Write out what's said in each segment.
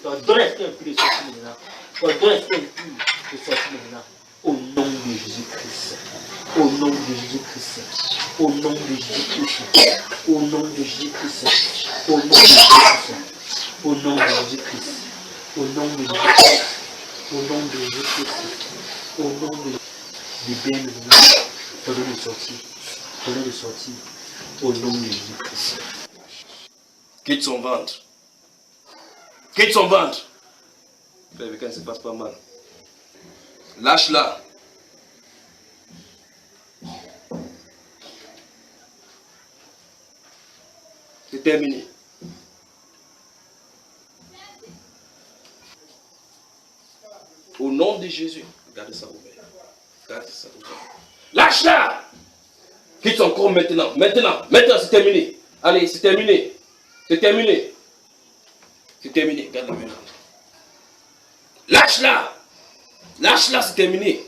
Donne l'esprit impur de sortir maintenant. Donne l'esprit impur de sortir maintenant. Au nom de Jésus-Christ. Au nom de Jésus-Christ. Au nom de Jésus-Christ. Au nom de Jésus-Christ. Au nom de Jésus-Christ. Au nom de Jésus-Christ. Au nom de Jésus-Christ. Au nom de Jésus-Christ. Au nom de libère maintenant. Donnez de sortir. Donnez de sortir. Au nom de Jésus-Christ. Quitte son ventre. Quitte son ventre. Le week-end ne se passe pas mal. Lâche-la. C'est terminé. Au nom de Jésus. Gardez ça ouvert. Gardez ça ouvert. Lâche-la. Quitte son corps maintenant. Maintenant, c'est terminé. Allez, c'est terminé. C'est terminé. C'est terminé. Garde-la maintenant. Lâche-la. Lâche-la, c'est terminé.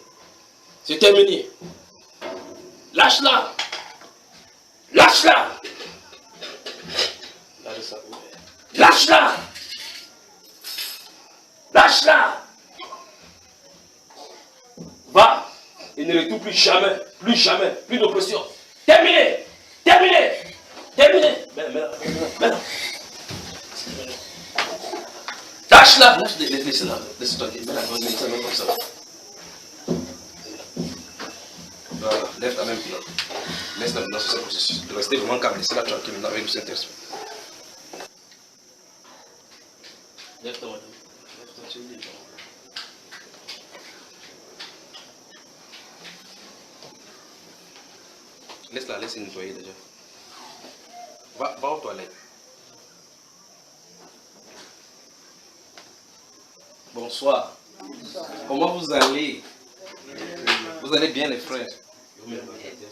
C'est terminé. Lâche-la. Lâche-la. Gardez ça ouvert. Lâche-la. Lâche-la. Va. Il ne retourne plus jamais. Plus jamais. Plus d'oppression. Terminé. Terminé. Terminé. Maintenant. Lâche-la. Laisse-la. Laisse-toi. Mets-la comme ça. Voilà. Lève ta main maintenant. Laisse-la dans cette position. Restez vraiment calme. Laissez-la tranquille maintenant avec le Saint-Esprit. Lève-toi, madame. Lève-toi, tu es libre. Laisse-la, laisse nettoyer déjà. Va aux toilettes. Bonsoir. Comment vous allez? Vous allez bien les frères?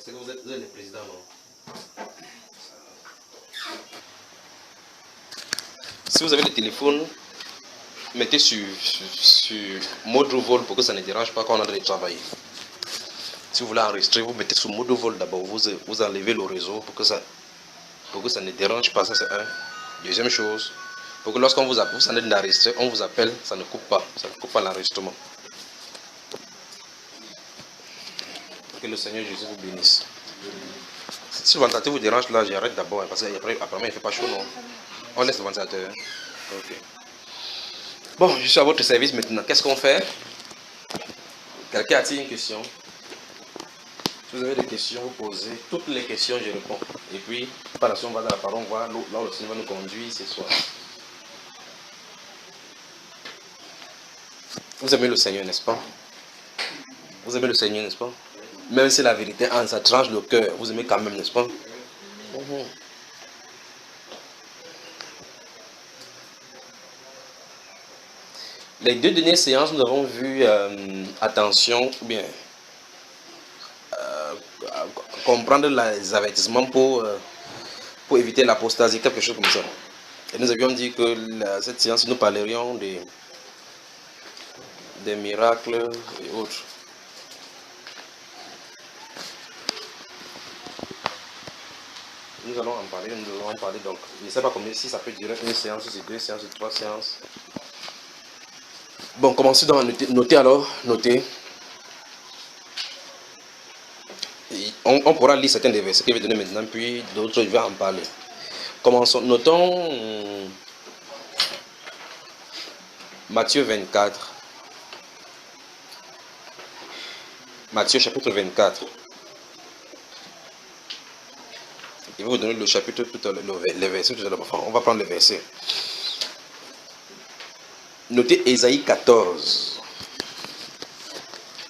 C'est que vous êtes le président, non? Si vous avez le téléphone, mettez sur mode vol pour que ça ne dérange pas quand on est en train de travailler. Si vous voulez enregistrer, vous mettez sur mode vol d'abord, vous enlevez le réseau pour que ça ne dérange pas, ça c'est un. Deuxième chose, pour que lorsqu'on vous appelle, vous en êtes d'enregistrer, on vous appelle, ça ne coupe pas l'enregistrement. Que le Seigneur Jésus vous bénisse. Si le ventilateur vous dérange là, j'arrête d'abord, parce qu'après il ne fait pas chaud, non? On laisse le ventilateur. Ok. Bon, je suis à votre service maintenant. Qu'est-ce qu'on fait? Quelqu'un a-t-il une question? Si vous avez des questions, vous posez. Toutes les questions, je réponds. Et puis, par la suite, on va dans la parole, on va là où le Seigneur va nous conduire ce soir. Vous aimez le Seigneur, n'est-ce pas? Vous aimez le Seigneur, n'est-ce pas? Même si la vérité, ça tranche le cœur, vous aimez quand même, n'est-ce pas? Les deux dernières séances, nous avons vu attention, ou bien comprendre les avertissements pour éviter l'apostasie, quelque chose comme ça. Et nous avions dit que cette séance, nous parlerions des miracles et autres. Nous allons en parler, donc. Je ne sais pas combien, si ça peut durer une séance, si c'est 2 séances, 3 séances. Bon, commencez donc à noter alors, noter. On pourra lire certains des versets que je vais donner maintenant, puis d'autres, je vais en parler. Commençons, notons Matthieu 24. Matthieu chapitre 24. Je vais vous donner le chapitre, les versets tout à l'heure. Enfin, on va prendre les versets. Notez Ésaïe 14.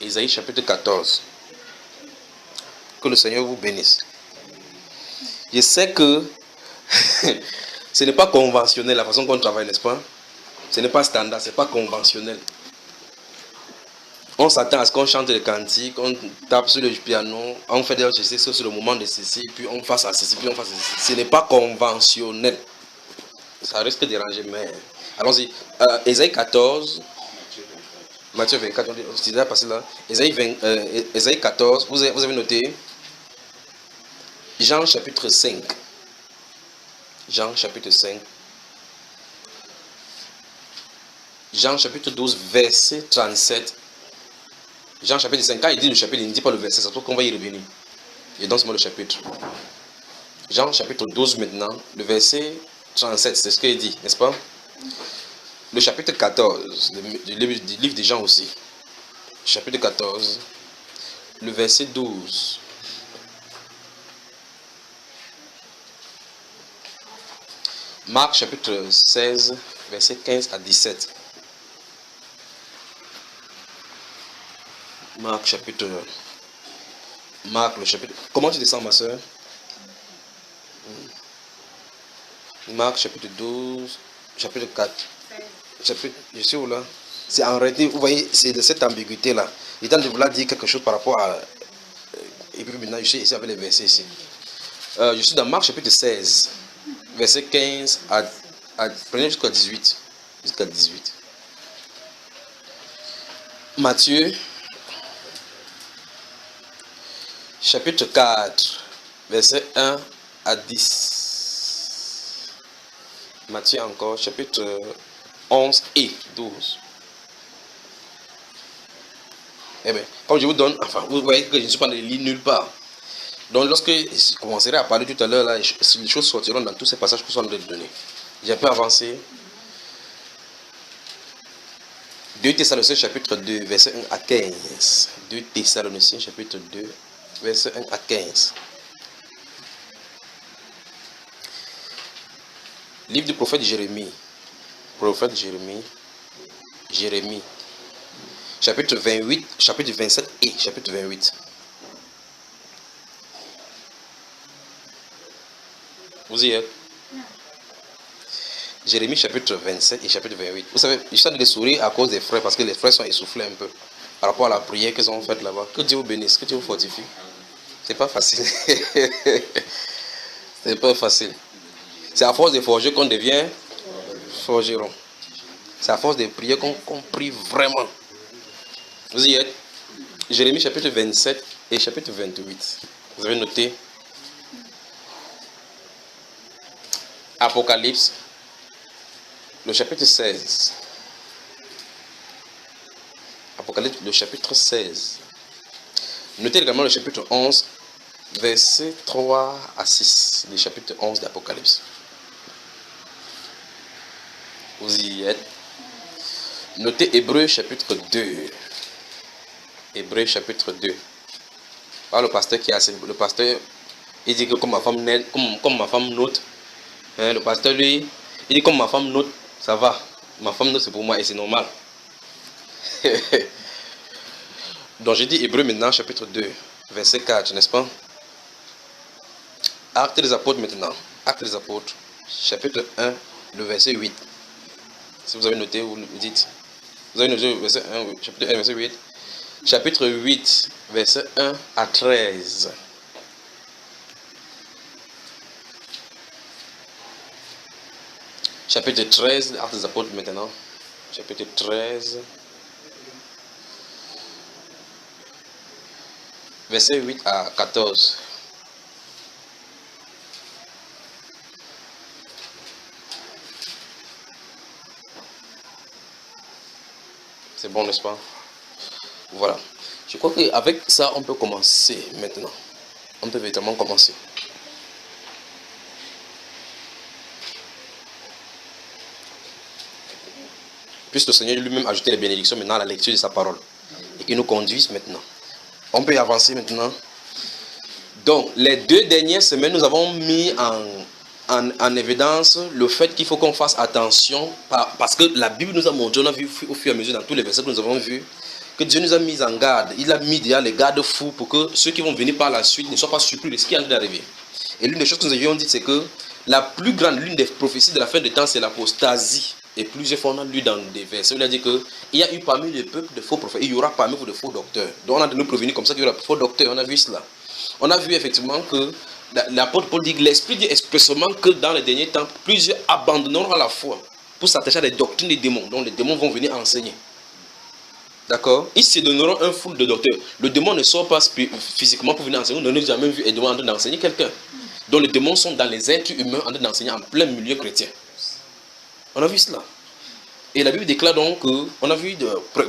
Ésaïe chapitre 14. Que le Seigneur vous bénisse. Je sais que ce n'est pas conventionnel la façon qu'on travaille, n'est-ce pas? Ce n'est pas standard, ce n'est pas conventionnel. On s'attend à ce qu'on chante les cantiques, on tape sur le piano, on fait des ceci, sur le moment de ceci, puis on fasse à ceci, puis on fasse à ceci. Ce n'est pas conventionnel. Ça risque de déranger, mais allons-y. Ésaïe 14, Matthieu 24, c'est déjà passé là. Ésaïe 14, vous avez noté. Jean chapitre 5. Jean chapitre 5. Jean chapitre 12, verset 37. Jean chapitre 5, quand il dit le chapitre, il ne dit pas le verset, c'est pour qu'on va y revenir. Et donc c'est moi le chapitre. Jean chapitre 12 maintenant, le verset 37, c'est ce qu'il dit, n'est-ce pas? Le chapitre 14, du livre de Jean aussi. Chapitre 14, le verset 12. Marc chapitre 16, verset 15 à 17. Marc le chapitre. Comment tu descends, ma soeur? Marc chapitre 12, chapitre 4. Chapitre, je suis où là? C'est en réalité, vous voyez, c'est de cette ambiguïté-là. Il tente de vouloir dire quelque chose par rapport à. Et puis maintenant, je suis ici avec les versets ici. Je suis dans Marc chapitre 16, verset 15 à prenez jusqu'à 18. Jusqu'à 18. Matthieu, chapitre 4, verset 1 à 10. Matthieu encore, chapitre 11 et 12. Eh bien, comme je vous donne, enfin, vous voyez que je ne suis pas allé lire nulle part. Donc, lorsque je commencerai à parler tout à l'heure, les choses sortiront dans tous ces passages que sont en train de donner. J'ai un peu avancé. 2 Thessaloniciens, chapitre 2, verset 1 à 15. 2 Thessaloniciens, chapitre 2, verset 1 à 15. Livre du prophète Jérémie. Prophète Jérémie. Jérémie. Chapitre 28, chapitre 27 et chapitre 28. Vous y êtes? Jérémie chapitre 27 et chapitre 28. Vous savez, je suis en train de sourire à cause des frères parce que les frères sont essoufflés un peu par rapport à la prière qu'ils ont faite là-bas. Que Dieu vous bénisse, que Dieu vous fortifie. C'est pas facile. C'est pas facile. C'est à force de forger qu'on devient forgeron. C'est à force de prier qu'on prie vraiment. Vous y êtes? Jérémie chapitre 27 et chapitre 28. Vous avez noté? Apocalypse, le chapitre 16. Apocalypse, le chapitre 16. Notez également le chapitre 11, versets 3 à 6. Le chapitre 11 d'Apocalypse. Vous y êtes? Notez Hébreux chapitre 2. Hébreux chapitre 2. Par le pasteur qui a le pasteur, il dit que comme ma femme note, hein, le pasteur lui, il dit comme ma femme note, ça va. Ma femme note c'est pour moi et c'est normal. Donc j'ai dit Hébreux maintenant chapitre 2, verset 4, n'est-ce pas? Actes des apôtres maintenant. Actes des apôtres, chapitre 1, le verset 8. Si vous avez noté, vous dites. Vous avez noté le verset 1, chapitre 1, verset 8. Chapitre 8, verset 1 à 13. Chapitre 13, Actes des apôtres maintenant. Chapitre 13. Verset 8 à 14. C'est bon, n'est-ce pas? Voilà. Je crois qu'avec ça, on peut commencer maintenant. On peut véritablement commencer. Puisque le Seigneur lui-même a ajouté les bénédictions maintenant à la lecture de sa parole. Et qu'il nous conduise maintenant. On peut y avancer maintenant. Donc, les 2 dernières semaines, nous avons mis en évidence le fait qu'il faut qu'on fasse attention. Parce que la Bible nous a montré, on a vu au fur et à mesure dans tous les versets que nous avons vus, que Dieu nous a mis en garde. Il a mis déjà les garde-fous pour que ceux qui vont venir par la suite ne soient pas surpris de ce qui est en train d'arriver. Et l'une des choses que nous avions dit, c'est que l'une des prophéties de la fin des temps, c'est l'apostasie. Et plusieurs fois, on a lu dans des versets où il a dit qu'il y a eu parmi le peuple de faux prophètes, il y aura parmi vous de faux docteurs. Donc on a de nous prévenir comme ça qu'il y aura de faux docteurs, on a vu cela. On a vu effectivement que l'apôtre Paul dit que l'Esprit dit expressément que dans les derniers temps, plusieurs abandonneront la foi pour s'attacher à des doctrines des démons. Donc les démons vont venir enseigner. D'accord? Ils se donneront un foule de docteurs. Le démon ne sort pas physiquement pour venir enseigner. Nous n'avons jamais vu un démon en train d'enseigner quelqu'un. Donc les démons sont dans les êtres humains en train d'enseigner en plein milieu chrétien. On a vu cela. Et la Bible déclare donc que, on a vu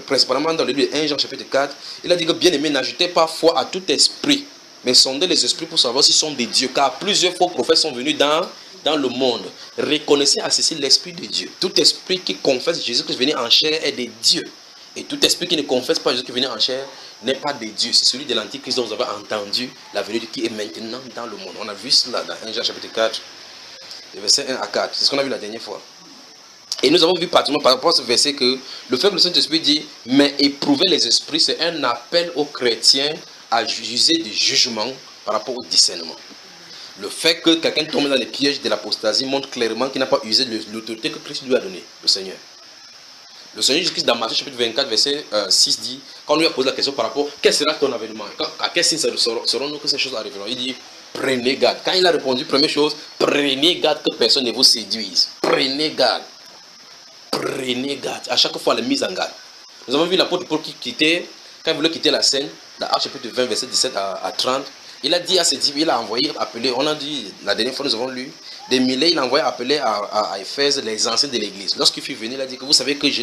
principalement dans le livre de 1 Jean chapitre 4, il a dit que bien aimé, n'ajoutez pas foi à tout esprit, mais sondez les esprits pour savoir s'ils sont des dieux, car plusieurs faux prophètes sont venus dans le monde. Reconnaissez à ceci l'esprit de Dieu. Tout esprit qui confesse Jésus-Christ venu en chair est des dieux. Et tout esprit qui ne confesse pas Jésus qui est venu en chair n'est pas des dieux. C'est celui de l'Antichrist dont vous avez entendu la venue qui est maintenant dans le monde. On a vu cela dans 1 Jean chapitre 4, versets 1 à 4. C'est ce qu'on a vu la dernière fois. Et nous avons vu particulièrement par rapport à ce verset que le fait que le Saint-Esprit dit « Mais éprouver les esprits », c'est un appel aux chrétiens à juger du jugement par rapport au discernement. Le fait que quelqu'un tombe dans les pièges de l'apostasie montre clairement qu'il n'a pas usé de l'autorité que Christ lui a donnée, le Seigneur. Le Seigneur Jésus-Christ dans Matthieu chapitre 24, verset 6 dit, quand on lui a posé la question par rapport, quel sera ton avènement? À quel signe serons-nous que ces choses arriveront? Il dit, prenez garde. Quand il a répondu, première chose, prenez garde que personne ne vous séduise. Prenez garde. Prenez garde. À chaque fois, la mise en garde. Nous avons vu l'apôtre Paul qui quittait, quand il voulait quitter la scène, dans Actes chapitre 20, verset 17 à 30, il a dit à ses disciples, il a envoyé appeler, on a dit, la dernière fois nous avons lu, des milliers, il a envoyé appeler à Éphèse les anciens de l'église. Lorsqu'il fut venu, il a dit que vous savez que je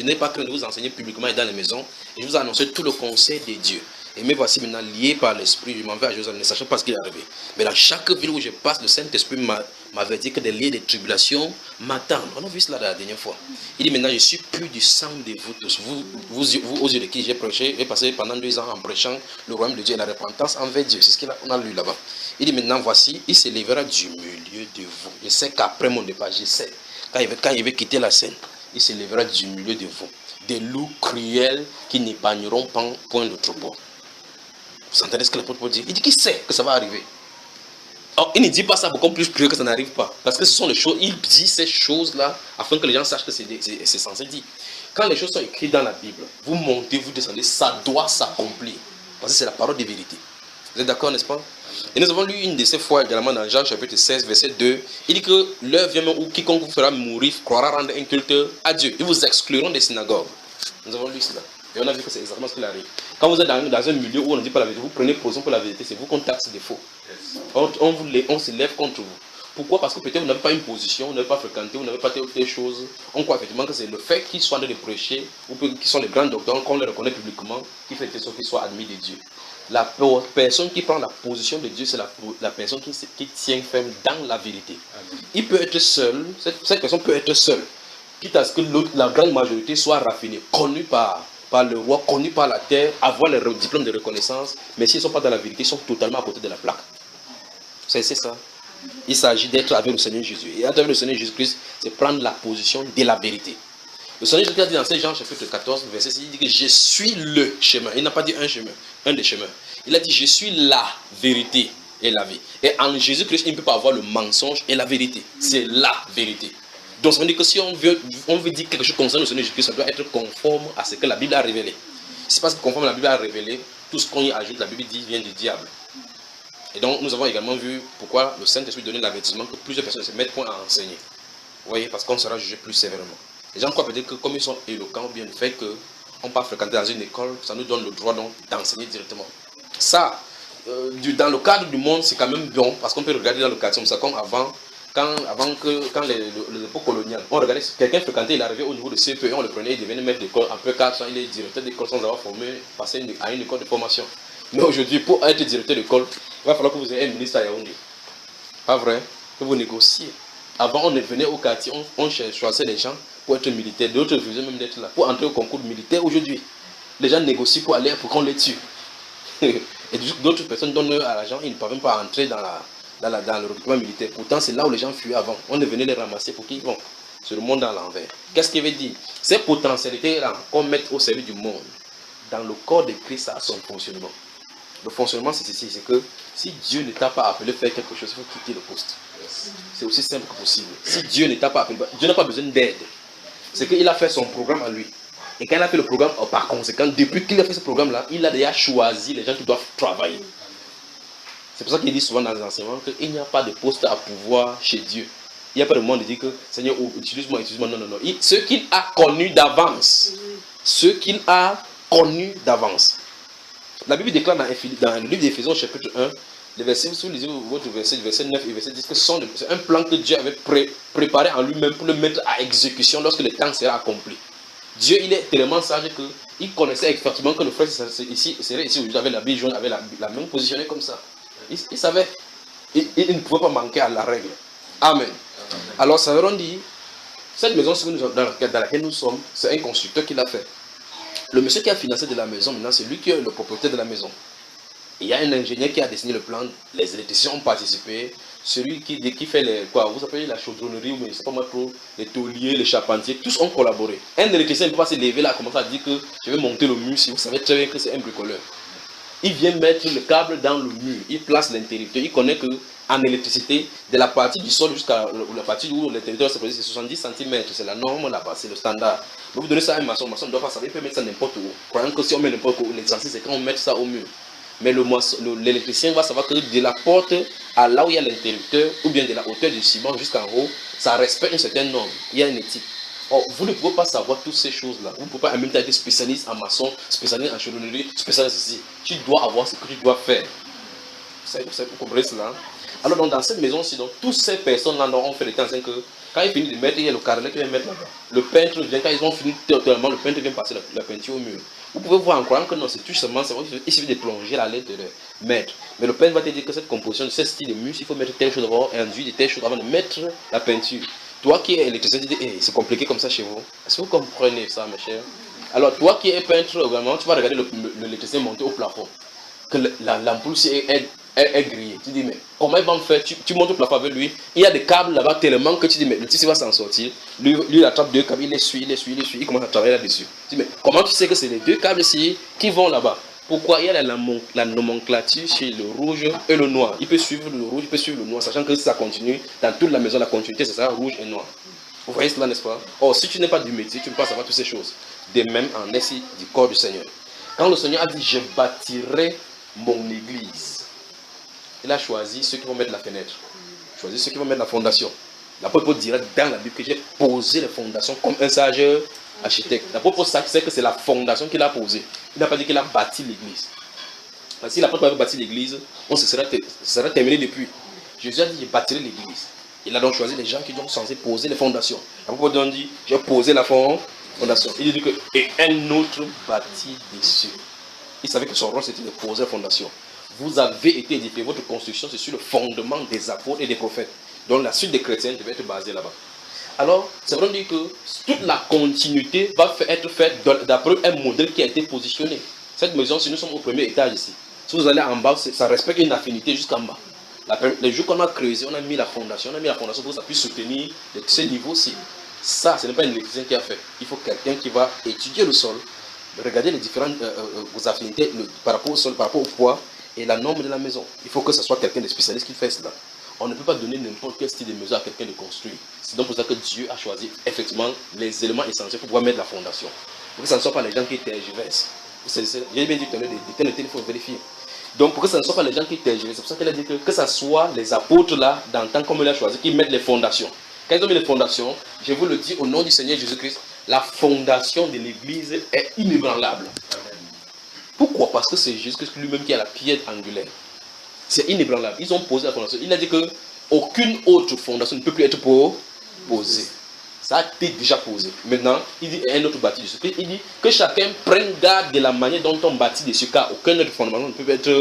n'ai pas craint de vous enseigner publiquement et dans les maisons, et je vous ai annoncé tout le conseil de Dieu. Et me voici maintenant lié par l'Esprit, je m'en vais à Jérusalem, ne sachant pas ce qui est arrivé. Mais dans chaque ville où je passe, le Saint-Esprit m'avait dit que des liens de tribulation m'attendent. On a vu cela la dernière fois. Il dit maintenant, je suis plus du sang de vous tous. Vous aux yeux de qui j'ai prêché, j'ai passé pendant 2 ans en prêchant le royaume de Dieu et la repentance envers Dieu. C'est ce qu'on a lu là-bas. Il dit maintenant, voici, il se lèvera du milieu de vous. Je sais qu'après mon départ, je sais, quand il va quitter la scène, il se lèvera du milieu de vous. Des loups cruels qui n'épargneront pas point de troupeau. Vous entendez ce que l'apôtre Paul dit? Il dit qu'il sait que ça va arriver. Alors, il ne dit pas ça beaucoup plus cruel que ça n'arrive pas. Parce que ce sont les choses, il dit ces choses-là afin que les gens sachent que c'est censé dire. Quand les choses sont écrites dans la Bible, vous montez, vous descendez, ça doit s'accomplir. Parce que c'est la parole de vérité. Vous êtes d'accord, n'est-ce pas? Et nous avons lu une de ces fois également dans Jean chapitre 16, verset 2. Il dit que l'heure vient où quiconque vous fera mourir croira rendre un culte à Dieu. Ils vous excluront des synagogues. Nous avons lu cela. Et on a vu que c'est exactement ce qui arrive. Quand vous êtes dans un milieu où on ne dit pas la vérité, vous prenez position pour la vérité, c'est vous qu'on taxe des faux. On se lève contre vous. Pourquoi? Parce que peut-être vous n'avez pas une position, vous n'avez pas fréquenté, vous n'avez pas telle choses. On croit effectivement que c'est le fait qu'ils soient en train de prêcher, ou qu'ils sont les grands docteurs, qu'on les reconnaît publiquement, qui fait qu'ils soient admis de Dieu. La personne qui prend la position de Dieu, c'est la personne qui tient ferme dans la vérité. Il peut être seul, cette personne peut être seule, quitte à ce que la grande majorité soit raffinée, connue par le roi, connu par la terre, avoir le diplôme de reconnaissance, mais s'ils ne sont pas dans la vérité, ils sont totalement à côté de la plaque. C'est ça. Il s'agit d'être avec le Seigneur Jésus. Et être avec le Seigneur Jésus-Christ, c'est prendre la position de la vérité. Le Seigneur Jésus a dit dans Saint Jean chapitre 14, verset 6, il dit que je suis le chemin. Il n'a pas dit un chemin, un des chemins. Il a dit je suis la vérité et la vie. Et en Jésus-Christ, il ne peut pas avoir le mensonge et la vérité. C'est la vérité. Donc ça veut dire que si on veut dire quelque chose concernant le Seigneur Jésus-Christ, ça doit être conforme à ce que la Bible a révélé. C'est parce que conforme à la Bible a révélé, tout ce qu'on y ajoute, la Bible dit, vient du diable. Et donc nous avons également vu pourquoi le Saint-Esprit donnait l'avertissement que plusieurs personnes ne se mettent point à enseigner. Vous voyez, parce qu'on sera jugé plus sévèrement. Les gens croient peut-être que comme ils sont éloquents, ou bien le fait qu'on peut fréquenter dans une école, ça nous donne le droit d'enseigner directement. Ça, dans le cadre du monde, c'est quand même bon, parce qu'on peut regarder dans le cadre comme ça, comme avant l'époque coloniale, on regardait quelqu'un fréquentait, il arrivait au niveau de CPE, on le prenait, il devenait maître d'école, après 4 ans, il est directeur d'école sans avoir passé à une école de formation. Mais aujourd'hui, pour être directeur d'école, il va falloir que vous ayez un ministre à Yaoundé. Pas vrai? Que vous négociez. Avant, on venait au quartier, on choisissait les gens pour être militaires, d'autres refusaient même d'être là, pour entrer au concours militaire. Aujourd'hui, les gens négocient pour aller, pour qu'on les tue. Et d'autres personnes donnent à l'argent, ils ne parviennent pas à entrer dans le recrutement militaire. Pourtant, c'est là où les gens fuyaient avant. On venait les ramasser pour qu'ils vont sur le monde à l'envers. Qu'est-ce qu'il veut dire? Ces potentialités-là qu'on met au service du monde, dans le corps de Christ, ça a son fonctionnement. Le fonctionnement, c'est ceci, c'est que si Dieu ne t'a pas appelé à faire quelque chose, il faut quitter le poste. C'est aussi simple que possible. Si Dieu ne t'a pas appelé, Dieu n'a pas besoin d'aide. C'est qu'il a fait son programme à lui. Et quand il a fait le programme, par conséquent, depuis qu'il a fait ce programme-là, il a déjà choisi les gens qui doivent travailler. C'est pour ça qu'il dit souvent dans les enseignements qu'il n'y a pas de poste à pouvoir chez Dieu. Il n'y a pas de monde qui dit que Seigneur, utilise-moi, utilise-moi. Non, non, non. Ce qu'il a connu d'avance. Ce qu'il a connu d'avance. La Bible déclare dans le livre d'Éphésiens chapitre 1, Les versets, si vous lisez votre verset, verset 9 et verset 10, que c'est un plan que Dieu avait préparé en lui-même pour le mettre à exécution lorsque le temps sera accompli. Dieu, il est tellement sage qu'il connaissait effectivement que le frère serait ici aujourd'hui avec la bille jaune, avait la main positionnée comme ça. Il savait. Il ne pouvait pas manquer à la règle. Amen. Alors, ça veut dire, cette maison dans laquelle nous sommes, c'est un constructeur qui l'a fait. Le monsieur qui a financé de la maison, maintenant, c'est lui qui est le propriétaire de la maison. Il y a un ingénieur qui a dessiné le plan, les électriciens ont participé, celui qui fait les, quoi, vous appelez la chaudronnerie, ou je ne sais pas moi trop, les tauliers, les charpentiers, tous ont collaboré. Un électricien ne peut pas se lever là, commencer à dire que je vais monter le mur, si vous savez très bien que c'est un bricoleur. Il vient mettre le câble dans le mur, il place l'interrupteur, il connaît que en électricité, de la partie du sol jusqu'à la partie où l'interrupteur se pose, c'est 70 cm, c'est la norme là-bas, c'est le standard. Mais vous donnez ça à un maçon, le maçon ne doit pas savoir, il peut mettre ça n'importe où. Croyant que si on met n'importe où, l'essentiel c'est quand on met ça au mur. Mais l'électricien va savoir que de la porte à là où il y a l'interrupteur, ou bien de la hauteur du ciment jusqu'en haut, ça respecte une certaine norme, il y a une éthique. Or, vous ne pouvez pas savoir toutes ces choses-là. Vous ne pouvez pas en même temps être spécialiste en maçon, spécialiste en chaudronnerie, spécialiste ici. Tu dois avoir ce que tu dois faire. Vous comprenez cela? Alors, donc, dans cette maison-ci, toutes ces personnes-là ont fait le temps que quand ils finissent de mettre, il y a le carreleur qui vient mettre là-bas. Le peintre vient, quand ils ont fini totalement, le peintre vient passer la peinture au mur. Vous pouvez voir en croyant que non, c'est tout seulement, il suffit de plonger la lettre de mettre. Mais le peintre va te dire que cette composition, ce style de mur, il faut mettre telle chose avant, induire de telle chose avant de mettre la peinture. Toi qui es électricien, tu dis, hey, c'est compliqué comme ça chez vous. Est-ce que vous comprenez ça, mes chers? Alors, toi qui es peintre, vraiment, tu vas regarder l'électricien monter au plafond. Que l'ampoule est grillée. Tu dis, mais comment il va me faire? Tu montes au plafond avec lui. Il y a des câbles là-bas tellement que tu dis, mais le tissu va s'en sortir. Lui, il attrape deux câbles, il les suit, il commence à travailler là-dessus. Tu dis, mais comment tu sais que c'est les deux câbles ici qui vont là-bas? Pourquoi il y a la nomenclature chez le rouge et le noir? Il peut suivre le rouge, il peut suivre le noir, sachant que si ça continue, dans toute la maison, la continuité, c'est ça, rouge et noir. Vous voyez cela, n'est-ce pas? Or, si tu n'es pas du métier, tu ne peux pas savoir toutes ces choses. De même, en est du corps du Seigneur. Quand le Seigneur a dit, je bâtirai mon église, il a choisi ceux qui vont mettre la fenêtre, choisi ceux qui vont mettre la fondation. L'apôtre Paul dira dans la Bible que j'ai posé les fondations comme un sage architecte. L'apôtre Paul sait que c'est la fondation qu'il a posée. Il n'a pas dit qu'il a bâti l'église. Si l'apôtre Paul avait bâti l'église, on se serait terminé depuis. Jésus a dit, je bâtirai l'église. Il a donc choisi les gens qui sont censés poser les fondations. L'apôtre Paul dit, j'ai posé la fondation. Il dit que, et un autre bâtit dessus. Il savait que son rôle c'était de poser la fondation. Vous avez été édifié, votre construction c'est sur le fondement des apôtres et des prophètes. Donc la suite des chrétiens devait être basée là-bas. Alors, ça veut dire que toute la continuité va être faite d'après un modèle qui a été positionné. Cette maison, si nous sommes au premier étage ici, si vous allez en bas, ça respecte une affinité jusqu'en bas. Les jours qu'on a creusé, on a mis la fondation pour que ça puisse soutenir ce niveau-ci. Ça, ce n'est pas un électricien qui a fait. Il faut quelqu'un qui va étudier le sol, regarder les différentes affinités par rapport au sol, par rapport au poids et la norme de la maison. Il faut que ce soit quelqu'un de spécialiste qui fait cela. On ne peut pas donner n'importe quel style de maison à quelqu'un de construire. C'est donc pour ça que Dieu a choisi effectivement les éléments essentiels pour pouvoir mettre la fondation. Pour que ce ne soit pas les gens qui tergiversent. J'ai bien dit tout à l'heure, il faut vérifier. Donc pour que ce ne soit pas les gens qui tergiversent, c'est pour ça qu'elle a dit que ce soit les apôtres là, dans le temps comme il a choisi, qui mettent les fondations. Quand ils ont mis les fondations, je vous le dis au nom du Seigneur Jésus-Christ, la fondation de l'église est inébranlable. Pourquoi? Parce que c'est Jésus-Christ lui-même qui a la pierre angulaire. C'est inébranlable. Ils ont posé la fondation. Il a dit qu'aucune autre fondation ne peut plus être posée. Ça a été déjà posé. Maintenant, il dit un autre bâti dessus. Il dit que chacun prenne garde de la manière dont on bâtit dessus, car aucun autre fondement ne peut être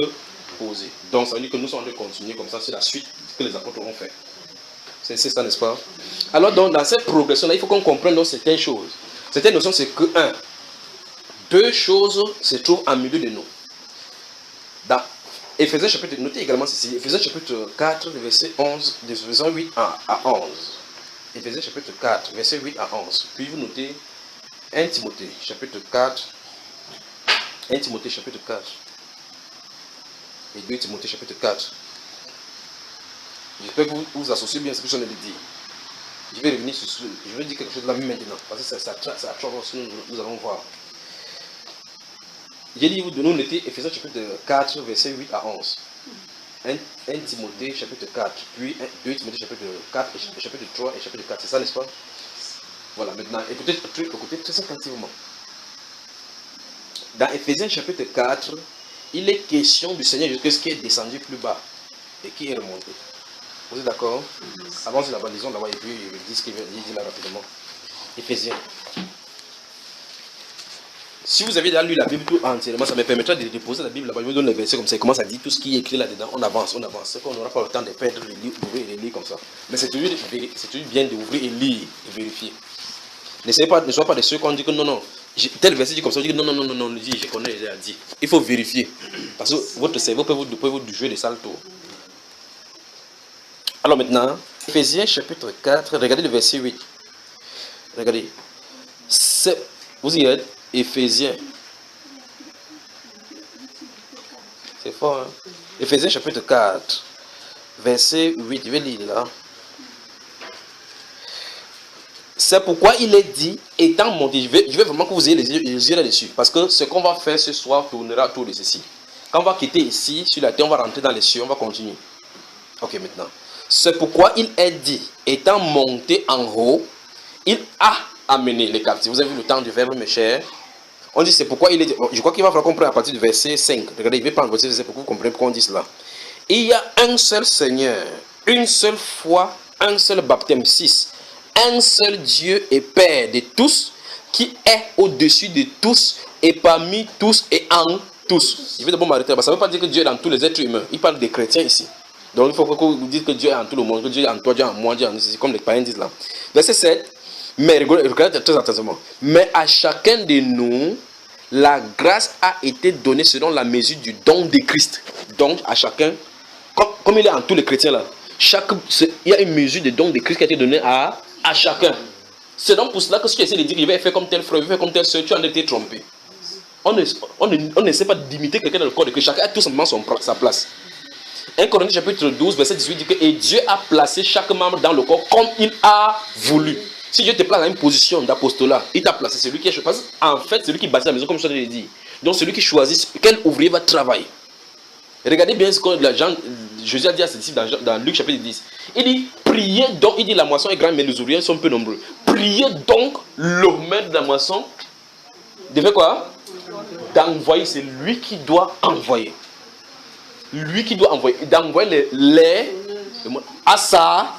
posé. Donc, ça veut dire que nous sommes en train de continuer comme ça, c'est la suite que les apôtres ont fait. C'est ça, n'est-ce pas? Alors, donc, dans cette progression-là, il faut qu'on comprenne donc certaines choses. Certaines notions, c'est que, deux choses se trouvent en milieu de nous. Dans Éphésiens chapitre, notez également ceci, Éphésiens chapitre 4, verset 11, verset 8 à 11. Éphésiens chapitre 4, verset 8 à 11. Puis vous notez 1 Timothée chapitre 4, 1 Timothée chapitre 4 et 2 Timothée chapitre 4. J'espère que vous vous associez bien à ce que je viens de dire. Je vais revenir sur ce, je vais dire quelque chose de la même maintenant, parce que ça nous allons voir. J'ai dit, nous notez Éphésiens chapitre 4, verset 8 à 11. 1 Timothée chapitre 4, puis 2 Timothée chapitre 4, chapitre 3 et chapitre 4. C'est ça, n'est-ce pas? Voilà, maintenant, écoutez très attentivement. Dans Éphésiens chapitre 4, il est question du Seigneur Jésus-Christ qui est descendu plus bas. et qui est remonté. Vous êtes d'accord? Avancez là-bas, lisons là-bas et puis il dit ce qu'il dit là rapidement. Éphésiens. Si vous avez déjà lu la Bible tout entièrement, ça me permettra de déposer la Bible là-bas. Je me donne les versets comme ça. Il commence à dire tout ce qui est écrit là-dedans. On avance, on avance. C'est qu'on n'aura pas le temps de perdre, de lire, d'ouvrir et de lire comme ça. Mais c'est toujours bien d'ouvrir et lire et vérifier. Ne soyez pas de ceux qui ont dit que non, non. Tel verset dit comme ça, on dit que non, non, non, non, non, je connais, j'ai dit. Il faut vérifier. Parce que votre cerveau peut vous jouer des sales tours. Alors maintenant, Éphésiens chapitre 4, regardez le verset 8. Regardez. Vous y êtes? Éphésiens. C'est fort, hein? Éphésiens chapitre 4, verset 8. Je vais lire là. C'est pourquoi il est dit, étant monté, je vais vraiment que vous ayez les yeux là-dessus. Parce que ce qu'on va faire ce soir tournera autour de ceci. Quand on va quitter ici, sur la terre, on va rentrer dans les cieux, on va continuer. Ok, maintenant. C'est pourquoi il est dit, étant monté en haut, il a amené les captifs. Vous avez vu le temps du verbe, mes chers? On dit c'est pourquoi il est dit. Je crois qu'il va falloir comprendre à partir du verset 5. Regardez, il va prendre le verset pour que vous compreniez pourquoi on dit cela. Il y a un seul Seigneur, une seule foi, un seul baptême, 6. Un seul Dieu et Père de tous, qui est au-dessus de tous et parmi tous et en tous. Je vais d'abord m'arrêter. Ça ne veut pas dire que Dieu est dans tous les êtres humains. Il parle des chrétiens ici. Donc il faut que vous dites que Dieu est en tout le monde, que Dieu est en toi, Dieu est en moi, Dieu est en nous. C'est comme les païens disent là. Verset 7. Mais regardez très attentivement. Mais à chacun de nous, la grâce a été donnée selon la mesure du don de Christ. Donc à chacun, comme il est en tous les chrétiens là, il y a une mesure de don de Christ qui a été donnée à chacun. C'est donc pour cela que si tu essaies de dire qu'il va faire comme tel frère, il va faire comme tel soeur, tu en as été trompé. On n'essaie pas d'imiter quelqu'un dans le corps de Christ. Chacun a tout simplement sa place. 1 Corinthiens chapitre 12, verset 18 dit que et Dieu a placé chaque membre dans le corps comme il a voulu. Si Dieu te place dans une position d'apostolat, il t'a placé, c'est lui qui a choisi. En fait, c'est lui qui bâtit la maison, comme je l'ai dit. Donc, c'est lui qui choisit quel ouvrier va travailler. Regardez bien ce que Jésus a dit à ses disciples dans Luc chapitre 10. Il dit, priez donc, il dit la moisson est grande, mais les ouvriers sont peu nombreux. Priez donc le maître de la moisson. Devait quoi? D'envoyer, c'est lui qui doit envoyer. Lui qui doit envoyer, d'envoyer à ça.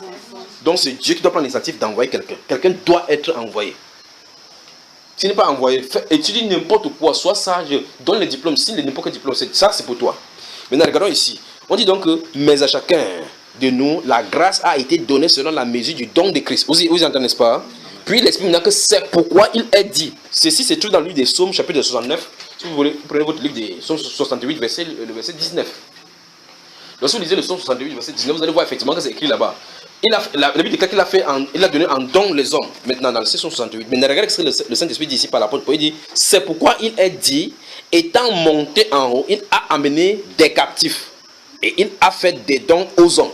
Donc c'est Dieu qui doit prendre l'initiative d'envoyer quelqu'un. Quelqu'un doit être envoyé. S'il n'est pas envoyé, étudie n'importe quoi, sois sage, donne les diplômes. Si n'importe quel diplôme, ça c'est pour toi. Maintenant regardons ici. On dit donc que, mais à chacun de nous, la grâce a été donnée selon la mesure du don de Christ. Vous entendez, n'est-ce pas? Puis il explique maintenant que c'est pourquoi il est dit. Ceci c'est tout dans le livre des Psaumes, chapitre 69. Si vous voulez, vous prenez votre livre des Psaumes 68, le verset 19. Lorsque vous lisez le Psaume 68, verset 19, vous allez voir effectivement que c'est écrit là-bas. La Bible déclare qu'il a donné en don les hommes. Maintenant, dans le verset 68. Mais regardez ce que le Saint-Esprit dit ici par l'apôtre Paul. Il dit, c'est pourquoi il est dit, étant monté en haut, il a amené des captifs. Et il a fait des dons aux hommes.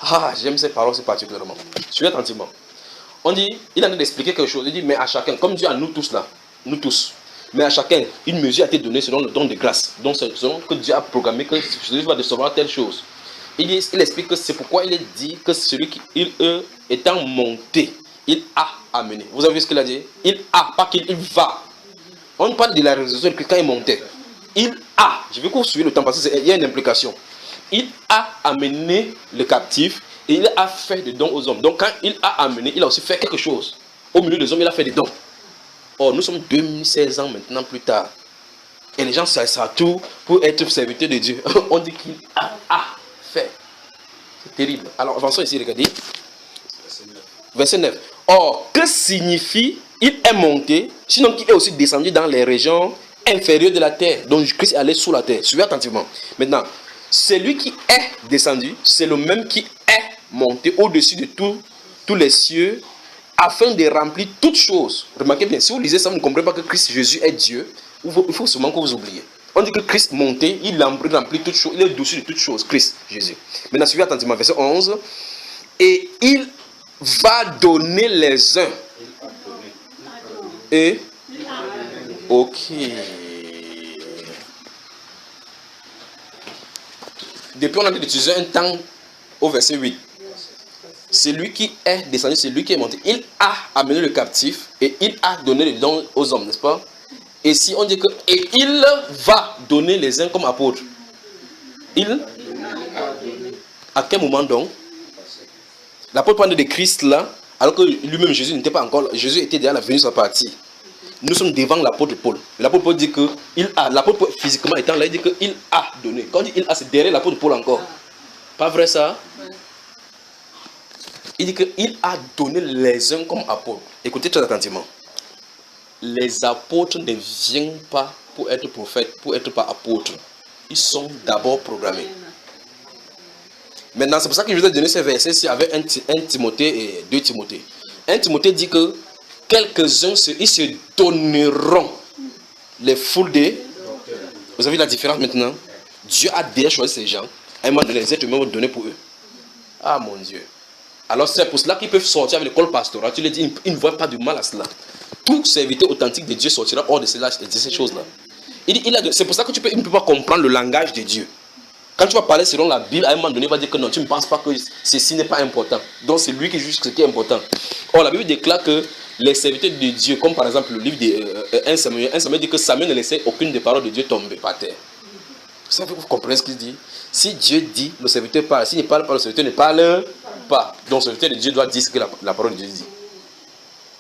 Ah, j'aime ces paroles, c'est particulièrement. Suivez attentivement. On dit, il a d'expliquer quelque chose. Il dit, mais à chacun, comme Dieu a nous tous là, nous tous. Mais à chacun, une mesure a été donnée selon le don de grâce. Donc, selon que Dieu a programmé que celui va recevoir telle chose. Il explique que c'est pourquoi il est dit que celui qui, étant monté, il a amené. Vous avez vu ce qu'il a dit? Il a, pas qu'il va. On parle de la réalisation de Christ quand il montait. Il a. Je veux que vous suiviez le temps parce qu'il y a une implication. Il a amené le captif et il a fait des dons aux hommes. Donc quand il a amené, il a aussi fait quelque chose. Au milieu des hommes, il a fait des dons. Or, nous sommes 2016 ans maintenant plus tard. Et les gens savent tout pour être serviteurs de Dieu. On dit qu'il a fait. C'est terrible. Alors, avançons ici, regardez. Verset 9. Or, que signifie il est monté, sinon qu'il est aussi descendu dans les régions inférieures de la terre. Donc, Christ est allé sous la terre. Suivez attentivement. Maintenant, celui qui est descendu, c'est le même qui est monté au-dessus de tous les cieux, afin de remplir toutes choses. Remarquez bien, si vous lisez ça, vous ne comprenez pas que Christ Jésus est Dieu. Il faut seulement que vous oubliez. On dit que Christ monté, il remplit toutes choses, il est au-dessus de toutes choses, Christ Jésus. Maintenant, suivez attentivement, verset 11. Et il va donner les uns. Et ok. Depuis, on a utilisé un temps au verset 8. C'est lui qui est descendu, c'est lui qui est monté. Il a amené le captif et il a donné les dons aux hommes, n'est-ce pas? Et si on dit que et il va donner les uns comme apôtres. À quel moment donc? L'apôtre parle de Christ là, alors que lui-même Jésus n'était pas encore, Jésus était déjà venu sa partie. Nous sommes devant l'apôtre Paul. L'apôtre Paul dit que l'apôtre Paul physiquement étant là, il dit qu'il a donné. Quand il dit il a, c'est derrière l'apôtre Paul encore. Pas vrai ça? Il dit qu'il a donné les uns comme apôtres. Écoutez très attentivement. Les apôtres ne viennent pas pour être prophètes, pour être pas apôtres. Ils sont d'abord programmés. Maintenant, c'est pour ça que je vous ai donné ces versets avec 1 Timothée et 2 Timothée. 1 Timothée dit que quelques-uns, ils se donneront les foules des... Vous avez la différence maintenant? Dieu a déjà choisi ces gens. À un moment donné, les êtres humains vont donner pour eux. Ah mon Dieu. Alors c'est pour cela qu'ils peuvent sortir avec l'école pastorale. Tu les dis, ils ne voient pas de mal à cela. Tout serviteur authentique de Dieu sortira hors de ces choses-là. C'est pour ça que il ne peut pas comprendre le langage de Dieu. Quand tu vas parler selon la Bible, à un moment donné, il va dire que non, tu ne penses pas que ceci n'est pas important. Donc c'est lui qui juge ce qui est important. Or, la Bible déclare que les serviteurs de Dieu, comme par exemple le livre de 1 Samuel dit que Samuel ne laissait aucune des paroles de Dieu tomber par terre. Vous comprenez ce qu'il dit? Si Dieu dit, le serviteur parle. S'il ne parle pas, le serviteur ne parle pas. Donc le serviteur de Dieu doit dire ce que la parole de Dieu dit.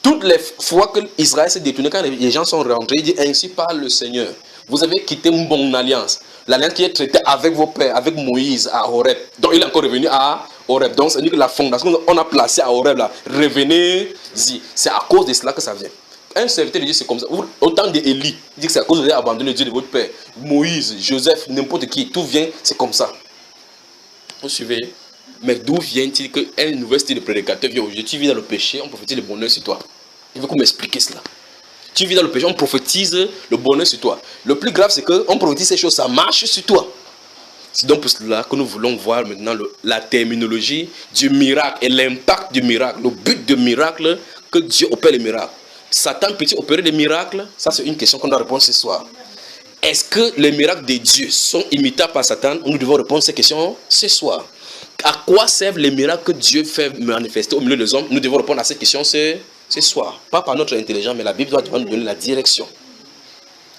Toutes les fois que Israël s'est détourné, quand les gens sont rentrés, il dit ainsi parle le Seigneur. Vous avez quitté une bonne alliance. L'alliance qui est traitée avec vos pères, avec Moïse à Horeb. Donc il est encore revenu à Horeb. Donc c'est-à-dire que la fondation qu'on a placée à Horeb, là, revenez-y. C'est à cause de cela que ça vient. Un serviteur de Dieu, c'est comme ça. Autant d'Élie, il dit que c'est à cause de vous avez abandonné le Dieu de votre père. Moïse, Joseph, n'importe qui, tout vient, c'est comme ça. Vous suivez? Mais d'où vient-il qu'un nouvel style de prédicateur vient aujourd'hui? Tu vis dans le péché, on prophétise le bonheur sur toi. Il veut qu'on m'explique cela. Tu vis dans le péché, on prophétise le bonheur sur toi. Le plus grave, c'est qu'on prophétise ces choses, ça marche sur toi. C'est donc pour cela que nous voulons voir maintenant la terminologie du miracle et l'impact du miracle, le but du miracle, que Dieu opère les miracles. Satan peut-il opérer des miracles? Ça, c'est une question qu'on doit répondre ce soir. Est-ce que les miracles de Dieu sont imitables par Satan? Nous devons répondre à ces questions ce soir. À quoi servent les miracles que Dieu fait manifester au milieu des hommes? Nous devons répondre à ces questions ce soir. Pas par notre intelligence, mais la Bible doit nous donner la direction.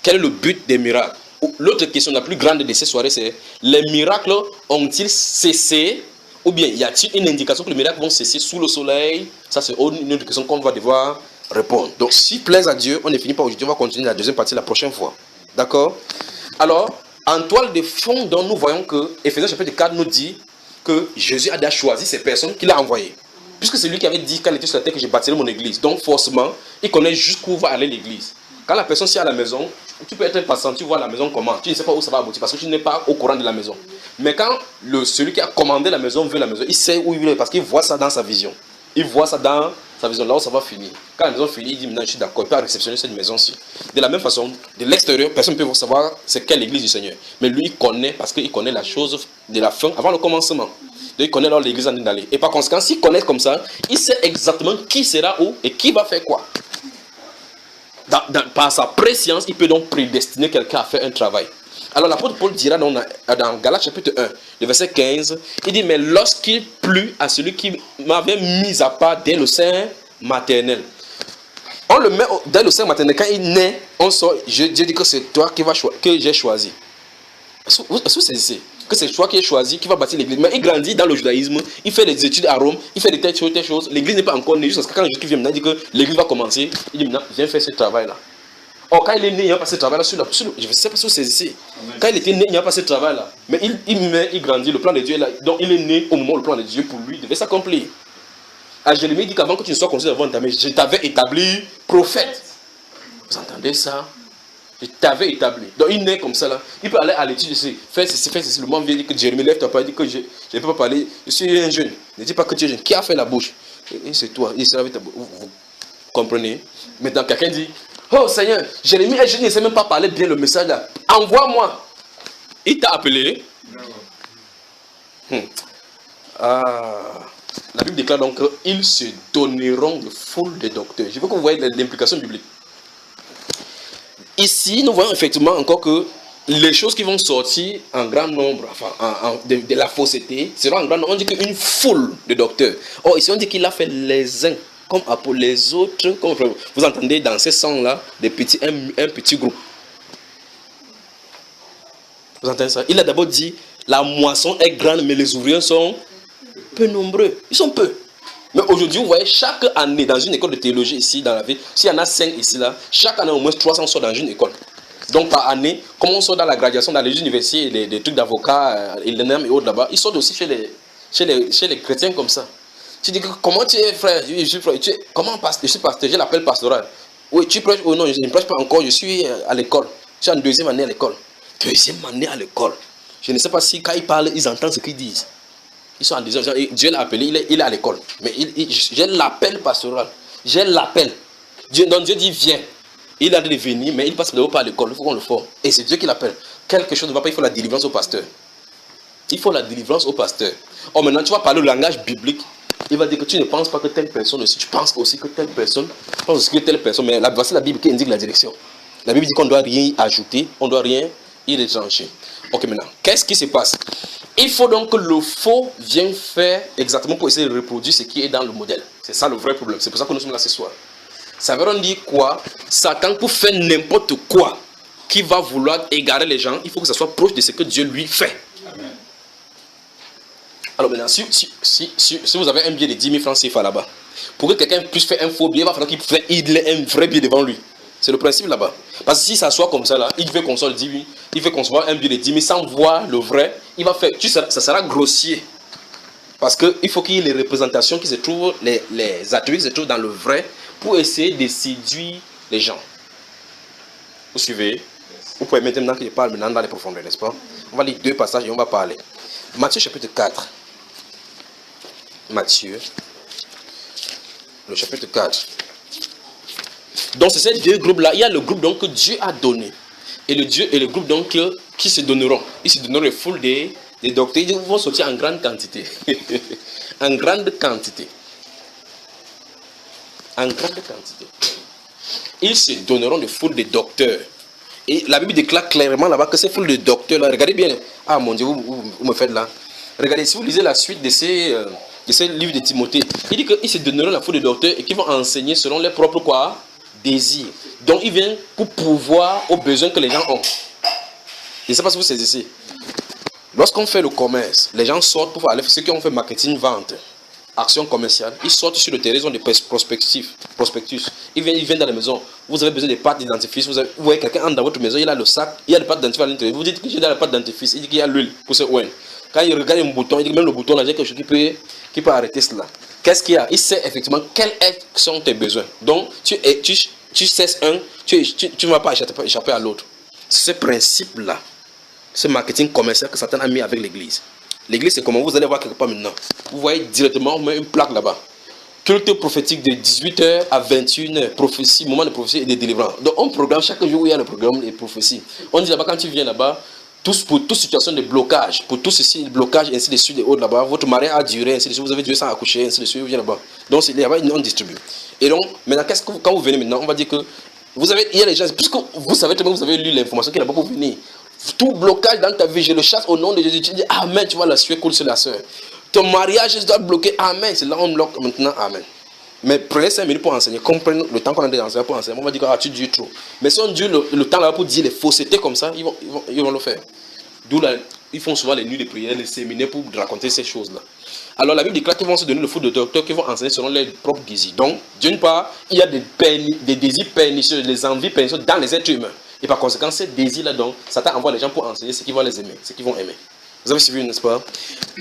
Quel est le but des miracles? L'autre question la plus grande de ces soirées, c'est les miracles ont-ils cessé? Ou bien y a-t-il une indication que les miracles vont cesser sous le soleil? Ça, c'est une autre question qu'on va devoir répondre. Donc, s'il plaise à Dieu, on ne finit pas aujourd'hui. On va continuer la deuxième partie la prochaine fois. D'accord? Alors, en toile de fond, dont nous voyons que Éphésiens chapitre 4 nous dit que Jésus a déjà choisi ces personnes qu'il a envoyées. Puisque c'est lui qui avait dit quand il était sur la terre que je bâtirai mon église. Donc, forcément, il connaît jusqu'où va aller l'église. Quand la personne est à la maison, tu peux être patient, tu vois la maison comment. Tu ne sais pas où ça va aboutir parce que tu n'es pas au courant de la maison. Mais quand celui qui a commandé la maison veut la maison, il sait où il veut parce qu'il voit ça dans sa vision. Il voit ça dans sa vision, là où ça va finir. Quand la maison finit, il dit maintenant je suis d'accord, il peut réceptionner cette maison-ci. De la même façon, de l'extérieur, personne ne peut savoir c'est quelle église du Seigneur. Mais lui, il connaît parce qu'il connaît la chose de la fin avant le commencement. Donc, il connaît là où l'église en est d'aller. Et par conséquent, s'il connaît comme ça, il sait exactement qui sera où et qui va faire quoi. Par sa préscience, il peut donc prédestiner quelqu'un à faire un travail. Alors l'apôtre Paul dira dans Galates chapitre 1, le verset 15, il dit, mais lorsqu'il plut à celui qui m'avait mis à part dès le sein maternel. On le met dès le sein maternel, quand il naît, on sort, Dieu dit que c'est toi que j'ai choisi. Est-ce que vous saisissez que c'est toi qui es choisi, qui va bâtir l'église? Mais il grandit dans le judaïsme, il fait des études à Rome, il fait des telles choses, l'église n'est pas encore née, jusqu'à quand Jésus vient maintenant, il dit que l'église va commencer, il dit maintenant, viens faire ce travail-là. Or, quand il est né, il n'y a pas ce travail-là je ne sais pas si vous saisissez. Quand il était né, il n'y a pas ce travail-là. Mais il grandit, le plan de Dieu est là. Donc, il est né au moment où le plan de Dieu pour lui devait s'accomplir. À Jérémie, il dit qu'avant que tu ne sois conçu avant ta mère, je t'avais établi prophète. Vous entendez ça? Je t'avais établi. Donc, il naît comme ça là. Il peut aller à l'étude ici, faire ceci. Le monde vient dire que Jérémie, lève-toi pas, il dit que je ne peux pas parler. Je suis un jeune. Ne dis pas que tu es jeune. Qui a fait la bouche? Et c'est toi. Il sera avec ta bouche. Vous comprenez? Maintenant, quelqu'un dit, oh Seigneur, Jérémie est jeune, il ne sait même pas parler bien le message là. Envoie-moi. Il t'a appelé. La Bible déclare donc qu'ils se donneront de foule de docteurs. Je veux que vous voyez l'implication biblique. Ici, nous voyons effectivement encore que les choses qui vont sortir en grand nombre, enfin, de la fausseté, seront en grand nombre. On dit qu'une foule de docteurs. Or, ici, on dit qu'il a fait les uns comme pour les autres. Comme vous entendez dans ces sons-là, un petit groupe. Vous entendez ça? Il a d'abord dit, la moisson est grande, mais les ouvriers sont peu nombreux. Ils sont peu. Mais aujourd'hui, vous voyez, chaque année, dans une école de théologie ici, dans la ville, s'il y en a 5 ici, là, chaque année, au moins 300 sortent dans une école. Donc, par année, comme on sort dans la graduation, dans les universités, des trucs d'avocats, et autres là-bas, ils sortent aussi chez les chrétiens comme ça. Tu dis, comment tu es, frère? Je suis frère. Comment je suis pasteur, je l'appelle pastoral. Oui, tu prêches? Oh non, je ne prêche pas encore, je suis à l'école. Je suis en 2e année à l'école. 2e année à l'école. Je ne sais pas si quand ils parlent, ils entendent ce qu'ils disent. Ils sont en 2e année. Dieu l'a appelé, il est à l'école. Mais j'ai l'appel pastoral. J'ai l'appel. Donc Dieu dit, viens. Il a de venir, mais il passe d'abord par l'école. Il faut qu'on le forme. Et c'est Dieu qui l'appelle. Quelque chose ne va pas, il faut la délivrance au pasteur. Il faut la délivrance au pasteur. Oh, maintenant, tu vas parler le langage biblique. Il va dire que tu ne penses pas que telle personne aussi. Tu penses aussi que telle personne. Tu penses aussi que telle personne. Mais voici la Bible qui indique la direction. La Bible dit qu'on ne doit rien y ajouter. On ne doit rien y retrancher. Ok, maintenant, qu'est-ce qui se passe? Il faut donc que le faux vienne faire exactement pour essayer de reproduire ce qui est dans le modèle. C'est ça le vrai problème. C'est pour ça que nous sommes là ce soir. Ça veut dire quoi? Satan, pour faire n'importe quoi qui va vouloir égarer les gens, il faut que ça soit proche de ce que Dieu lui fait. Amen. Alors maintenant, si vous avez un billet de 10 000 francs CFA là-bas, pour que quelqu'un puisse faire un faux billet, il va falloir qu'il ait un vrai billet devant lui. C'est le principe là-bas. Parce que si ça soit comme ça là, il veut concevoir 10 000, il veut concevoir un billet de 10 000 sans voir le vrai, il va faire, ça sera grossier. Parce qu'il faut qu'il y ait les représentations qui se trouvent, les attributs qui se trouvent dans le vrai pour essayer de séduire les gens. Vous suivez? Vous pouvez maintenant que je parle maintenant dans les profondeurs, n'est-ce pas? On va lire 2 passages et on va parler. Matthieu chapitre 4. Matthieu, le chapitre 4. Donc c'est ces 2 groupes-là. Il y a le groupe donc que Dieu a donné. Et le groupe donc qui se donneront. Ils se donneront les foules des docteurs. Ils vont sortir en grande quantité. En grande quantité. En grande quantité. Ils se donneront des foules de docteurs. Et la Bible déclare clairement là-bas que ces foules de docteurs là, regardez bien. Ah mon Dieu, vous me faites là. Regardez, si vous lisez la suite de ces livres de Timothée, il dit qu'ils se donneront la foule de docteurs et qu'ils vont enseigner selon leurs propres quoi? Désirs. Donc ils viennent pour pourvoir aux besoins que les gens ont. Je ne sais pas si vous saisissez. Lorsqu'on fait le commerce, les gens sortent pour aller, ceux qui ont fait marketing, vente, action commerciale, ils sortent sur le terrain, ils ont des prospectus. Ils viennent dans la maison. Vous avez besoin de pâtes dentifrice. Vous voyez quelqu'un entre dans votre maison, il a le sac, il y a des pâtes dentifrice à l'intérieur. Vous dites que j'ai dans la pâte dentifrice, il dit qu'il y a l'huile pour ce ouin. Quand il regarde un bouton, il dit que même le bouton là, j'ai quelque chose qui peut arrêter cela. Qu'est-ce qu'il y a? Il sait effectivement quels sont tes besoins. Donc, tu cesses un, tu ne vas pas échapper à l'autre. C'est ce principe-là, ce marketing commercial que Satan a mis avec l'église. L'église, c'est comment vous allez voir quelque part maintenant. Vous voyez directement, on met une plaque là-bas. Culte prophétique de 18h à 21h. Prophétie, moment de prophétie et de délivrance. Donc, on programme chaque jour où il y a le programme de prophétie. On dit là-bas, quand tu viens là-bas, pour toute situation de blocage, pour tout ceci, le blocage, ainsi de suite, et autres là-bas, votre mariage a duré, ainsi de suite, vous avez duré sans accoucher, ainsi de suite, vous venez là-bas. Donc, là-bas, on distribue. Et donc, maintenant, quand vous venez maintenant, on va dire que il y a les gens, puisque vous savez tellement, vous avez lu l'information qui est là-bas pour venir. Tout blocage dans ta vie, je le chasse au nom de Jésus. Tu dis Amen, tu vois la sueur coule sur la soeur. Ton mariage doit bloquer, Amen. C'est là on bloque maintenant, Amen. Mais prenez 5 minutes pour enseigner. Comprenez le temps qu'on a d'enseigner pour enseigner. On va dire que tu dis trop. Mais si on dit le temps là pour dire les faussetés comme ça, ils vont le faire. D'où là, ils font souvent les nuits de prière, les séminaires pour raconter ces choses-là. Alors la Bible déclare qu'ils vont se donner le fou de docteurs qui vont enseigner selon leurs propres désirs. Donc, d'une part, il y a des désirs pernicieux, des envies pernicieuses dans les êtres humains. Et par conséquent, ces désirs-là, donc, Satan envoie les gens pour enseigner ce qu'ils vont les aimer, ce qu'ils vont aimer. Vous avez suivi, n'est-ce pas?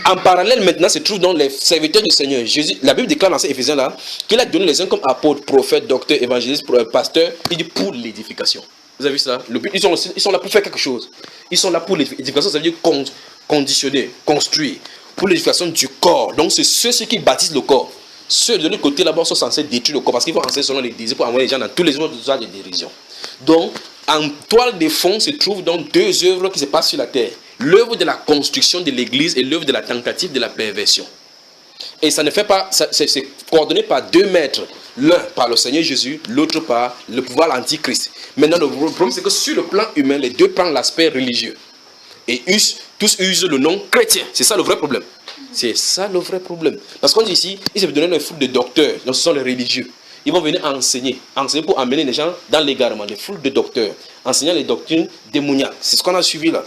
En parallèle, maintenant, se trouvent donc les serviteurs du Seigneur. Jésus, la Bible déclare dans ces Éphésiens-là qu'il a donné les uns comme apôtres, prophètes, docteurs, évangélistes, pasteurs. Il dit pour l'édification. Vous avez vu ça? Ils sont là pour faire quelque chose. Ils sont là pour l'édification, ça veut dire conditionner, construire. Pour l'édification du corps. Donc, c'est ceux qui bâtissent le corps. Ceux de l'autre côté, là-bas, sont censés détruire le corps parce qu'ils vont enseigner selon les désirs pour envoyer les gens dans tous les autres usages de dérision. Donc, en toile de fond se trouvent donc 2 œuvres qui se passent sur la terre. L'œuvre de la construction de l'église et l'œuvre de la tentative de la perversion. Et ça ne fait pas, c'est coordonné par 2 maîtres. L'un par le Seigneur Jésus, l'autre par le pouvoir l'antichrist. Maintenant, le problème, c'est que sur le plan humain, les deux prennent l'aspect religieux. Et tous usent le nom chrétien. C'est ça le vrai problème. C'est ça le vrai problème. Parce qu'on dit ici, ils se donnent un foule de docteurs. Donc ce sont les religieux. Ils vont venir enseigner pour amener les gens dans l'égarement. Des foules de docteurs. Enseignant les doctrines démoniaques. C'est ce qu'on a suivi là.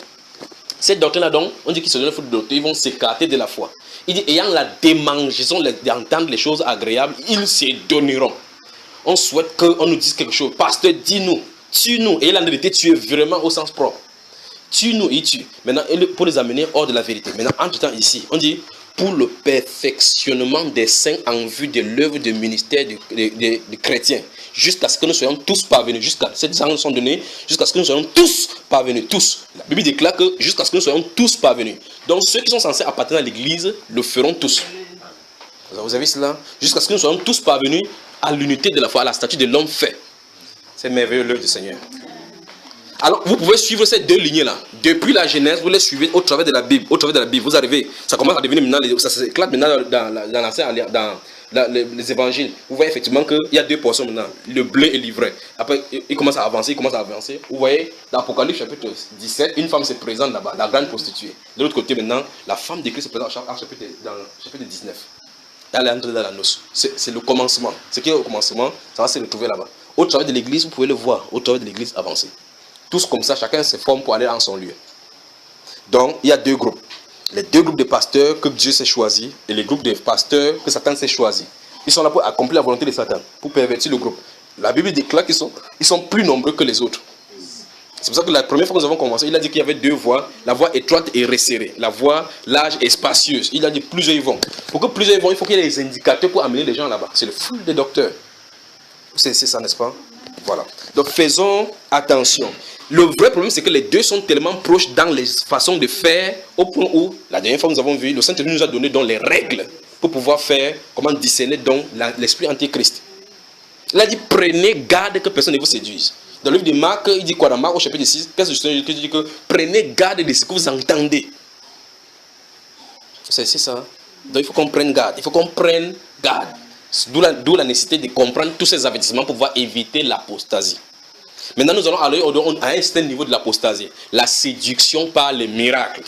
Cette doctrine-là, donc, on dit qu'ils se donnent faute de doctrine, ils vont s'écarter de la foi. Il dit, ayant la démangeaison d'entendre les choses agréables, ils se donneront. On souhaite qu'on nous dise quelque chose. Pasteur, dis-nous, tue-nous. Et la vérité, tu es vraiment au sens propre. Tue-nous et tue. Maintenant, pour les amener hors de la vérité. Maintenant, entre-temps, ici, on dit, pour le perfectionnement des saints en vue de l'œuvre de ministère des chrétiens, jusqu'à ce que nous soyons tous parvenus, ces gens nous sont donnés, jusqu'à ce que nous soyons tous parvenus, tous. La Bible déclare que jusqu'à ce que nous soyons tous parvenus. Donc ceux qui sont censés appartenir à l'église le feront tous. Vous avez cela? Jusqu'à ce que nous soyons tous parvenus à l'unité de la foi, à la statue de l'homme fait. C'est merveilleux l'œuvre du Seigneur. Alors, vous pouvez suivre ces deux lignées-là. Depuis la Genèse, vous les suivez au travers de la Bible. Au travers de la Bible, vous arrivez. Ça commence à devenir maintenant, ça s'éclate maintenant dans les évangiles. Vous voyez effectivement qu'il y a deux portions maintenant. Le bleu et l'ivraie. Après, il commence à avancer, Vous voyez, dans l'Apocalypse chapitre 17, une femme se présente là-bas, la grande prostituée. De l'autre côté maintenant, la femme de Christ se présente dans le chapitre 19. Elle est entrée dans la noce. C'est le commencement. Ce qui est au commencement, ça va se retrouver là-bas. Au travers de l'église, vous pouvez le voir. Au travers de l'église avancer. Tous comme ça, chacun se forme pour aller en son lieu. Donc, il y a deux groupes. Les deux groupes de pasteurs que Dieu s'est choisi et les groupes de pasteurs que Satan s'est choisi. Ils sont là pour accomplir la volonté de Satan, pour pervertir le groupe. La Bible déclare qu'ils sont plus nombreux que les autres. C'est pour ça que la première fois que nous avons commencé, il a dit qu'il y avait deux voies, la voie étroite et resserrée, la voie large et spacieuse. Il a dit plusieurs y vont. Pour que plusieurs y vont, il faut qu'il y ait des indicateurs pour amener les gens là-bas. C'est le flux des docteurs. C'est ça, n'est-ce pas? Voilà. Donc faisons attention. Le vrai problème, c'est que les deux sont tellement proches dans les façons de faire, au point où, la dernière fois nous avons vu, le Saint-Esprit nous a donné donc les règles pour pouvoir faire, comment discerner donc l'esprit antichrist. Il a dit, prenez garde que personne ne vous séduise. Dans le livre de Marc, il dit quoi dans Marc au chapitre 6, qu'est-ce que je dis que prenez garde de ce que vous entendez. C'est ça. Donc il faut qu'on prenne garde. Il faut qu'on prenne garde. D'où la nécessité de comprendre tous ces avertissements pour pouvoir éviter l'apostasie. Maintenant, nous allons aller à un certain niveau de l'apostasie. La séduction par les miracles.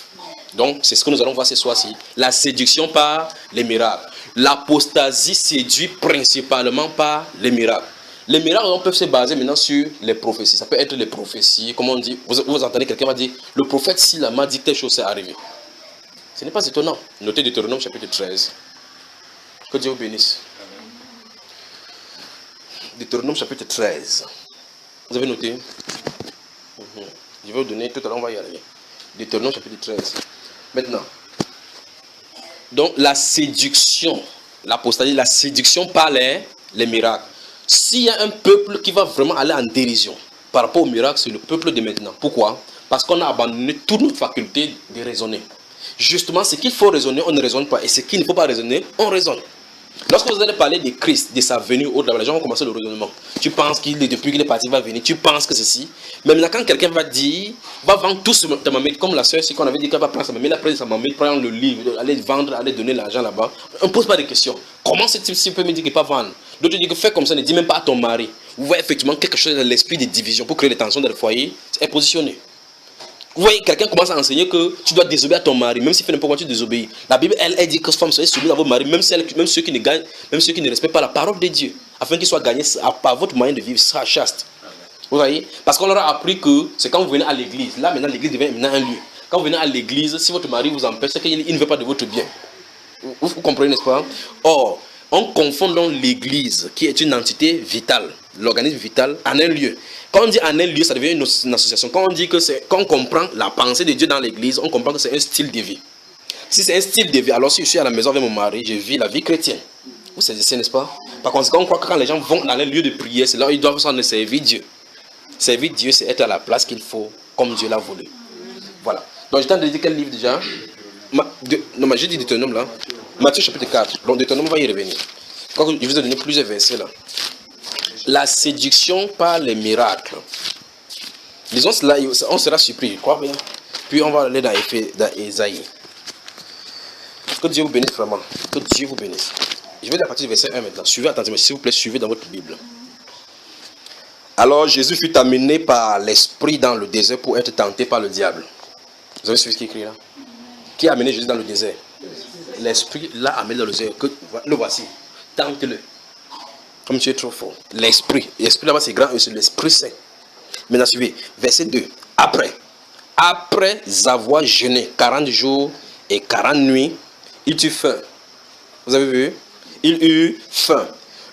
Donc, c'est ce que nous allons voir ce soir-ci. La séduction par les miracles. L'apostasie séduit principalement par les miracles. Les miracles peuvent se baser maintenant sur les prophéties. Ça peut être les prophéties, comme on dit. Vous entendez quelqu'un va dire, le prophète Sila m'a dit que telle chose est arrivée. Ce n'est pas étonnant. Notez Deutéronome chapitre 13. Que Dieu vous bénisse. Deutéronome chapitre 13. Vous avez noté? Je vais vous donner, tout à l'heure on va y arriver. Deutéronome chapitre 13. Maintenant, donc la séduction, l'apostasie, la séduction par les miracles. S'il y a un peuple qui va vraiment aller en dérision par rapport aux miracles, c'est le peuple de maintenant. Pourquoi? Parce qu'on a abandonné toute notre faculté de raisonner. Justement, ce qu'il faut raisonner, on ne raisonne pas. Et ce qu'il ne faut pas raisonner, on raisonne. Lorsque vous allez parler de Christ, de sa venue, les gens vont commencer le raisonnement. Tu penses depuis qu'il est parti, il va venir. Tu penses que ceci. Mais maintenant, quand quelqu'un va dire, va vendre tout ta mamelle, comme la soeur ici qu'on avait dit qu'elle va prendre sa mamelle, elle prend sa mamelle, prendre le livre, aller vendre, aller donner l'argent là-bas. On ne pose pas de questions. Comment ce type peut me dire qu'il ne peut pas vendre? D'autres disent que fais comme ça, ne dis même pas à ton mari. Vous voyez effectivement quelque chose dans l'esprit de division pour créer des tensions dans le foyer, est positionné. Vous voyez, quelqu'un commence à enseigner que tu dois désobéir à ton mari, même s'il fait n'importe quoi, tu désobéis. La Bible, elle dit que femmes soyez soumises à vos maris, même ceux qui ne respectent pas la parole de Dieu, afin qu'ils soient gagnés par votre moyen de vivre chaste. Vous voyez? Parce qu'on leur a appris que c'est quand vous venez à l'église. Là, maintenant, l'église devient maintenant un lieu. Quand vous venez à l'église, si votre mari vous empêche, c'est qu'il ne veut pas de votre bien. Vous comprenez, n'est-ce pas? Or, on confond donc l'église, qui est une entité vitale, l'organisme vital, en un lieu. Quand on dit en un lieu, ça devient une association. Quand on dit que quand on comprend la pensée de Dieu dans l'église, on comprend que c'est un style de vie. Si c'est un style de vie, alors si je suis à la maison avec mon mari, je vis la vie chrétienne. Vous saisissez, n'est-ce pas? Par conséquent, on croit que quand les gens vont dans les lieux de prière, c'est là où ils doivent s'en servir Dieu. Servir Dieu, c'est être à la place qu'il faut, comme Dieu l'a voulu. Voilà. Donc, je t'en ai dit quel livre déjà? Non, j'ai dit Deutéronome là. Matthieu chapitre 4. Donc, Deutéronome va y revenir. Je vous ai donné plusieurs versets là. La séduction par les miracles. Disons cela, on sera surpris, crois bien. Puis on va aller dans Ésaïe. Que Dieu vous bénisse vraiment. Que Dieu vous bénisse. Je vais à partir du verset 1 maintenant. Suivez attentivement, s'il vous plaît, suivez dans votre Bible. Alors Jésus fut amené par l'Esprit dans le désert pour être tenté par le diable. Vous avez suivi ce qui est écrit là? Qui a amené Jésus dans le désert? L'Esprit l'a amené dans le désert. Le voici. Tente-le. Comme tu es trop fort. L'Esprit. L'Esprit là-bas c'est grand, c'est l'Esprit Saint. Maintenant suivez. Verset 2. Après après avoir jeûné 40 jours et 40 nuits, il eut faim. Vous avez vu? Il eut faim.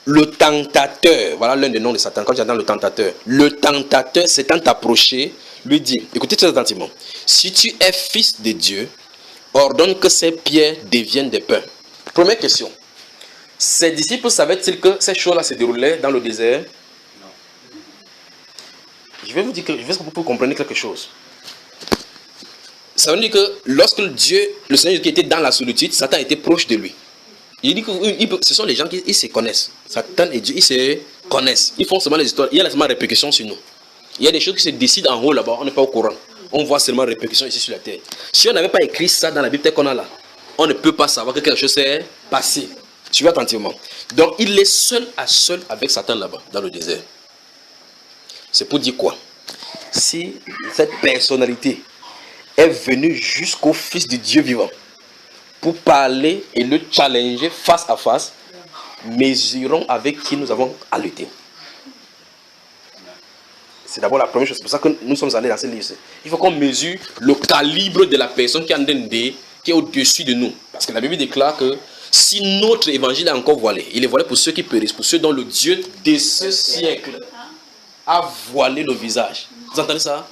Le tentateur, voilà l'un des noms de Satan, quand j'entends le tentateur s'étant approché, lui dit, écoutez très attentivement, si tu es fils de Dieu, ordonne que ces pierres deviennent des pains. Première question, ses disciples savaient-ils que ces choses-là se déroulaient dans le désert? Non. Je vais vous dire que vous compreniez quelque chose. Ça veut dire que lorsque Dieu, le Seigneur qui était dans la solitude, Satan était proche de lui. Il dit que ce sont les gens qui se connaissent. Satan et Dieu, ils se connaissent. Ils font seulement les histoires. Il y a seulement répercussions sur nous. Il y a des choses qui se décident en haut là-bas. On n'est pas au courant. On voit seulement répercussions ici sur la terre. Si on n'avait pas écrit ça dans la Bible telle qu'on a là, on ne peut pas savoir que quelque chose s'est passé. Suivez attentivement. Donc il est seul avec Satan là-bas, dans le désert. C'est pour dire quoi? Si cette personnalité est venue jusqu'au Fils de Dieu vivant, pour parler et le challenger face à face, mesurons avec qui nous avons à lutter. C'est d'abord la première chose. C'est pour ça que nous sommes allés dans ce livre. Il faut qu'on mesure le calibre de la personne qui est au-dessus de nous. Parce que la Bible déclare que si notre évangile est encore voilé, il est voilé pour ceux qui périssent, pour ceux dont le Dieu de ce siècle a voilé le visage. Vous entendez ça?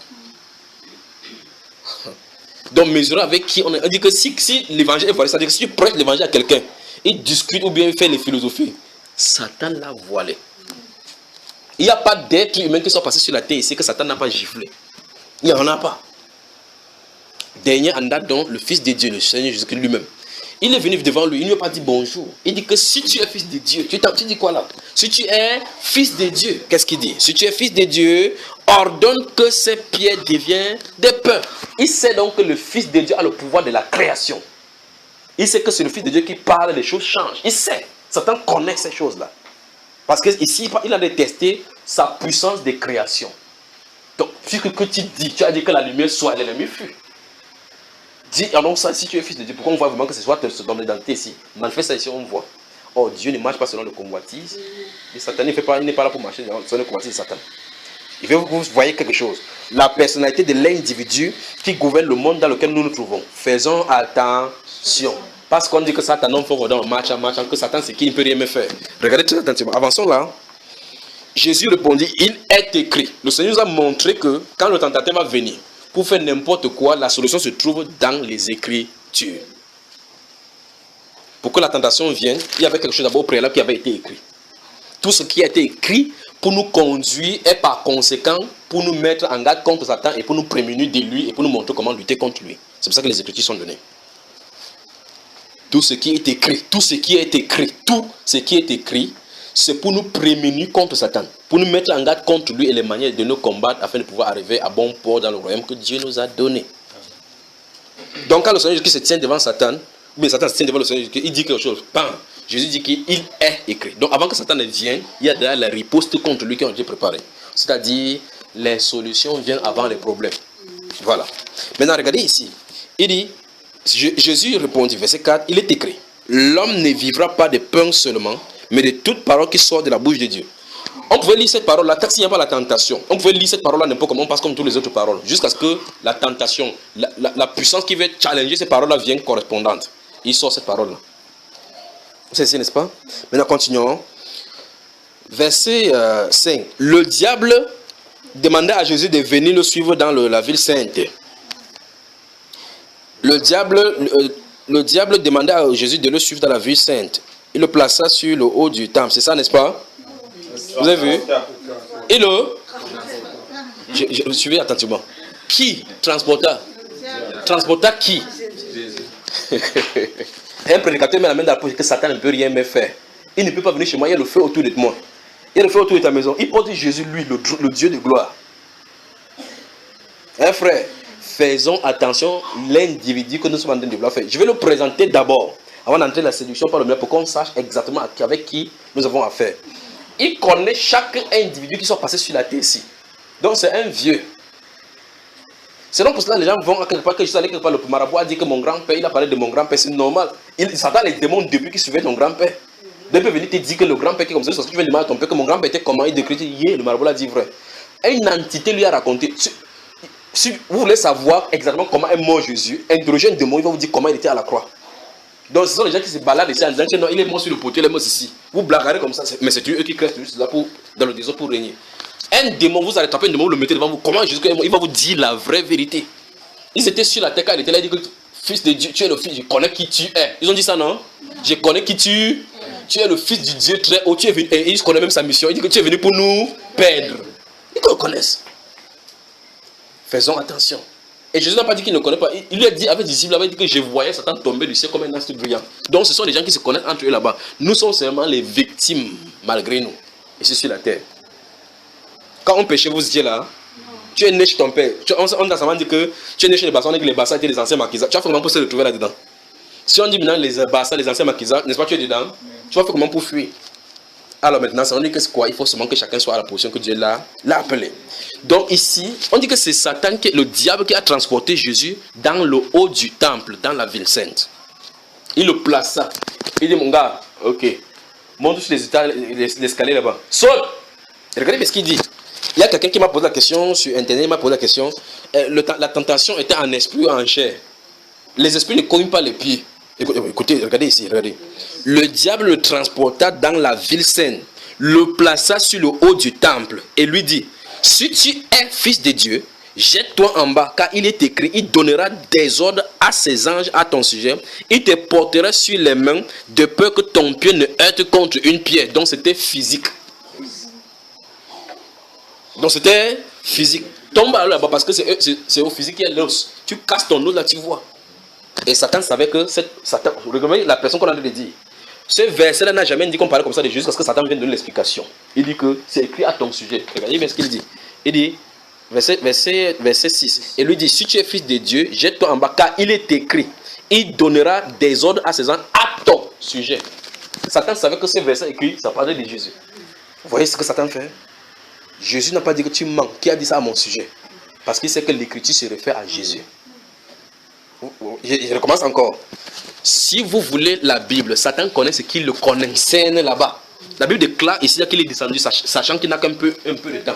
Donc mesurer avec qui on dit que si l'évangile est voilé, c'est-à-dire que si tu prêches l'évangile à quelqu'un, il discute ou bien il fait les philosophies, Satan l'a voilé. Il n'y a pas d'êtres humains qui sont passés sur la terre ici que Satan n'a pas giflé. Il n'y en a pas. Dernier en date donc le Fils de Dieu, le Seigneur Jésus-Christ lui-même. Il est venu devant lui, il ne lui a pas dit bonjour. Il dit que si tu es fils de Dieu, tu dis quoi là? Si tu es fils de Dieu, qu'est-ce qu'il dit? Si tu es fils de Dieu, ordonne que ces pierres deviennent des pains. Il sait donc que le Fils de Dieu a le pouvoir de la création. Il sait que c'est le Fils de Dieu qui parle, les choses changent. Il sait. Satan connaît ces choses-là. Parce qu'ici, il a détesté sa puissance de création. Donc, puisque tu as dit que la lumière soit, la lumière fut. Dis, alors ça, si tu es fils de Dieu, pourquoi on voit vraiment que ce soit ton identité ici? Manifeste ça ici, on voit. Oh, Dieu ne marche pas selon le convoitise. Et Satan il n'est pas là pour marcher selon le convoitise de Satan. Il veut que vous voyez quelque chose. La personnalité de l'individu qui gouverne le monde dans lequel nous nous trouvons. Faisons attention. Parce qu'on dit que Satan, non, il faut dans le match, que Satan, c'est qui, il ne peut rien me faire. Regardez très attentivement. Avançons là. Jésus répondit, il est écrit. Le Seigneur nous a montré que quand le tentateur va venir, pour faire n'importe quoi, la solution se trouve dans les Écritures. Pour que la tentation vienne, il y avait quelque chose d'abord préalable qui avait été écrit. Tout ce qui a été écrit pour nous conduire et par conséquent pour nous mettre en garde contre Satan et pour nous prémunir de lui et pour nous montrer comment lutter contre lui. C'est pour ça que les Écritures sont données. Tout ce qui est écrit, c'est pour nous prémunir contre Satan, pour nous mettre en garde contre lui et les manières de nous combattre afin de pouvoir arriver à bon port dans le royaume que Dieu nous a donné. Donc quand le Seigneur Jésus se tient devant Satan, ou bien Satan se tient devant le Seigneur Jésus, il dit quelque chose. Bam! Jésus dit qu'il est écrit. Donc avant que Satan ne vienne, il y a déjà la riposte contre lui qui ont été préparées. C'est-à-dire, les solutions viennent avant les problèmes. Voilà. Maintenant, regardez ici. Il dit, Jésus répondit, verset 4, il est écrit, l'homme ne vivra pas de pain seulement, mais de toute parole qui sort de la bouche de Dieu. On pouvait lire cette parole-là, s'il n'y a pas la tentation, on pouvait lire cette parole-là n'importe comment, on passe comme toutes les autres paroles, jusqu'à ce que la tentation, la puissance qui veut challenger ces paroles-là vienne correspondante. Il sort cette parole-là. C'est ici, n'est-ce pas? Maintenant, continuons. Verset 5. Le diable demanda à Jésus de venir le suivre dans la ville sainte. Le diable demanda à Jésus de le suivre dans la ville sainte. Il le plaça sur le haut du temple. C'est ça, n'est-ce pas? Vous avez vu? Et je suivez attentivement. Qui transporta? Transporta qui? Un prédicateur met la main dans la poche que Satan ne peut rien me faire. Il ne peut pas venir chez moi, il y a le feu autour de moi. Il y a le feu autour de ta maison. Il porte Jésus, lui, le Dieu de gloire. Hein, frère, faisons attention l'individu que nous sommes en train de vouloir faire. Je vais le présenter d'abord, avant d'entrer dans la séduction par le milieu, pour qu'on sache exactement avec qui nous avons affaire. Il connaît chaque individu qui sont passés sur la terre ici. Donc c'est un vieux. C'est donc pour cela que les gens vont à quelque part, que je suis allé quelque part, le marabout a dit que mon grand-père, il a parlé de mon grand-père, c'est normal. Il s'attend les démons depuis qu'il suivait ton grand-père. Dès qu'il venir te dire que le grand-père est comme ça, parce que tu viens de demander à ton père que mon grand-père était comment, il décrit, le marabout l'a dit vrai. Une entité lui a raconté. si vous voulez savoir exactement comment est mort Jésus, interrogez un démon, il va vous dire comment il était à la croix. Donc ce sont les gens qui se baladent ici en disant que non, il est mort sur le poteau, il est mort ici. Vous blaguerez comme ça, mais c'est eux qui créent juste là dans le désordre pour régner. Un démon, vous allez taper un démon, vous le mettez devant vous, comment Jésus est mort, il va vous dire la vraie vérité. Ils étaient sur la terre quand il était là, il dit que fils de Dieu, tu es le fils, je connais qui tu es. Ils ont dit ça, non? Je connais qui tu es le fils du Dieu très haut, tu es venu, et ils connaissent même sa mission, il dit que tu es venu pour nous perdre. Ils le connaissent. Faisons attention. Et Jésus n'a pas dit qu'il ne connaît pas. Il lui a dit avec les disciples, il a dit que je voyais Satan tomber du ciel comme un astre brillant. Donc ce sont les gens qui se connaissent entre eux là-bas. Nous sommes seulement les victimes, malgré nous, ici sur la terre. Quand on péchait, vous étiez là, tu es né chez ton père. On a seulement dit que tu es né chez les Bassans, on dit que les Bassans étaient les anciens maquisards. Tu vas faire comment pour se retrouver là-dedans? Si on dit maintenant les Bassans, les anciens maquisards, n'est-ce pas, tu es dedans? Tu vas faire comment pour fuir? Alors maintenant, on dit que c'est quoi? Il faut seulement que chacun soit à la position que Dieu l'a appelé. Donc ici, on dit que c'est Satan, le diable qui a transporté Jésus dans le haut du temple, dans la ville sainte. Il le plaça. Il dit, mon gars, ok, monte sur l'escalier là-bas. Saute! Regardez ce qu'il dit. Il y a quelqu'un qui m'a posé la question sur Internet, il m'a posé la question. La tentation était en esprit ou en chair. Les esprits ne cognent pas les pieds. Écoutez, regardez ici, regardez. Le diable le transporta dans la ville sainte, le plaça sur le haut du temple et lui dit, si tu es fils de Dieu, jette-toi en bas, car il est écrit, il donnera des ordres à ses anges à ton sujet, il te portera sur les mains de peur que ton pied ne heurte contre une pierre. Donc c'était physique. Donc c'était physique. Tombe là-bas parce que c'est au physique qu'il y a l'os. Tu casses ton os là, tu vois. Et Satan savait que Satan, regardez la personne qu'on a de dire. Ce verset-là n'a jamais dit qu'on parlait comme ça de Jésus parce que Satan vient de donner l'explication. Il dit que c'est écrit à ton sujet. Regardez bien ce qu'il dit. Il dit, verset 6. Et lui dit, si tu es fils de Dieu, jette-toi en bas, car il est écrit, il donnera des ordres à ses anges à ton sujet. Satan savait que ce verset écrit, ça parlait de Jésus. Vous voyez ce que Satan fait? Jésus n'a pas dit que tu mens. Qui a dit ça à mon sujet? Parce qu'il sait que l'écriture se réfère à Jésus. Je recommence encore. Si vous voulez la Bible, Satan connaît ce qu'il le concerne là-bas. La Bible déclare ici qu'il est descendu, sachant qu'il n'a qu'un peu de temps.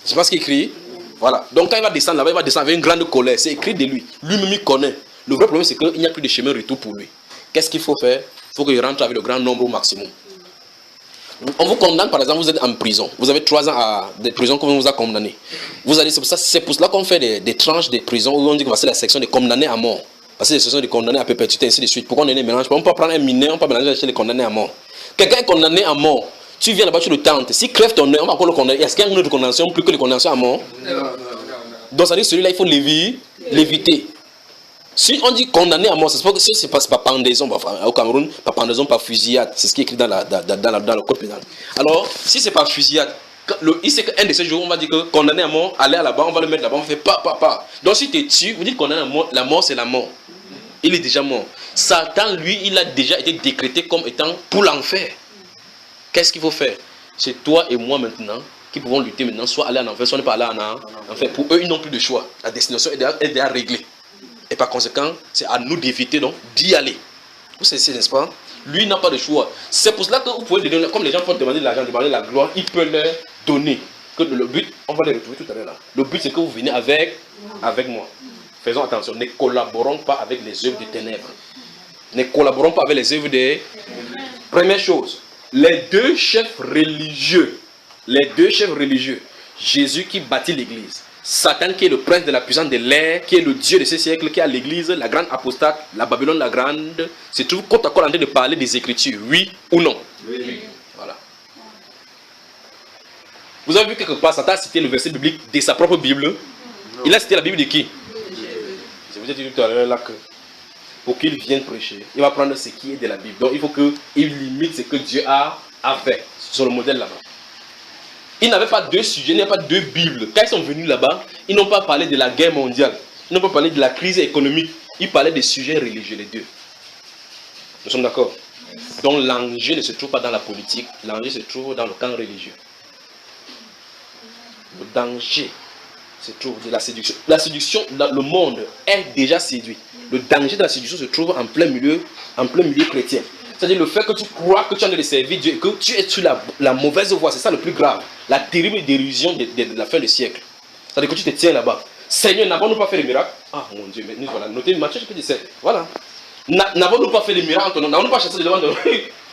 C'est pas ce qu'il écrit. Voilà. Donc quand il va descendre là-bas, il va descendre avec une grande colère. C'est écrit de lui. Lui-même il connaît. Le vrai problème c'est qu'il n'y a plus de chemin retour pour lui. Qu'est-ce qu'il faut faire? Il faut qu'il rentre avec le grand nombre au maximum. On vous condamne, par exemple, vous êtes en prison. Vous avez 3 ans de prison qu'on vous a condamné. Vous allez, c'est pour cela qu'on fait des tranches de prison où on dit que c'est la section des condamnés à mort. Parce que c'est la section des condamnés à perpétuité, ainsi de suite. Pourquoi on ne les mélange pas? On peut prendre un mineur, on peut mélanger chez les condamnés à mort. Quelqu'un est condamné à mort. Tu viens là-bas, tu le tentes. S'il crève ton œil, on va encore le condamner. Est-ce qu'il y a une autre condamnation plus que les condamnations à mort? Non. Donc ça dit celui-là, il faut l'éviter. Si on dit condamné à mort, c'est pas que c'est pas pendaison au Cameroun, pas pendaison, pas fusillade. C'est ce qui est écrit dans le code pénal. Alors, si c'est pas fusillade, il sait qu'un de ces jours, on va dire que condamné à mort, aller là-bas, on va le mettre là-bas, on fait pas. Donc si tu tues, vous dites condamné à mort, la mort c'est la mort. Il est déjà mort. Satan, lui, il a déjà été décrété comme étant pour l'enfer. Qu'est-ce qu'il faut faire? C'est toi et moi maintenant qui pouvons lutter maintenant, soit aller en enfer, soit ne pas aller en enfer. Pour eux, ils n'ont plus de choix. La destination est déjà réglée. Et par conséquent, c'est à nous d'éviter donc d'y aller. Vous savez, n'est-ce pas? Lui n'a pas de choix. C'est pour cela que vous pouvez lui donner, comme les gens peuvent demander de l'argent, demander la gloire, il peut leur donner. Que le but, on va les retrouver tout à l'heure là. Le but c'est que vous venez avec moi. Faisons attention, ne collaborons pas avec les œuvres des ténèbres. Ne collaborons pas avec les œuvres des... Première chose, les deux chefs religieux, Jésus qui bâtit l'église, Satan qui est le prince de la puissance de l'air, qui est le Dieu de ce siècle, qui a l'église, la grande apostate, la Babylone la grande, se trouve côte à côte en train de parler des Écritures, oui ou non? Oui. Voilà. Vous avez vu quelque part, Satan a cité le verset biblique de sa propre Bible. Non. Il a cité la Bible de qui? Je vous ai dit tout à l'heure là que pour qu'il vienne prêcher, il va prendre ce qui est de la Bible. Donc il faut qu'il limite ce que Dieu a fait sur le modèle là-bas. Ils n'avaient pas 2 sujets, il n'y a pas 2 Bibles. Quand ils sont venus là-bas, ils n'ont pas parlé de la guerre mondiale. Ils n'ont pas parlé de la crise économique. Ils parlaient des sujets religieux, les deux. Nous sommes d'accord? Donc l'enjeu ne se trouve pas dans la politique. L'enjeu se trouve dans le camp religieux. Le danger se trouve de la séduction. La séduction, le monde est déjà séduit. Le danger de la séduction se trouve en plein milieu chrétien. C'est-à-dire le fait que tu crois que tu es en train de servir Dieu et que tu es sur la mauvaise voie, c'est ça le plus grave. La terrible dérision de la fin du siècle. C'est-à-dire que tu te tiens là-bas. Seigneur, n'avons-nous pas fait les miracles? Ah mon Dieu, mais nous voilà, notez Matthieu chapitre 17. Voilà. N'avons-nous pas fait les miracles en ton nom? N'avons-nous pas chassé les démons en ton nom?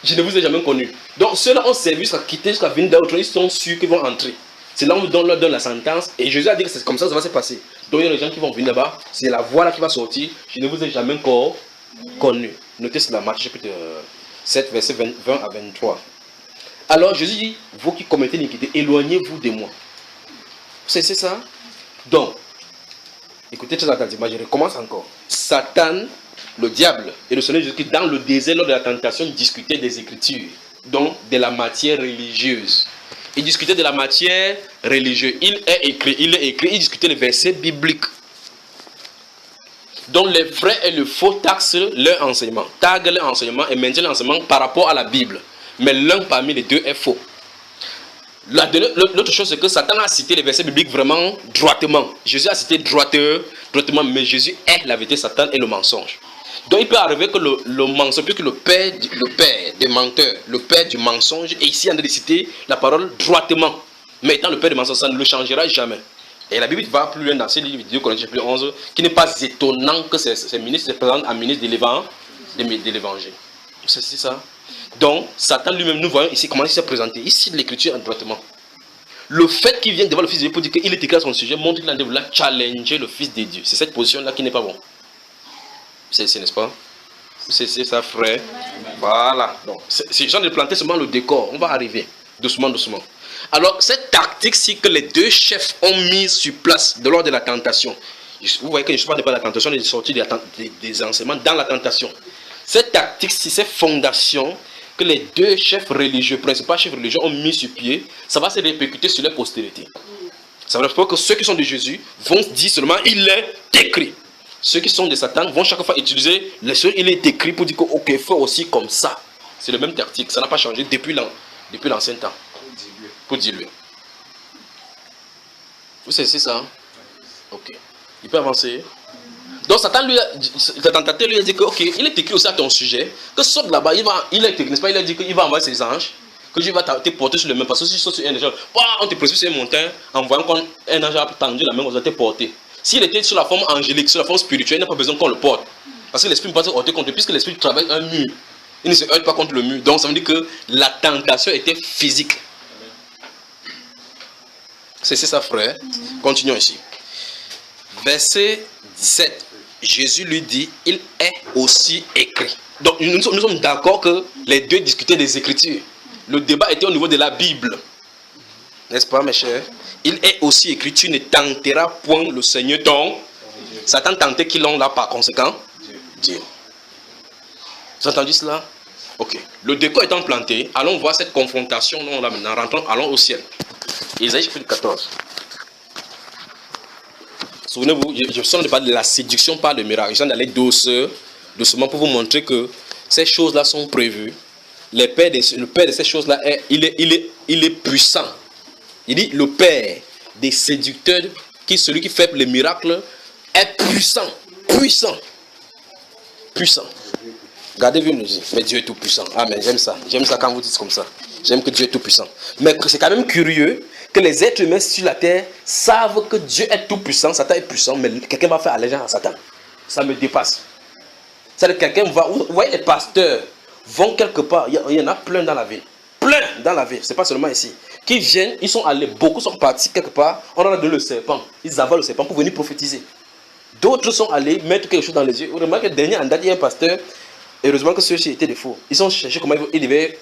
Je ne vous ai jamais connu. Donc ceux-là ont servi jusqu'à quitter, jusqu'à venir d'autres, ils sont sûrs qu'ils vont entrer. C'est là où on leur donne la sentence. Et Jésus a dit que c'est comme ça va se passer. Donc il y a les gens qui vont venir là-bas. C'est la voix là qui va sortir. Je ne vous ai jamais encore connu. Notez cela, Matthieu chapitre 7, verset 20 à 23. Alors Jésus dit, vous qui commettez l'iniquité, éloignez-vous de moi. C'est ça? Donc, écoutez très attentivement, je recommence encore. Satan, le diable et le Seigneur Jésus qui dans le désert lors de la tentation discutaient des Écritures, donc de la matière religieuse. Ils discutaient de la matière religieuse. Il est écrit, ils discutaient les versets bibliques. Donc les vrais et le faux taxent leur enseignement, taguent leur enseignement et maintiennent l'enseignement par rapport à la Bible. Mais l'un parmi les deux est faux. L'autre chose, c'est que Satan a cité les versets bibliques vraiment droitement. Jésus a cité droitement, mais Jésus est la vérité, Satan est le mensonge. Donc il peut arriver que le mensonge, puisque le père des menteurs, le père du mensonge, est ici en train de citer la parole droitement. Mais étant le père du mensonge, ça ne le changera jamais. Et la Bible va plus loin dans ces livres de 2 Corinthiens chapitre 11, qui n'est pas étonnant que ces ministres se présentent en ministre de l'évangile. C'est ça. Donc, Satan lui-même, nous voyons ici comment il s'est présenté. Ici, l'écriture droitement. Le fait qu'il vienne devant le Fils de Dieu pour dire qu'il est écrit à son sujet montre qu'il a voulu challenger le Fils de Dieu. C'est cette position-là qui n'est pas bon. N'est-ce pas? C'est ça, frère. Voilà. Donc, c'est genre de planter seulement le décor. On va arriver doucement. Alors, cette tactique-ci que les deux chefs ont mise sur place lors de la tentation. Vous voyez que je ne parle pas de la tentation, je sorti des enseignements dans la tentation. Cette tactique-ci, cette fondation que les deux chefs religieux, principaux chefs religieux ont mis sur pied, ça va se répercuter sur leur postérité. Ça veut dire que ceux qui sont de Jésus vont dire seulement il est écrit. Ceux qui sont de Satan vont chaque fois utiliser le seul il est écrit pour dire que ok, faut aussi comme ça. C'est le même tactique, ça n'a pas changé depuis l'ancien temps. Pour diluer. Vous savez, c'est ça? Ok. Il peut avancer. Donc Satan le tentateur lui a dit que ok, il est écrit aussi à ton sujet, que saute là-bas, il est écrit, n'est-ce pas? Il a dit qu'il va envoyer ses anges, que Dieu va te porter sur les mains. Parce que si tu sautes sur un ange, on te précipite sur une montagne, en voyant qu'un ange a tendu la main, on va te porter. S'il était sur la forme angélique, sur la forme spirituelle, il n'a pas besoin qu'on le porte. Parce que l'esprit ne peut pas se heurter contre lui, puisque l'esprit travaille un mur. Il ne se heurte pas contre le mur. Donc ça veut dire que la tentation était physique. C'est ça, frère. Continuons ici. Verset 17. Jésus lui dit, il est aussi écrit. Donc nous sommes d'accord que les deux discutaient des Écritures. Le débat était au niveau de la Bible. N'est-ce pas, mes chers? Il est aussi écrit, tu ne tenteras point le Seigneur ton. Satan tentait qui l'ont là par conséquent? Dieu. Vous avez entendu cela? Ok. Le décor étant planté, allons voir cette confrontation. Non, là maintenant, rentrons, allons au ciel. Isaïe chapitre 14. Souvenez-vous, je sens de parler de la séduction par le miracle. Je sens d'aller doucement pour vous montrer que ces choses-là sont prévues. Le père de ces choses-là, il est puissant. Il dit, le père des séducteurs, celui qui fait les miracles, est puissant. Regardez-vous, mais Dieu est tout puissant. Amen, j'aime ça. J'aime ça quand vous dites comme ça. J'aime que Dieu est tout puissant. Mais c'est quand même curieux que les êtres humains sur la terre savent que Dieu est tout puissant, Satan est puissant, mais quelqu'un va faire allégeance à Satan. Ça me dépasse. C'est-à-dire que quelqu'un va... Vous voyez, les pasteurs vont quelque part, il y en a plein dans la ville. Plein dans la ville, c'est pas seulement ici. Qui viennent, ils sont allés, beaucoup sont partis quelque part, on en a donné le serpent. Ils avalent le serpent pour venir prophétiser. D'autres sont allés mettre quelque chose dans les yeux. Vous remarquez que dernier en date, il y a un pasteur, heureusement que ceux-ci étaient des faux. Ils ont cherché comment ils devaient...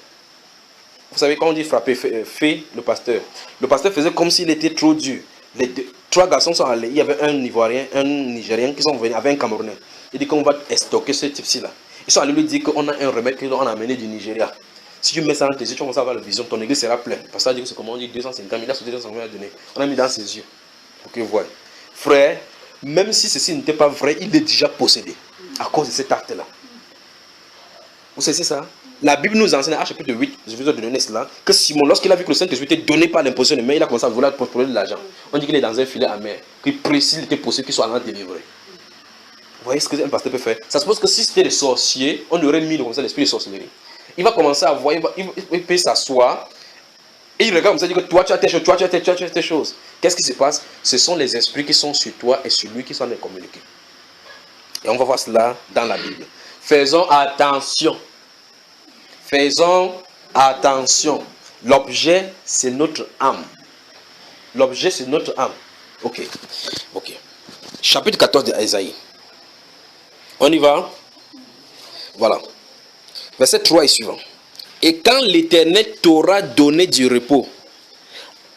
Vous savez, quand on dit frapper, fait le pasteur. Le pasteur faisait comme s'il était trop dur. Trois garçons sont allés. Il y avait un Ivoirien, un Nigérien qui sont venus avec un Camerounais. Il dit qu'on va stocker ce type-ci là. Ils sont allés lui dire qu'on a un remède qu'on a amené du Nigeria. Si tu mets ça dans tes yeux, tu vas commencer à avoir la vision. Ton église sera pleine. Parce que ça dit que c'est comment on dit 250 000. Il a sauté 250 000 à donner. On a mis dans ses yeux. Pour que vous voyez. Frère, même si ceci n'était pas vrai, il est déjà possédé. À cause de cet acte-là. Vous savez ça? La Bible nous enseigne à chapitre 8, je vous ai donné cela, que Simon, lorsqu'il a vu que le Saint-Esprit était donné par l'imposition de main, il a commencé à vouloir produire de l'argent. On dit qu'il est dans un filet amer, qu'il précise, il était possible qu'il soit en train de délivrer. Vous voyez ce qu'un pasteur peut faire? Ça suppose que si c'était des sorciers, on aurait mis comme ça l'esprit de sorcellerie. Il va commencer à voir, il peut s'asseoir, Et il regarde comme ça, il dit que toi tu as tes choses, toi tu as tes choses. Qu'est-ce qui se passe? Ce sont les esprits qui sont sur toi et sur lui qui sont en train de communiquer. Et on va voir cela dans la Bible. Faisons attention. Faisons attention. L'objet, c'est notre âme. L'objet, c'est notre âme. Ok. Ok. Chapitre 14 d'Ésaïe. On y va? Voilà. Verset 3 et suivant. Et quand l'Éternel t'aura donné du repos,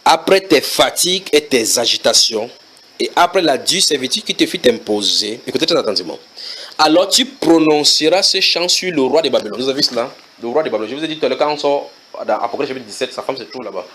après tes fatigues et tes agitations, et après la dure servitude qui te fut imposée, écoutez très attentivement, alors tu prononceras ce chant sur le roi de Babylone. Vous avez vu cela? Le roi de Babylone. Je vous ai dit tout à l'heure, quand on sort dans Apocalypse chapitre 17, sa femme se trouve là-bas.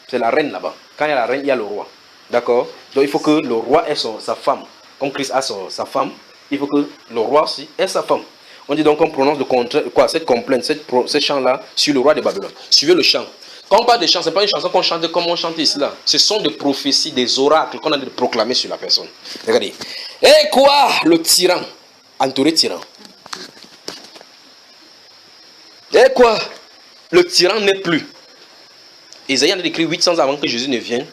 C'est la reine là-bas. Quand il y a la reine, il y a le roi. D'accord? Donc il faut que le roi ait sa femme. Comme Christ a sa femme, il faut que le roi aussi ait sa femme. On dit donc qu'on prononce le contraire, quoi, cette complainte, ce chant-là sur le roi de Babylone. Suivez le chant. Quand on parle de chant, ce n'est pas une chanson qu'on chante comme on chante ici là. Ce sont des prophéties, des oracles qu'on a de proclamer sur la personne. Regardez. Et quoi, le tyran, entouré tyran. Et quoi, le tyran n'est plus. Isaïe en a écrit 800 ans avant que Jésus ne vienne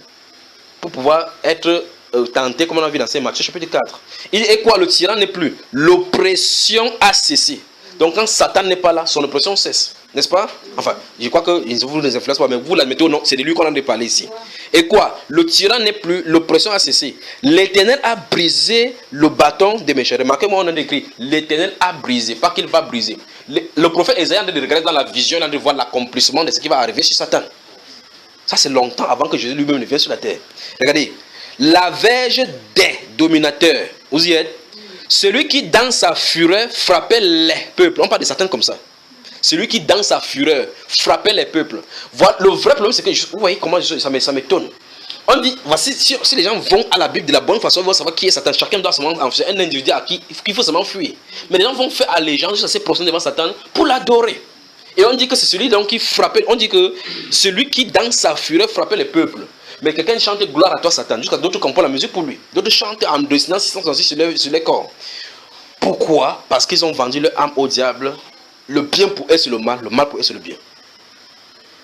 pour pouvoir être tenté, comme on a vu dans Saint Matthieu chapitre 4. Il dit, et quoi, le tyran n'est plus. L'oppression a cessé. Donc quand Satan n'est pas là, son oppression cesse. N'est-ce pas? Enfin, je crois que vous ne les influencez pas, mais vous l'admettez ou non, c'est de lui qu'on a de parler ici. Et quoi? Le tyran n'est plus, l'oppression a cessé. L'Éternel a brisé le bâton des méchants. Remarquez-moi, on a écrit, l'Éternel a brisé, pas qu'il va briser. Le prophète Isaïe a de regarder dans la vision, il a de voir l'accomplissement de ce qui va arriver sur Satan. Ça, c'est longtemps avant que Jésus lui-même ne vienne sur la terre. Regardez, la verge des dominateurs, vous y êtes? Celui qui, dans sa fureur, frappait les peuples. On parle de Satan comme ça. Celui qui, dans sa fureur, frappait les peuples. Voilà, le vrai problème, c'est que, vous voyez comment ça m'étonne. On dit, voici, si les gens vont à la Bible de la bonne façon, ils vont savoir qui est Satan. Chacun doit seulement en faire un individu à qui il faut seulement fuir. Mais les gens vont faire allégeance jusqu'à ces personnes devant Satan pour l'adorer. Et on dit que c'est celui donc qui frappait, on dit que celui qui, dans sa fureur, frappait les peuples. Mais quelqu'un chante gloire à toi, Satan, jusqu'à d'autres composent la musique pour lui. D'autres chantent en dessinant 666 sur les corps. Pourquoi? Parce qu'ils ont vendu leur âme au diable. Le bien pour eux, c'est le mal pour eux, c'est le bien.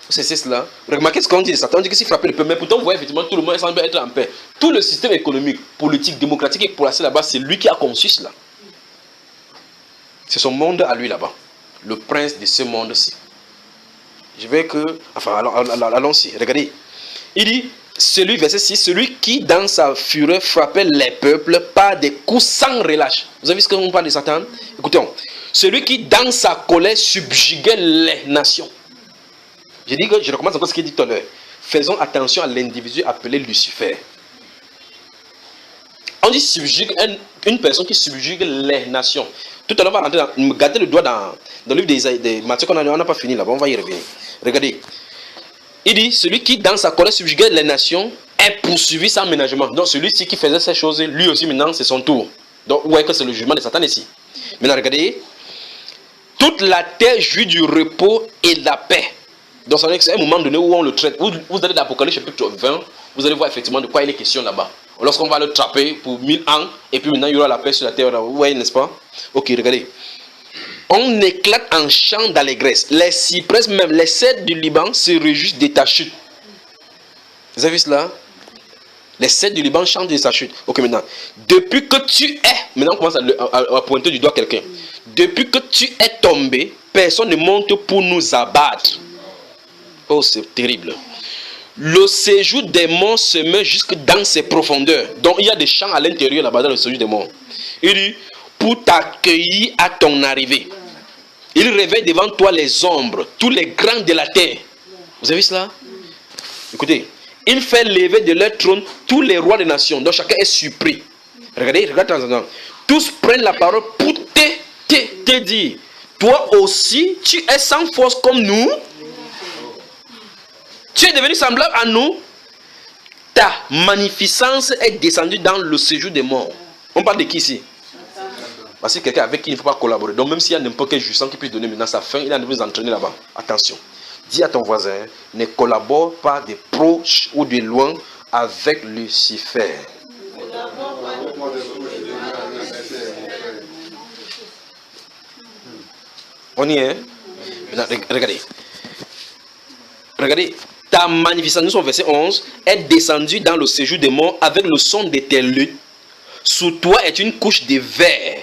C'est cela. Remarquez ce qu'on dit de Satan. On dit que s'il frappait le peuple, mais pourtant, vous voyez effectivement, tout le monde semble être en paix. Tout le système économique, politique, démocratique et placé là-bas, c'est lui qui a conçu cela. C'est son monde à lui là-bas. Le prince de ce monde-ci. Je vais que... Enfin, allons-y. Regardez. Il dit, verset 6, celui qui dans sa fureur frappait les peuples par des coups sans relâche. Vous avez vu ce qu'on parle de Satan? Écoutez, celui qui dans sa colère subjuguait les nations. Je dis que je recommence encore ce qu'il dit tout à l'heure. Faisons attention à l'individu appelé Lucifer. On dit subjugue une personne qui subjugue les nations. Tout à l'heure, on va rentrer dans... Gardez le doigt dans le livre des Matthieu, on n'a pas fini là-bas, on va y revenir. Regardez. Il dit, celui qui dans sa colère subjuguait les nations est poursuivi sans ménagement. Donc celui-ci qui faisait ces choses, lui aussi maintenant c'est son tour. Donc vous voyez que c'est le jugement de Satan ici. Maintenant regardez. Toute la terre jouit du repos et de la paix. Donc ça veut dire que c'est un moment donné où on le traite. Vous allez dans l'Apocalypse chapitre 20, vous allez voir effectivement de quoi il est question là-bas. Lorsqu'on va le trapper pour 1000 ans, et puis maintenant il y aura la paix sur la terre. Vous voyez, n'est-ce pas? Ok, regardez. On éclate en chant d'allégresse. Les cyprès, même les cèdres du Liban, se réjouissent de ta chute. Vous avez vu cela? Les cèdres du Liban chantent de sa chute. Ok, maintenant. Depuis que tu es, maintenant on commence à pointer du doigt quelqu'un. Depuis que tu es tombé, personne ne monte pour nous abattre. Oh, c'est terrible. Le séjour des morts se met jusque dans ses profondeurs. Donc il y a des champs à l'intérieur là-bas dans le séjour des morts. Il dit, pour t'accueillir à ton arrivée. Il réveille devant toi les ombres, tous les grands de la terre. Vous avez vu cela? Écoutez, il fait lever de leur trône tous les rois des nations. Donc chacun est surpris. Regardez, regardez. Tous prennent la parole pour te dire, toi aussi, tu es sans force comme nous. Tu es devenu semblable à nous. Ta magnificence est descendue dans le séjour des morts. On parle de qui ici? Parce que quelqu'un avec qui il ne faut pas collaborer. Donc même s'il y a n'importe quel jouissant qui puisse donner maintenant sa fin, il a de vous entraîner là-bas. Attention. Dis à ton voisin, ne collabore pas de proche ou de loin avec Lucifer. On y est? Regardez. Regardez. ta magnificence, nous sommes au verset 11, est descendue dans le séjour des morts avec le son de tes luttes. Sous toi est une couche de verre.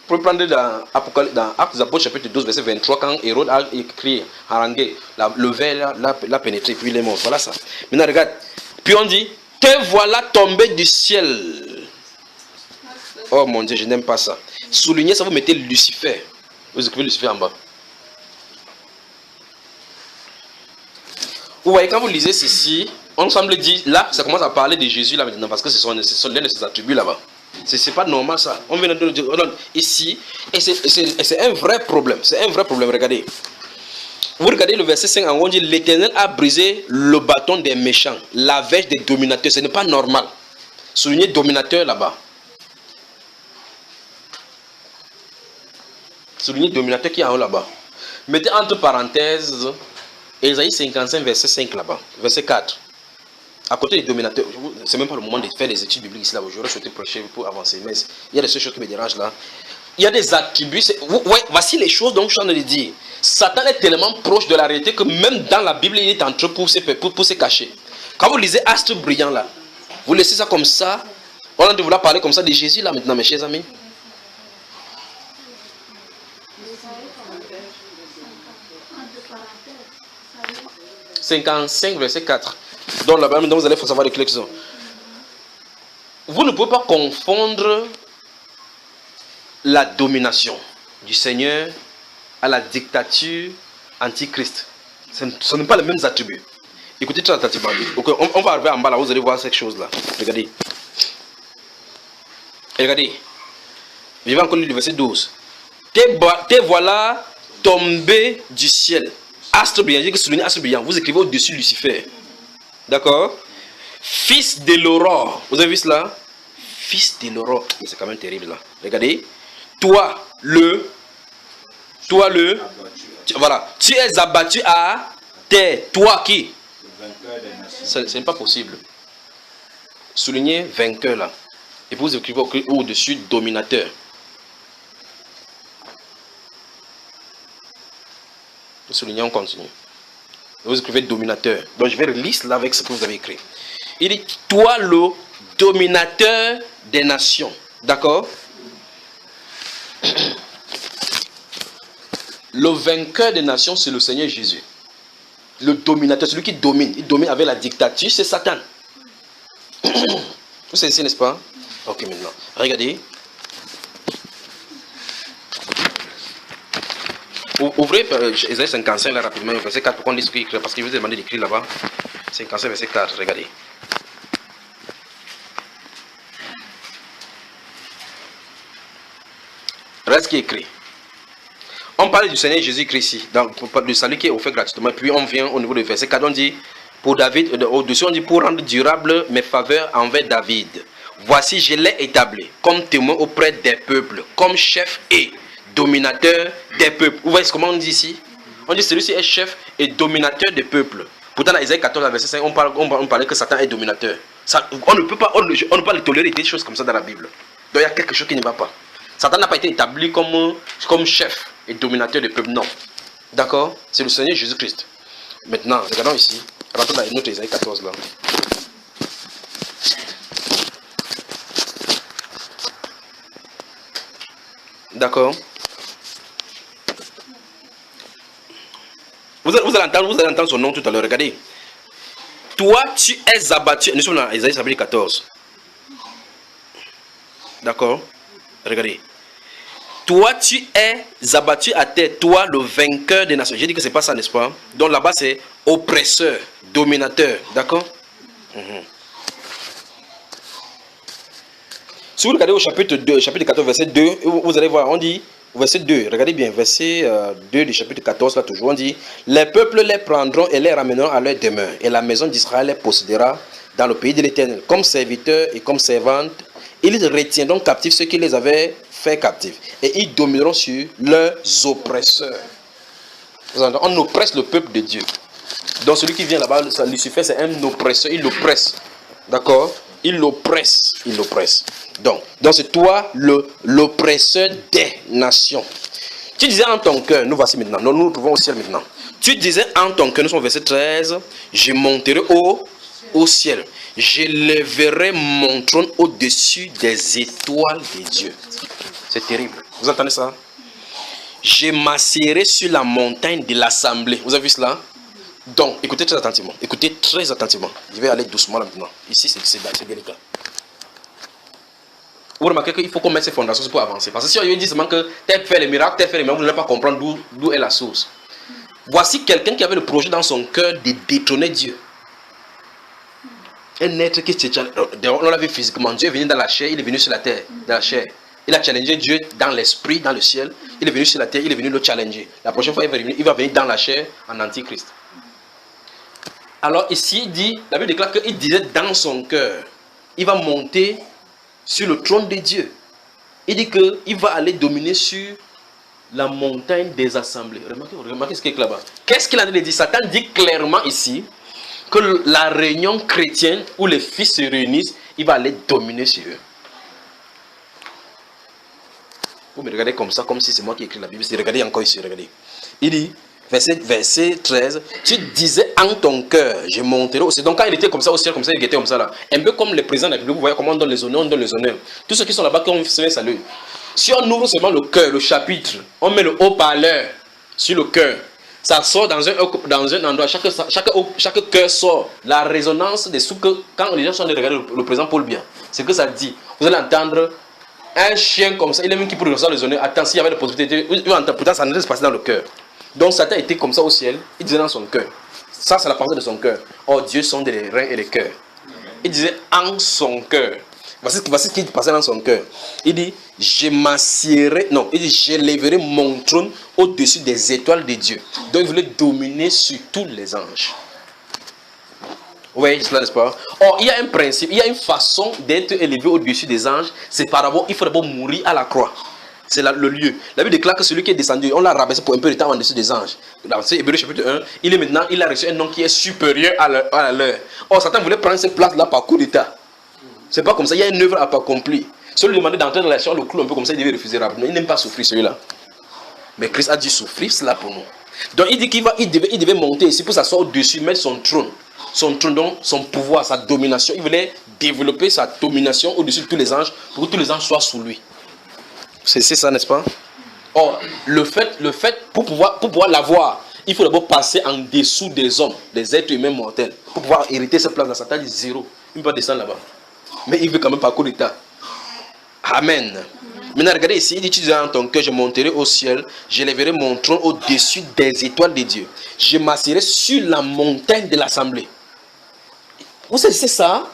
Vous pouvez prendre dans Actes des Apôtres chapitre 12 verset 23 quand Hérode a écrit, harangué, le verre l'a pénétré puis il est mort. Voilà ça. Maintenant regarde. Puis on dit, te voilà tombé du ciel. Oh mon Dieu, je n'aime pas ça. Soulignez ça, vous mettez Lucifer. Vous écrivez Lucifer en bas. Vous voyez, quand vous lisez ceci, on semble dire, là, ça commence à parler de Jésus là maintenant, parce que ce sont l'un de ses attributs là-bas. C'est pas normal ça. On vient de dire ici, et c'est un vrai problème. C'est un vrai problème, regardez. Vous regardez le verset 5 en haut, on dit, l'Éternel a brisé le bâton des méchants, la verge des dominateurs. Ce n'est pas normal. Soulignez dominateur là-bas. Soulignez dominateur qui est en haut là-bas. Mettez entre parenthèses Ésaïe 55 verset 5 là-bas, verset 4. À côté des dominateurs, c'est même pas le moment de faire les études bibliques ici là. J'aurais souhaité prêcher pour avancer, mais il y a des choses qui me dérangent là. Il y a des attributs. Ouais, voici les choses dont je suis en train de dire. Satan est tellement proche de la réalité que même dans la Bible, il est en train pour se cacher. Quand vous lisez Astre brillant là, vous laissez ça comme ça. On a de vouloir parler comme ça de Jésus là maintenant, mes chers amis. « 55 verset 4. Donc là-bas, vous allez savoir les clés. Vous ne pouvez pas confondre la domination du Seigneur à la dictature antichrist. Ce n'est pas les mêmes attributs. Écoutez très attentivement. Okay, on va arriver en bas là, vous allez voir cette chose là. Regardez. Et regardez. Vivant encore le verset 12. Te voilà tombé du ciel. Astre brillant, j'ai souligné astre brillant. Vous écrivez au-dessus Lucifer. D'accord? Fils de l'aurore. Vous avez vu cela? Fils de l'aurore. C'est quand même terrible là. Regardez. Toi, voilà. Tu es abattu à terre. Toi qui? Ce n'est pas possible. Soulignez vainqueur là. Et vous écrivez au-dessus dominateur. Soulignez, on continue. Vous écrivez dominateur. Donc je vais relire cela avec ce que vous avez écrit. Il dit, toi le dominateur des nations. D'accord? Le vainqueur des nations, c'est le Seigneur Jésus. Le dominateur, celui qui domine. Il domine avec la dictature, c'est Satan. Vous savez ici, n'est-ce pas? Ok, maintenant. Regardez. Ouvrez Ésaïe 55 là rapidement, verset 4 pour qu'on dise ce qu'il écrit, parce qu'il vous a demandé d'écrire là-bas. 55 verset 4, regardez. Regardez ce qui est écrit. On parle du Seigneur Jésus-Christ ici, du salut qui est offert gratuitement, puis on vient au niveau du verset 4, on dit, pour David, au-dessus on dit, pour rendre durable mes faveurs envers David. Voici, je l'ai établi comme témoin auprès des peuples, comme chef et dominateur des peuples. Vous voyez comment on dit ici? On dit celui-ci est chef et dominateur des peuples. Pourtant, dans Isaïe 14, verset 5, on parlait que Satan est dominateur. Ça, on ne peut pas le tolérer des choses comme ça dans la Bible. Donc il y a quelque chose qui ne va pas. Satan n'a pas été établi comme chef et dominateur des peuples. Non. D'accord? C'est le Seigneur Jésus-Christ. Maintenant, regardons ici. Rentrons dans notre Isaïe 14 là. D'accord? Vous allez entendre son nom tout à l'heure. Regardez. Toi, tu es abattu. Nous sommes dans Isaïe chapitre 14. D'accord? Regardez. Toi, tu es abattu à terre. Toi, le vainqueur des nations. J'ai dit que ce n'est pas ça, n'est-ce pas? Donc là-bas, c'est oppresseur, dominateur. D'accord? Si vous regardez au chapitre 2, chapitre 14, verset 2, vous allez voir, on dit, verset 2, regardez bien, verset 2 du chapitre 14, là toujours, on dit, les peuples les prendront et les ramèneront à leur demeure, et la maison d'Israël les possédera dans le pays de l'Éternel, comme serviteurs et comme servantes. Ils retiendront captifs ceux qui les avaient fait captifs, et ils domineront sur leurs oppresseurs. On oppresse le peuple de Dieu. Donc celui qui vient là-bas, Lucifer, c'est un oppresseur, il l'oppresse. D'accord? Il l'oppresse, il l'oppresse. Donc c'est toi l'oppresseur des nations. Tu disais en ton cœur, nous voici maintenant, nous nous trouvons au ciel maintenant. Tu disais en ton cœur, nous sommes au verset 13, je monterai au ciel. Je lèverai mon trône au-dessus des étoiles de Dieu. C'est terrible. Vous entendez ça? Je m'assierai sur la montagne de l'assemblée. Vous avez vu cela? Donc, écoutez très attentivement. Écoutez très attentivement. Je vais aller doucement là maintenant. Ici, c'est délicat. Vous remarquez qu'il faut qu'on mette ces fondations pour avancer. Parce que si on dit seulement que tel fait les miracles, tel fait les miracles, vous n'allez pas comprendre d'où est la source. Voici quelqu'un qui avait le projet dans son cœur de détrôner Dieu. Un être qui se challenge. On l'a vu physiquement. Dieu est venu dans la chair, il est venu sur la terre, dans la chair. Il a challengé Dieu dans l'esprit, dans le ciel. Il est venu sur la terre, il est venu le challenger. La prochaine fois, il va venir dans la chair en antichrist. Alors ici, il dit, la Bible déclare qu'il disait dans son cœur, il va monter sur le trône de Dieu. Il dit qu'il va aller dominer sur la montagne des assemblées. Remarquez ce qu'il y a là-bas. Qu'est-ce qu'il a dit? Satan dit clairement ici que la réunion chrétienne où les fils se réunissent, il va aller dominer sur eux. Vous me regardez comme ça, comme si c'est moi qui écris la Bible. Regardez encore ici, regardez. Il dit, verset 13, tu disais en ton cœur, je monterai au ciel. Donc quand il était comme ça au ciel, comme ça, il était comme ça là. Un peu comme les présidents de la République, vous voyez comment on donne les honneurs, on donne les honneurs. Tous ceux qui sont là-bas, qui ont fait un salut. Si on ouvre seulement le cœur, le chapitre, on met le haut-parleur sur le cœur. Ça sort dans un endroit, chaque cœur sort. La résonance des sous que quand les gens sont en train de regarder le président Paul Biya, c'est que ça dit. Vous allez entendre un chien comme ça, il est même qui peut recevoir les honneurs. Attends, s'il y avait des possibilités, pourtant ça ne se passer dans le cœur. Donc Satan était comme ça au ciel, il disait dans son cœur. Ça, c'est la pensée de son cœur. Oh, Dieu sonde les reins et les cœurs. Il disait en son cœur. Voici ce qui passait dans son cœur. Il dit, je m'assierai, non, il dit, je lèverai mon trône au-dessus des étoiles de Dieu. Donc il voulait dominer sur tous les anges. Oui, cela n'est-ce pas? Or, il y a un principe, il y a une façon d'être élevé au-dessus des anges. C'est par rapport, il faut d'abord mourir à la croix. C'est le lieu. La Bible déclare que celui qui est descendu, on l'a rabaissé pour un peu de temps en dessous des anges. Dans Hébreux chapitre 1, il a reçu un nom qui est supérieur à leur. Or, Satan voulait prendre cette place-là par coup d'état. C'est pas comme ça, il y a une œuvre à pas accomplie. Si on lui demandait d'entrer dans la chair, le clou un peu comme ça, il devait refuser rapidement. Il n'aime pas souffrir celui-là. Mais Christ a dit souffrir cela pour nous. Donc il dit qu'il devait monter ici pour s'asseoir au-dessus, mettre son trône. Son trône, donc son pouvoir, sa domination. Il voulait développer sa domination au-dessus de tous les anges pour que tous les anges soient sous lui. C'est ça, n'est-ce pas? Or, le fait pour pouvoir l'avoir, il faut d'abord passer en dessous des hommes, des êtres humains mortels. Pour pouvoir hériter cette place-là, Satan dit zéro. Il ne peut pas descendre là-bas. Mais il veut quand même pas coup d'état. Amen. Maintenant, regardez ici, il dit, tu disais en ton cœur, je monterai au ciel, je lèverai mon trône au-dessus des étoiles de Dieu. Je m'assierai sur la montagne de l'assemblée. Vous savez, c'est ça?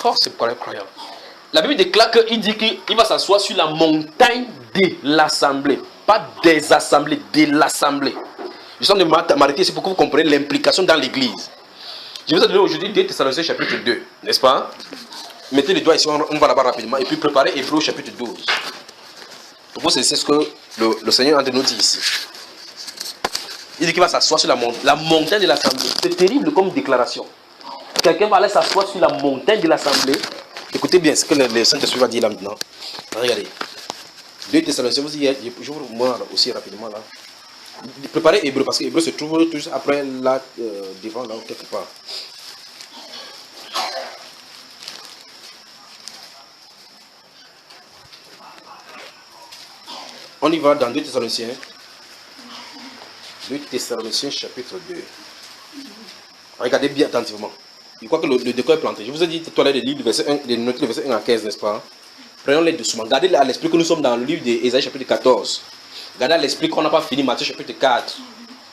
Oh, c'est incroyable. La Bible déclare qu'il dit qu'il va s'asseoir sur la montagne de l'assemblée. Pas des assemblées, de l'assemblée. Je suis en train de m'arrêter ici pour que vous compreniez l'implication dans l'église. Je vais vous donner aujourd'hui 2 Thessaloniciens chapitre 2, n'est-ce pas? Mettez les doigts ici, on va là-bas rapidement. Et puis préparez Hébreux chapitre 12. Donc c'est ce que le Seigneur nous dit ici. Il dit qu'il va s'asseoir sur la montagne de l'assemblée. C'est terrible comme déclaration. Quelqu'un va aller s'asseoir sur la montagne de l'assemblée. Écoutez bien ce que le Saint-Esprit va dire là maintenant. Regardez. 2 Thessaloniciens, je vous montre aussi rapidement là. Préparez Hébreux, parce que Hébreux se trouve tout après là, devant là, quelque part. On y va dans 2 Thessaloniciens. 2 Thessaloniciens chapitre 2. Regardez bien attentivement. Je crois que le décor est planté. Je vous ai dit tout à l'heure de lire le verset 1 à 15, n'est-ce pas? Prenons-les doucement. Gardez à l'esprit que nous sommes dans le livre d'Ésaïe chapitre 14. Gardez à l'esprit qu'on n'a pas fini Matthieu chapitre 4.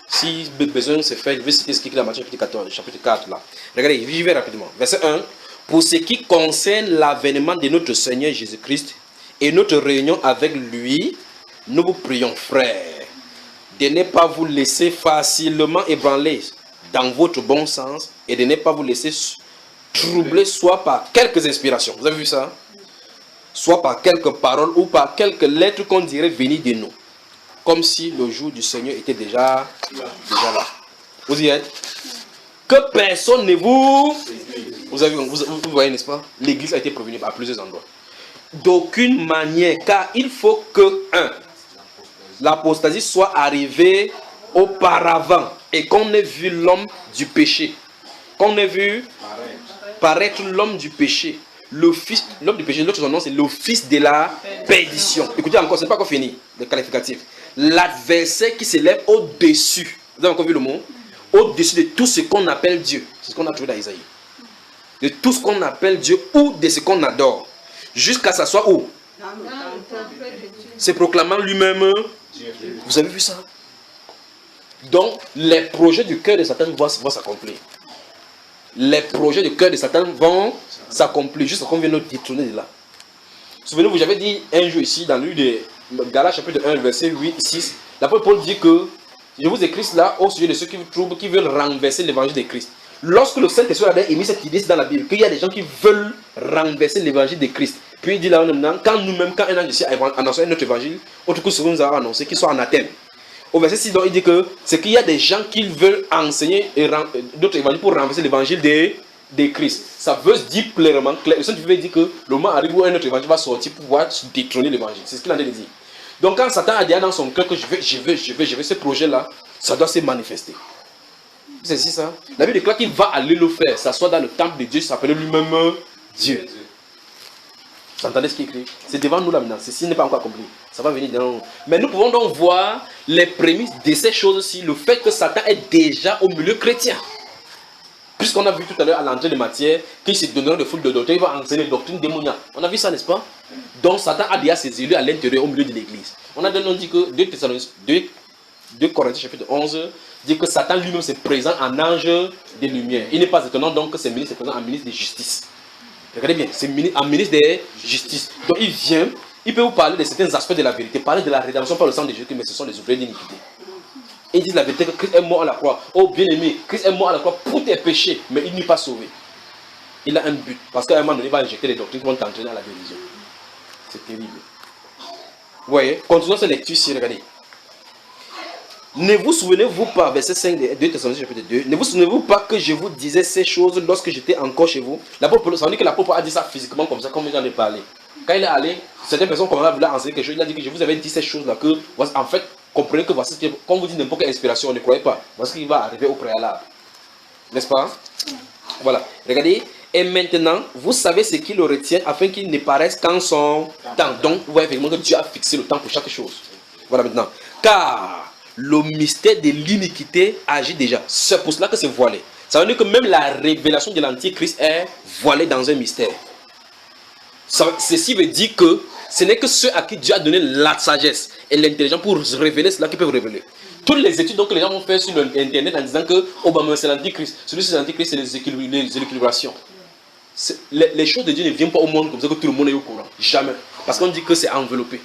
Si besoin se fait, je vais citer ce qui est dans Matthieu chapitre 14, chapitre 4 là. Regardez, j'y vais rapidement. Verset 1. Pour ce qui concerne l'avènement de notre Seigneur Jésus-Christ et notre réunion avec lui, nous vous prions, frères, de ne pas vous laisser facilement ébranler dans votre bon sens et de ne pas vous laisser troubler soit par quelques inspirations. Vous avez vu ça? Soit par quelques paroles ou par quelques lettres qu'on dirait venir de nous. Comme si le jour du Seigneur était déjà là. Vous y êtes? Que personne ne vous... Vous voyez, n'est-ce pas? L'église a été prévenue à plusieurs endroits. D'aucune manière, car il faut que, l'apostasie soit arrivée auparavant, et qu'on ait vu l'homme du péché, qu'on ait vu paraître l'homme du péché, l'homme du péché, l'autre son nom c'est le fils de la perdition. Écoutez encore, c'est pas encore fini, le qualificatif. L'adversaire qui s'élève au-dessus, vous avez encore vu le mot? Au-dessus de tout ce qu'on appelle Dieu. C'est ce qu'on a trouvé dans Isaïe. De tout ce qu'on appelle Dieu ou de ce qu'on adore. Jusqu'à s'asseoir où? C'est proclamant lui-même. Vous avez vu ça? Donc, les projets du cœur de Satan vont s'accomplir. Les projets du cœur de Satan vont s'accomplir jusqu'à qu'on vienne nous détourner de là. Souvenez-vous, j'avais dit un jour ici, dans le livre de Galates chapitre 1, verset 8, 6, l'apôtre Paul dit que je vous écris cela au sujet de ceux qui vous troublent, qui veulent renverser l'évangile de Christ. Lorsque le Saint-Esprit avait émis cette idée dans la Bible, qu'il y a des gens qui veulent renverser l'évangile de Christ, puis il dit là maintenant, quand nous-mêmes, quand un ange ici a annoncé notre évangile, autre coup, ce que nous avons annoncé, qu'ils soient anathèmes. Au verset 6, donc, il dit que c'est qu'il y a des gens qui veulent enseigner d'autres évangiles pour renverser l'évangile de Christ. Ça veut dire clairement, le Saint-Esprit dit que le moment arrive où un autre évangile va sortir pour pouvoir détrôner l'évangile. C'est ce qu'il en a dit. Donc quand Satan a dit dans son cœur que je veux ce projet-là, ça doit se manifester. C'est ça. La Bible déclare qu'il va aller le faire. Ça soit dans le temple de Dieu, s'appeler lui-même Dieu. Vous entendez ce qui est écrit? C'est devant nous là maintenant. Ceci n'est pas encore accompli. Ça va venir devant nous. Mais nous pouvons donc voir les prémices de ces choses-ci. Le fait que Satan est déjà au milieu chrétien. Puisqu'on a vu tout à l'heure à l'entrée de matière qu'il se donnera de foule de doctrine, il va enseigner les doctrines démoniaques. On a vu ça, n'est-ce pas? Donc Satan a déjà ses élus à l'intérieur, au milieu de l'église. On a dit que 2 Corinthiens chapitre 11 dit que Satan lui-même se présente en ange de lumière. Il n'est pas étonnant donc que ces ministres se présentent en ministre de justice. Regardez bien, c'est un ministre de justice. Donc il vient, il peut vous parler de certains aspects de la vérité, parler de la rédemption par le sang de Jésus, mais ce sont les ouvriers d'iniquité. Ils disent la vérité que Christ est mort à la croix. Oh bien-aimé, Christ est mort à la croix pour tes péchés, mais il n'est pas sauvé. Il a un but, parce qu'à un moment donné, il va injecter les doctrines qui vont t'entraîner à la dérision. C'est terrible. Vous voyez, continuons cette lecture ici, regardez. Ne vous souvenez-vous pas, verset 5 de 2 Thessaloniciens chapitre 2, ne vous souvenez-vous pas que je vous disais ces choses lorsque j'étais encore chez vous? L'apôtre, ça veut dire que l'apôtre a dit ça physiquement comme ça, comme j'en ai parlé. Quand il est allé, certaines personnes commençaient à vouloir enseigner quelque chose, il a dit que je vous avais dit ces choses-là, que en fait, comprenez que voici, quand on vous dit n'importe quelle inspiration, ne croyez pas, voici ce qui va arriver au préalable. N'est-ce pas? Voilà, regardez. Et maintenant, vous savez ce qui le retient afin qu'il ne paraisse qu'en son temps. Donc, vous voyez effectivement que Dieu a fixé le temps pour chaque chose. Voilà maintenant. Car le mystère de l'iniquité agit déjà. C'est pour cela que c'est voilé. Ça veut dire que même la révélation de l'Antichrist est voilée dans un mystère. Ceci veut dire que ce n'est que ceux à qui Dieu a donné la sagesse et l'intelligence pour révéler cela qui peuvent révéler. Toutes les études donc, que les gens vont faire sur Internet en disant que Obama c'est l'Antichrist. Celui-ci c'est l'Antichrist, c'est les équilibrations. Les choses de Dieu ne viennent pas au monde comme ça que tout le monde est au courant. Jamais. Parce qu'on dit que c'est enveloppé.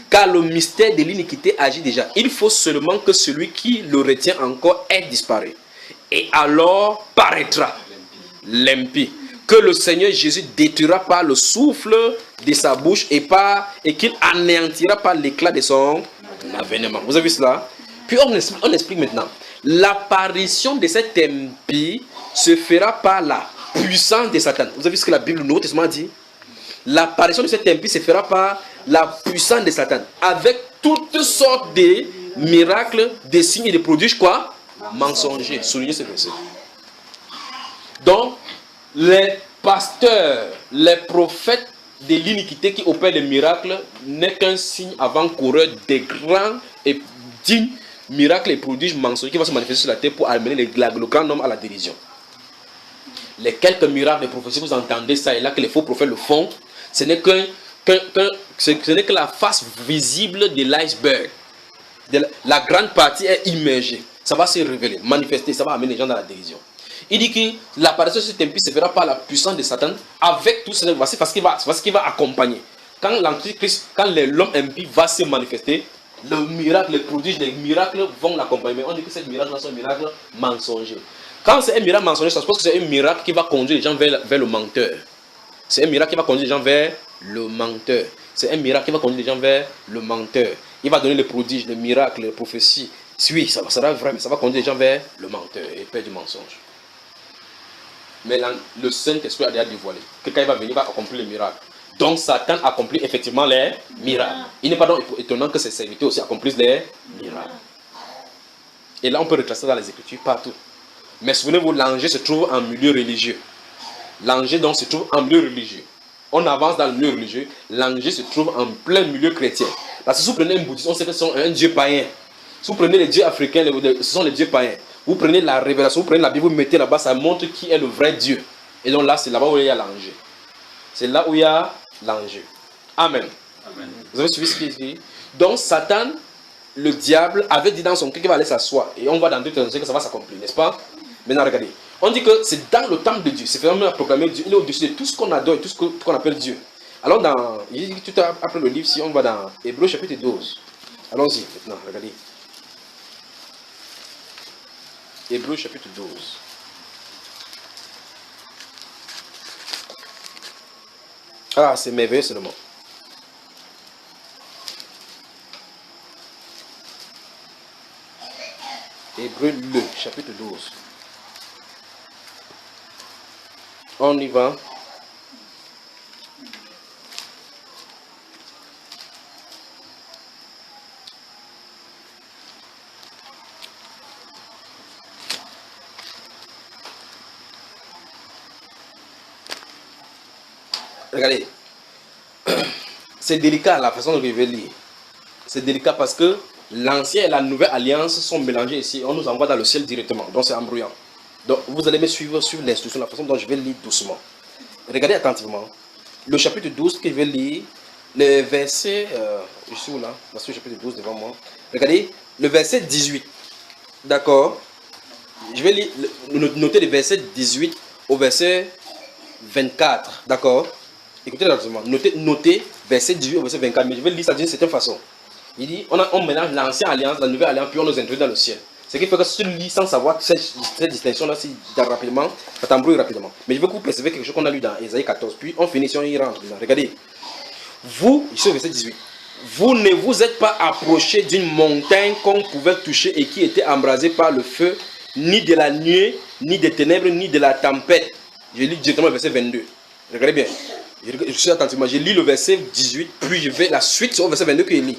Car le mystère de l'iniquité agit déjà. Il faut seulement que celui qui le retient encore ait disparu. Et alors paraîtra l'impie, que le Seigneur Jésus détruira par le souffle de sa bouche et qu'il anéantira par l'éclat de son avènement. Vous avez vu cela? Puis on explique maintenant. L'apparition de cet impie se fera par la puissance de Satan. Vous avez vu ce que la Bible, le Nouveau Testament dit? L'apparition de cet impie se fera par la puissance de Satan. Avec toutes sortes de miracles, de signes et de prodiges, quoi? Mensongers. Soulignez ce verset. Donc, les pasteurs, les prophètes de l'iniquité qui opèrent les miracles n'est qu'un signe avant-coureur des grands et dignes miracles et prodiges mensongers qui vont se manifester sur la terre pour amener le grand homme à la dérision. Les quelques miracles de prophétie, vous entendez ça et là que les faux prophètes le font, ce n'est que la face visible de l'iceberg. La grande partie est immergée. Ça va se révéler, manifester, ça va amener les gens dans la dérision. Il dit que l'apparition de cet impie se fera par la puissance de Satan avec tout cela. Voici ce qui va accompagner. Quand l'Antichrist, quand l'homme impie va se manifester, le miracle, les prodiges, les miracles vont l'accompagner. Mais on dit que ces miracles sont des miracles mensongers. Quand c'est un miracle mensonger, ça se pose que c'est un miracle qui va conduire les gens vers le menteur. C'est un miracle qui va conduire les gens vers le menteur. C'est un miracle qui va conduire les gens vers le menteur. Il va donner les prodiges, les miracles, les prophéties. Oui, ça sera vrai, mais ça va conduire les gens vers le menteur et père du mensonge. Mais le Saint-Esprit a déjà dévoilé que quand il va venir, il va accomplir les miracles. Donc Satan accomplit effectivement les miracles. Il n'est pas donc étonnant que ses serviteurs aussi accomplissent les miracles. Et là, on peut retracer dans les Écritures partout. Mais souvenez-vous, l'enjeu se trouve en milieu religieux. L'enjeu donc se trouve en milieu religieux. On avance dans le milieu religieux, l'enjeu se trouve en plein milieu chrétien. Parce que si vous prenez un bouddhiste, on sait que ce sont un dieu païen. Si vous prenez les dieux africains, ce sont les dieux païens. Vous prenez la révélation, vous prenez la Bible, vous mettez là-bas, ça montre qui est le vrai Dieu. Et donc là, c'est là-bas où il y a l'enjeu. C'est là où il y a l'enjeu. Amen. Amen. Vous avez suivi ce qu'il dit? Donc Satan, le diable, avait dit dans son cœur qu'il va aller s'asseoir. Et on voit dans 2 Thessaloniciens que ça va s'accomplir, n'est-ce pas? Maintenant, regardez. On dit que c'est dans le temple de Dieu. C'est vraiment à proclamer Dieu. Il est au-dessus de tout ce qu'on adore et tout ce qu'on appelle Dieu. Alors, tout après le livre, si on va dans Hébreux chapitre 12. Allons-y maintenant, regardez. Hébreux chapitre 12. Ah, c'est merveilleux seulement. Hébreux le chapitre 12. On y va. Regardez. C'est délicat la façon dont je vais lire. C'est délicat parce que l'ancienne et la nouvelle alliance sont mélangées ici. On nous envoie dans le ciel directement. Donc c'est embrouillant. Donc vous allez me suivre sur l'instruction, la façon dont je vais lire doucement. Regardez attentivement. Le chapitre 12 que je vais lire, le verset... je suis où là? Parce que le chapitre 12 devant moi. Regardez, le verset 18. D'accord? Je vais lire, noter le verset 18 au verset 24. D'accord? Écoutez attentivement. Notez verset 18 au verset 24. Mais je vais lire ça d'une certaine façon. Il dit, on mélange l'ancienne alliance, la nouvelle alliance, puis on nous introduit dans le ciel. Ce qui fait que si tu lis sans savoir cette distinction-là, rapidement, ça t'embrouille rapidement. Mais je veux que vous percevez quelque chose qu'on a lu dans Ésaïe 14. Puis on finit si on y rentre. Regardez. Vous, ici au verset 18, vous ne vous êtes pas approché d'une montagne qu'on pouvait toucher et qui était embrasée par le feu, ni de la nuée, ni des ténèbres, ni de la tempête. Je lis directement le verset 22. Regardez bien. Je suis attentivement. Je lis le verset 18, puis je vais la suite sur le verset 22 que je lis.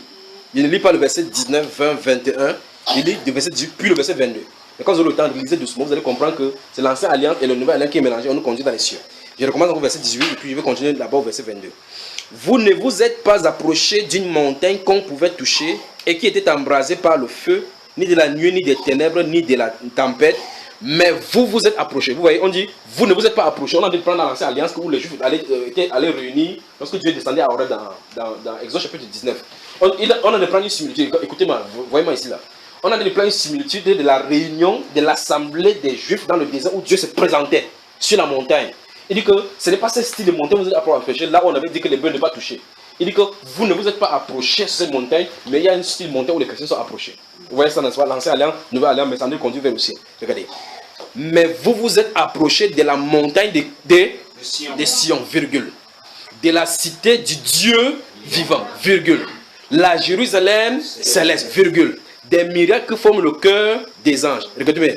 Je ne lis pas le verset 19, 20, 21. Je lis le verset 18, puis le verset 22. Et quand vous aurez le temps de lire doucement, vous allez comprendre que c'est l'ancienne alliance et le nouvel alliance qui est mélangé. On nous conduit dans les cieux. Je recommence au verset 18 et puis je vais continuer là-bas au verset 22. Vous ne vous êtes pas approché d'une montagne qu'on pouvait toucher et qui était embrasée par le feu, ni de la nuit, ni des ténèbres, ni de la tempête. Mais vous vous êtes approchés. Vous voyez, on dit, vous ne vous êtes pas approchés. On a dû prendre dans l'ancienne alliance où les Juifs étaient allés réunir lorsque Dieu descendait à Horeb dans Exode chapitre 19. On a dû prendre une similitude. Écoutez-moi, voyez-moi ici là. On a dû prendre une similitude de la réunion de l'assemblée des Juifs dans le désert où Dieu se présentait sur la montagne. Il dit que ce n'est pas ce style de montagne que vous êtes approché. Là où on avait dit que les bœufs ne pas toucher. Il dit que vous ne vous êtes pas approchés sur cette montagne, mais il y a un style de montagne où les chrétiens sont approchés. Vous voyez ça, n'est-ce pas? L'ancienne alliance, nouvelle alliance, mais ça nous conduit vers le ciel. Regardez. Mais vous vous êtes approchés de la montagne de Sion, virgule. De la cité du Dieu vivant, virgule. La Jérusalem céleste, virgule. Des miracles qui forment le cœur des anges. Regardez bien.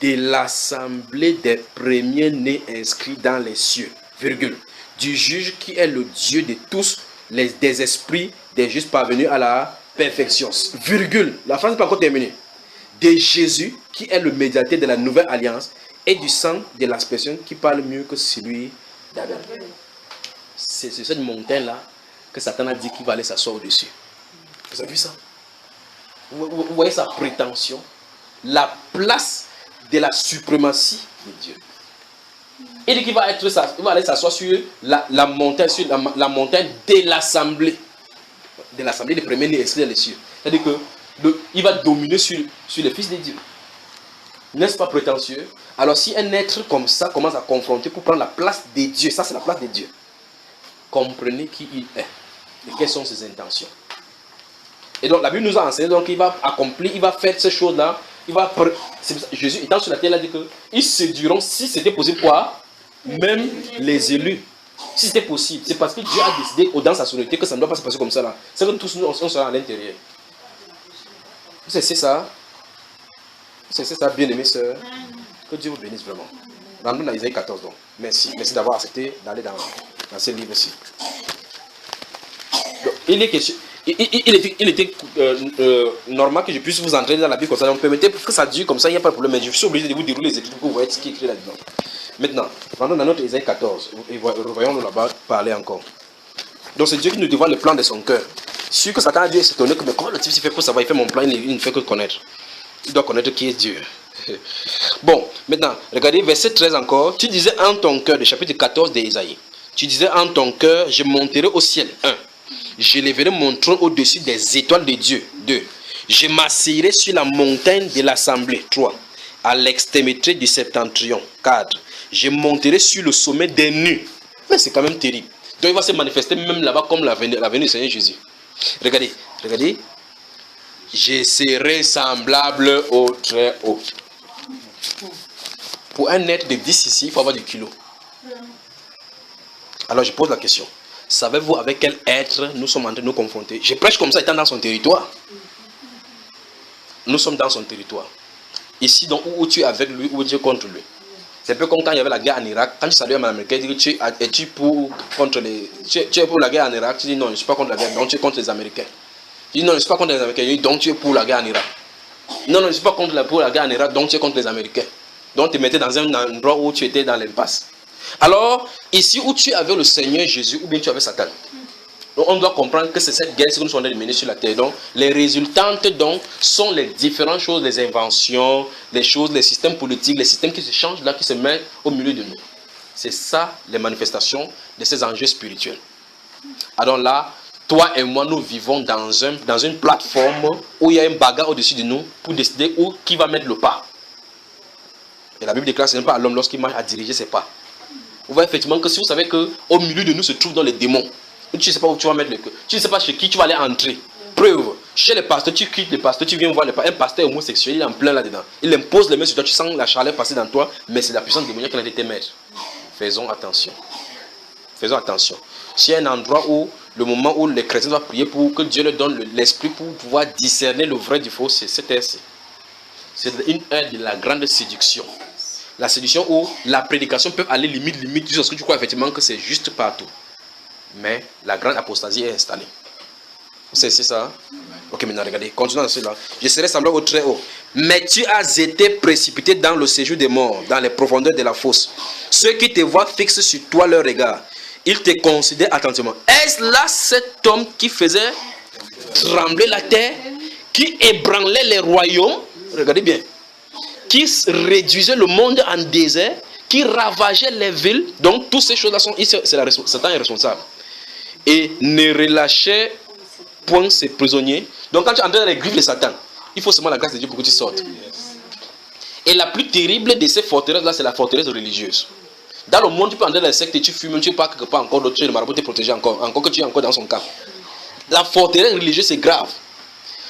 De l'assemblée des premiers-nés inscrits dans les cieux, virgule. Du juge qui est le Dieu de tous, des esprits des justes parvenus à la perfection, virgule. La phrase n'est pas encore terminée. De Jésus qui est le médiateur de la nouvelle alliance et du sang de l'aspersion qui parle mieux que celui d'Abel. C'est sur cette montagne-là que Satan a dit qu'il va aller s'asseoir au-dessus. Vous avez vu ça? Vous voyez sa prétention? La place de la suprématie de Dieu. Il dit qu'il va aller s'asseoir sur la montagne, la montagne de l'assemblée. De l'assemblée des premiers-nés inscrits dans les cieux. C'est-à-dire qu'il va dominer sur les fils de Dieu. N'est-ce pas prétentieux? Alors si un être comme ça commence à confronter pour prendre la place de Dieu, ça c'est la place de Dieu. Comprenez qui il est et quelles sont ses intentions. Et donc la Bible nous a enseigné qu'il va accomplir, il va faire ces choses-là. Jésus étant sur la terre, il a dit qu'ils séduiront, si c'était possible, quoi? Même les élus. Si c'était possible, c'est parce que Dieu a décidé dans sa sonorité que ça ne doit pas se passer comme ça là. C'est que tous nous, on sera à l'intérieur. C'est ça. C'est ça, bien-aimés sœurs. Que Dieu vous bénisse vraiment. Rendons dans Isaïe 14 donc. Merci d'avoir accepté d'aller dans ce livre-ci. il est question. Il était normal que je puisse vous entraîner dans la Bible comme ça. Donc, permettez que ça dure comme ça, il n'y a pas de problème. Mais je suis obligé de vous dérouler les écritures pour vous voyez ce qui est écrit là-dedans. Maintenant, rendons dans notre Ésaïe 14. Et revoyons-nous là-bas parler encore. Donc, c'est Dieu qui nous dévoile le plan de son cœur. Sûr que Satan a dû s'étonner que mais comment le type s'il fait pour savoir, il fait mon plan, il ne fait que connaître. Il doit connaître qui est Dieu. Bon, maintenant, regardez verset 13 encore. Tu disais en ton cœur, le chapitre 14 d'Ésaïe. Tu disais en ton cœur, je monterai au ciel. 1. Je lèverai mon trône au-dessus des étoiles de Dieu. 2. Je m'assierai sur la montagne de l'assemblée. 3. À l'extrémité du septentrion. 4. Je monterai sur le sommet des nues. Mais c'est quand même terrible. Donc il va se manifester même là-bas comme la venue du Seigneur Jésus. Regardez, regardez. Je serai semblable au très haut. Pour un être de 10 ici, il faut avoir du kilo. Alors je pose la question. Savez-vous avec quel être nous sommes en train de nous confronter? Je prêche comme ça étant dans son territoire. Nous sommes dans son territoire. Ici, donc, où tu es avec lui, où tu es contre lui. C'est un peu comme quand il y avait la guerre en Irak. Quand tu salues un Américain, il dit es-tu pour la guerre en Irak? Tu dis non, je ne suis pas contre la guerre, donc tu es contre les Américains. Tu dis non, je ne suis pas contre les Américains, il dit donc tu es pour la guerre en Irak. Non, je ne suis pas contre la guerre en Irak, donc tu es contre les Américains. Donc tu te mettais dans un endroit où tu étais dans l'impasse. Alors, ici où tu es avec le Seigneur Jésus, ou bien tu es avec Satan. Donc, on doit comprendre que c'est cette guerre que nous sommes en train de mener sur la terre. Donc, les résultantes donc, sont les différentes choses, les inventions, les choses, les systèmes politiques, les systèmes qui se changent là, qui se mettent au milieu de nous. C'est ça, les manifestations de ces enjeux spirituels. Alors là, toi et moi, nous vivons dans une plateforme où il y a un bagarre au-dessus de nous pour décider qui va mettre le pas. Et la Bible déclare que ce n'est pas à l'homme lorsqu'il marche à diriger ses pas. Vous voyez effectivement que si vous savez qu'au milieu de nous se trouvent dans les démons, tu ne sais pas où tu vas mettre le cœur, tu ne sais pas chez qui tu vas aller entrer. Preuve, chez les pasteurs, tu quittes les pasteurs, tu viens voir un pasteur homosexuel, il est en plein là-dedans. Il impose les mains sur toi, tu sens la chaleur passer dans toi, mais c'est la puissance démoniaque qui a été maître. Faisons attention. Faisons attention. S'il y a un endroit où, le moment où les chrétiens doivent prier pour que Dieu leur donne l'esprit pour pouvoir discerner le vrai du faux, c'est cette heure-ci. C'est une heure de la grande séduction. La séduction où la prédication peut aller limite, jusqu'à ce que tu crois effectivement que c'est juste partout. Mais la grande apostasie est installée. C'est ça? Ok, maintenant regardez, continuons dans cela. Je serai semblable au très haut. Mais tu as été précipité dans le séjour des morts, dans les profondeurs de la fosse. Ceux qui te voient fixent sur toi leur regard. Ils te considèrent attentivement. Est-ce là cet homme qui faisait trembler la terre, qui ébranlait les royaumes? Regardez bien. Qui réduisait le monde en désert, qui ravageait les villes. Donc, toutes ces choses-là sont... Satan est responsable. Et ne relâchait point ses prisonniers. Donc, quand tu entres dans les griffes de Satan, il faut seulement la grâce de Dieu pour que tu sortes. Et la plus terrible de ces forteresses-là, c'est la forteresse religieuse. Dans le monde, tu peux entrer dans les sectes et tu fumes, tu pars quelque part encore, d'autres, le marabout te protège encore que tu es encore dans son camp. La forteresse religieuse, c'est grave.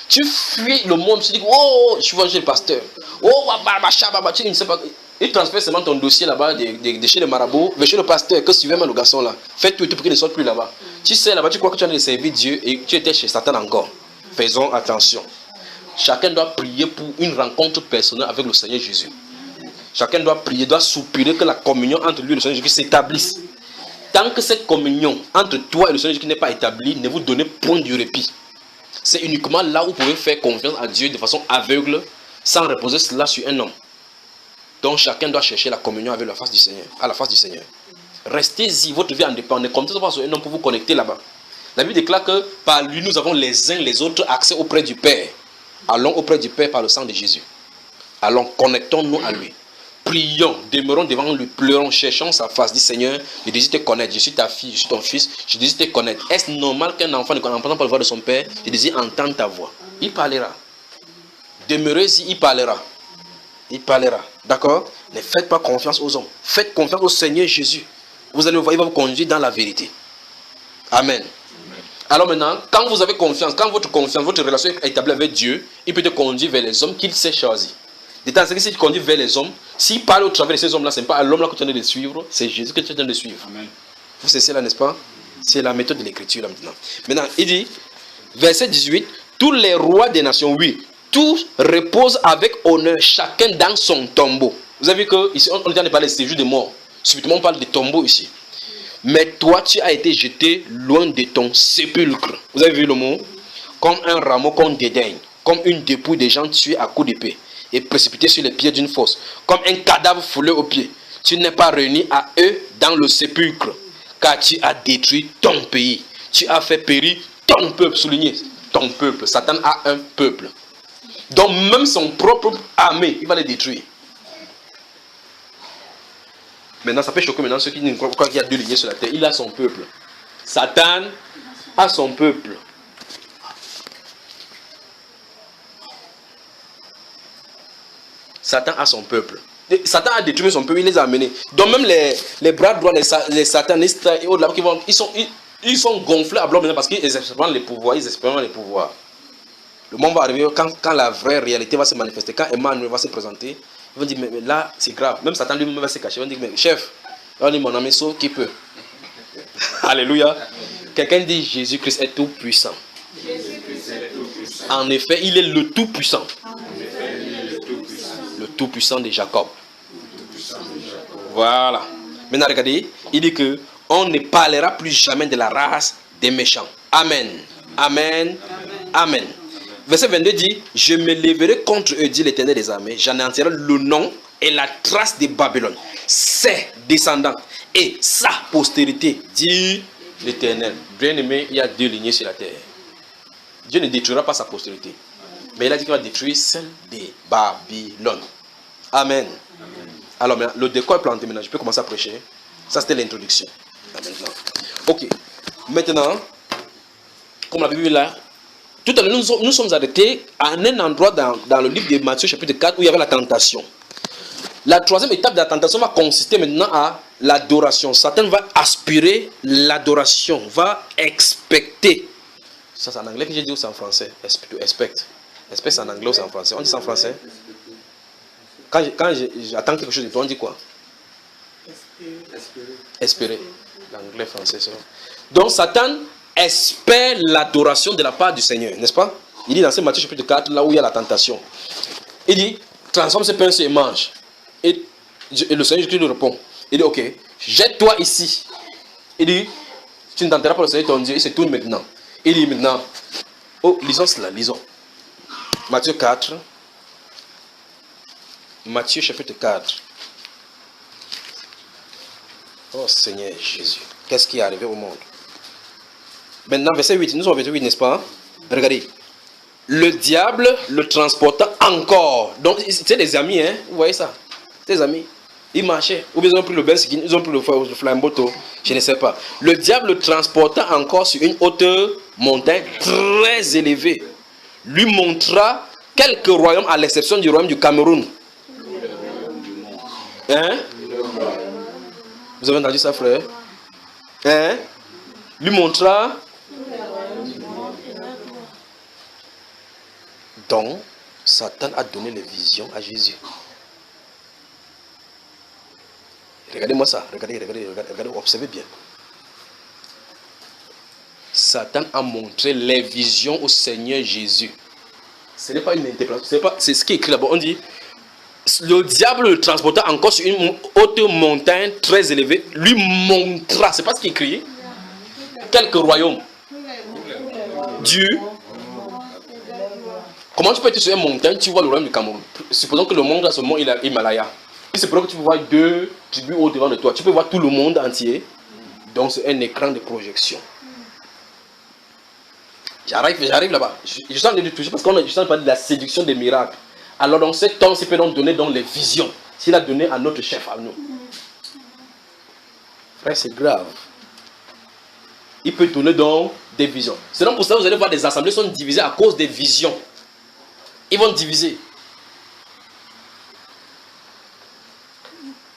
Tu fuis le monde, tu dis, oh, je suis venu chez le pasteur. Oh, tu ne sais pas. Il transfère seulement ton dossier là-bas de chez le marabout vers chez le pasteur. Que suivez le garçon là. Fais tout pour qu'il ne sorte plus là-bas. Tu sais là-bas, tu crois que tu as de servir Dieu et tu étais chez Satan encore. Faisons attention. Chacun doit prier pour une rencontre personnelle avec le Seigneur Jésus. Chacun doit prier, doit soupirer que la communion entre lui et le Seigneur Jésus s'établisse. Tant que cette communion entre toi et le Seigneur Jésus n'est pas établie, ne vous donnez point de répit. C'est uniquement là où vous pouvez faire confiance à Dieu de façon aveugle, sans reposer cela sur un homme. Donc chacun doit chercher la communion avec la face du Seigneur, à la face du Seigneur. Restez-y, votre vie indépendante. Ne comptez pas sur un homme pour vous connecter là-bas. La Bible déclare que par lui, nous avons les uns les autres accès auprès du Père. Allons auprès du Père par le sang de Jésus. Allons, connectons-nous à lui. Prions, demeurons devant lui, pleurons, cherchons sa face. Dis Seigneur, je désire te connaître. Je suis ta fille, je suis ton fils. Je désire te connaître. Est-ce normal qu'un enfant ne connaisse pas la voix de son père? Je désire entendre ta voix. Il parlera. Demeurez-y, il parlera. Il parlera. D'accord? Ne faites pas confiance aux hommes. Faites confiance au Seigneur Jésus. Vous allez voir, il va vous conduire dans la vérité. Amen. Alors maintenant, quand vous avez confiance, quand votre confiance, votre relation est établie avec Dieu, il peut te conduire vers les hommes qu'il s'est choisis. De temps en temps, s'il te conduit vers les hommes, s'il parle au travers de ces hommes-là, ce n'est pas à l'homme-là que tu es en train de suivre, c'est Jésus que tu es en train de suivre. Amen. Vous savez là, n'est-ce pas? C'est la méthode de l'écriture là maintenant. Maintenant, il dit, verset 18, tous les rois des nations, oui, tous reposent avec honneur, chacun dans son tombeau. Vous avez vu que ici, on est en train de parler de séjour de mort. Subitement, on parle de tombeau ici. Mais toi, tu as été jeté loin de ton sépulcre. Vous avez vu le mot? Comme un rameau qu'on dédaigne, comme une dépouille de gens tués à coups d'épée et précipités sur les pieds d'une fosse, comme un cadavre foulé aux pieds. Tu n'es pas réuni à eux dans le sépulcre, car tu as détruit ton pays. Tu as fait périr ton peuple. Souligné, ton peuple. Satan a un peuple. Donc même son propre armée, il va les détruire. Maintenant, ça peut choquer maintenant ceux qui ne croient pas qu'il y a deux lignées sur la terre. Il a son peuple. Satan a son peuple. Satan a son peuple. Et Satan a détruit son peuple, il les a amenés. Donc même les bras droits, les satanistes et autres, ils sont gonflés à blanc parce qu'ils expérimentent les pouvoirs. Le monde va arriver quand la vraie réalité va se manifester. Quand Emmanuel va se présenter, ils vont dire, mais là, c'est grave. Même Satan lui-même va se cacher. Ils vont dire, mais chef, on dit, mon ami, sauf qui peut. Alléluia. Quelqu'un dit, Jésus-Christ est tout puissant. En effet, il est le tout puissant. Le tout puissant de Jacob. Voilà. Maintenant, regardez, il dit que on ne parlera plus jamais de la race des méchants. Amen. Amen. Amen. Verset 22 dit, je me lèverai contre eux, dit l'Éternel des armées, j'anéantirai le nom et la trace de Babylone, ses descendants et sa postérité, dit l'Éternel. Bien aimé, il y a deux lignées sur la terre. Dieu ne détruira pas sa postérité, mais il a dit qu'il va détruire celle de Babylone. Amen. Alors maintenant, le décor est planté maintenant, je peux commencer à prêcher. Ça c'était l'introduction. Ok. Maintenant, comme la Bible est là, tout à l'heure, nous sommes arrêtés à un endroit dans le livre de Matthieu chapitre 4 où il y avait la tentation. La troisième étape de la tentation va consister maintenant à l'adoration. Satan va aspirer l'adoration, va expecter. Ça c'est en anglais que j'ai dit ou c'est en français? Expect. Expect c'est en anglais ou c'est en français? On dit ça en français? Quand j'attends quelque chose de toi, on dit quoi? Espérer. L'anglais, français, c'est bon. Donc Satan espère l'adoration de la part du Seigneur, n'est-ce pas? Il dit dans ce Matthieu chapitre 4, là où il y a la tentation. Il dit, transforme ce pain et mange. Et le Seigneur Jésus lui répond. Il dit, ok, jette-toi ici. Il dit, tu ne tenteras pas le Seigneur ton Dieu. Il se tourne maintenant. Il dit maintenant, oh, lisons cela, lisons. Matthieu 4. Matthieu chapitre 4. Oh Seigneur Jésus, qu'est-ce qui est arrivé au monde? Maintenant, verset 8, nous sommes au verset 8, n'est-ce pas? Regardez. Le diable le transporta encore. Donc, c'est des amis, hein? Vous voyez ça? C'est des amis. Ils marchaient. Ou bien ils ont pris le bensikin, ils ont pris le flambeau, je ne sais pas. Le diable le transporta encore sur une haute montagne très élevée. Lui montra quelques royaumes à l'exception du royaume du Cameroun. Hein? Vous avez entendu ça, frère? Hein? Lui montra. Donc, Satan a donné les visions à Jésus. Regardez-moi ça. Regardez, observez bien. Satan a montré les visions au Seigneur Jésus. Ce n'est pas une interprétation. C'est ce qui est écrit là-bas. On dit, le diable le transporta encore sur une haute montagne très élevée. Lui montra, c'est pas ce qui est écrit, quelques royaumes. Dieu. Comment tu peux être sur une montagne, tu vois le royaume du Cameroun? Supposons que le monde à ce moment il a Himalaya. Il se peut que tu peux voir deux tribus au devant de toi. Tu peux voir tout le monde entier. Donc c'est un écran de projection. J'arrive là-bas. Je suis en train de toucher parce qu'on a parlé de la séduction des miracles. Alors dans cet homme, il peut donc donner les visions. S'il a donné à notre chef, à nous. Frère, c'est grave. Il peut donner donc des visions. C'est donc pour ça que vous allez voir des assemblées sont divisées à cause des visions. Ils vont diviser.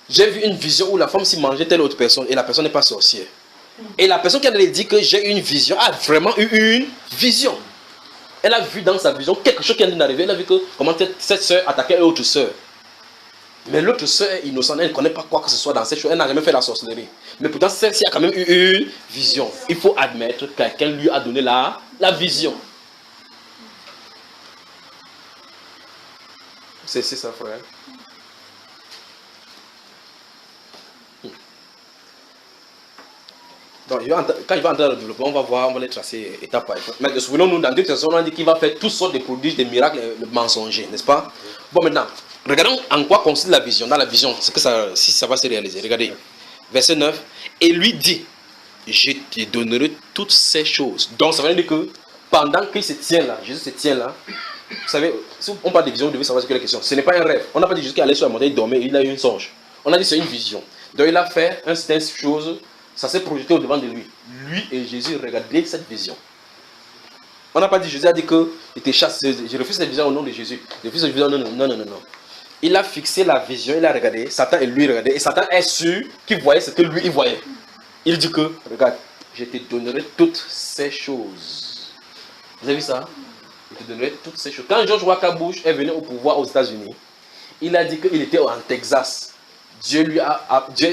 J'ai vu une vision où la femme s'y mangeait telle autre personne et la personne n'est pas sorcière. Et la personne qui a dit que j'ai une vision a vraiment eu une vision. Elle a vu dans sa vision quelque chose qui est arrivé. Elle a vu que comment cette soeur attaquait une autre soeur. Mais l'autre soeur est innocente, elle ne connaît pas quoi que ce soit dans cette chose. Elle n'a jamais fait la sorcellerie. Mais pourtant, celle-ci a quand même eu une vision. Il faut admettre que quelqu'un lui a donné la vision. C'est ça, frère. Donc, quand il va entrer dans le développement, on va voir, on va les tracer étape par étape. Mais souvenons-nous, dans 2 Thessaloniciens, on a dit qu'il va faire toutes sortes de prodiges, des miracles mensongers, n'est-ce pas? Bon, maintenant, regardons en quoi consiste la vision. Dans la vision, c'est que ça, si ça va se réaliser. Regardez, verset 9. Et lui dit, je te donnerai toutes ces choses. Donc, ça veut dire que pendant qu'il se tient là, Jésus se tient là, vous savez, si on parle de vision, vous devez savoir ce que la question. Ce n'est pas un rêve. On n'a pas dit Jésus qui allait sur la montagne, il dormait, il a eu une songe. On a dit c'est une vision. Donc, il a fait un certain chose. Ça s'est projeté au-devant de lui. Lui et Jésus regardaient cette vision. On n'a pas dit, Jésus a dit que il te chasse. Je refuse cette vision au nom de Jésus. Je refuse cette vision. Non. Il a fixé la vision, il a regardé. Satan et lui regardaient. Et Satan est sûr qu'il voyait ce que lui il voyait. Il dit que, regarde, je te donnerai toutes ces choses. Vous avez vu ça? Je te donnerai toutes ces choses. Quand George Walker Bush est venu au pouvoir aux États-Unis, il a dit qu'il était en Texas. Dieu a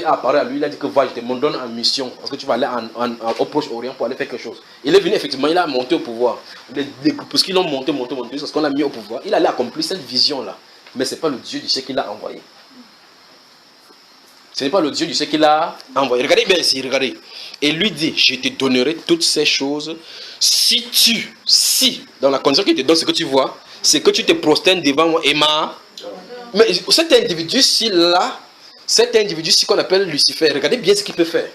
apparu à lui, il a dit que voilà, je te donne en mission, parce que tu vas aller au Proche-Orient pour aller faire quelque chose. Il est venu effectivement, il a monté au pouvoir. Parce qu'ils l'ont monté, parce qu'on l'a mis au pouvoir. Il allait accomplir cette vision-là. Mais ce n'est pas le Dieu du siècle qu'il a envoyé. Ce n'est pas le Dieu du siècle qu'il a envoyé. Regardez bien ici, regardez. Et lui dit, je te donnerai toutes ces choses si, dans la condition qu'il te donne ce que tu vois, c'est que tu te prosternes devant moi et mais cet individu-ci là, cet individu-ci qu'on appelle Lucifer, regardez bien ce qu'il peut faire.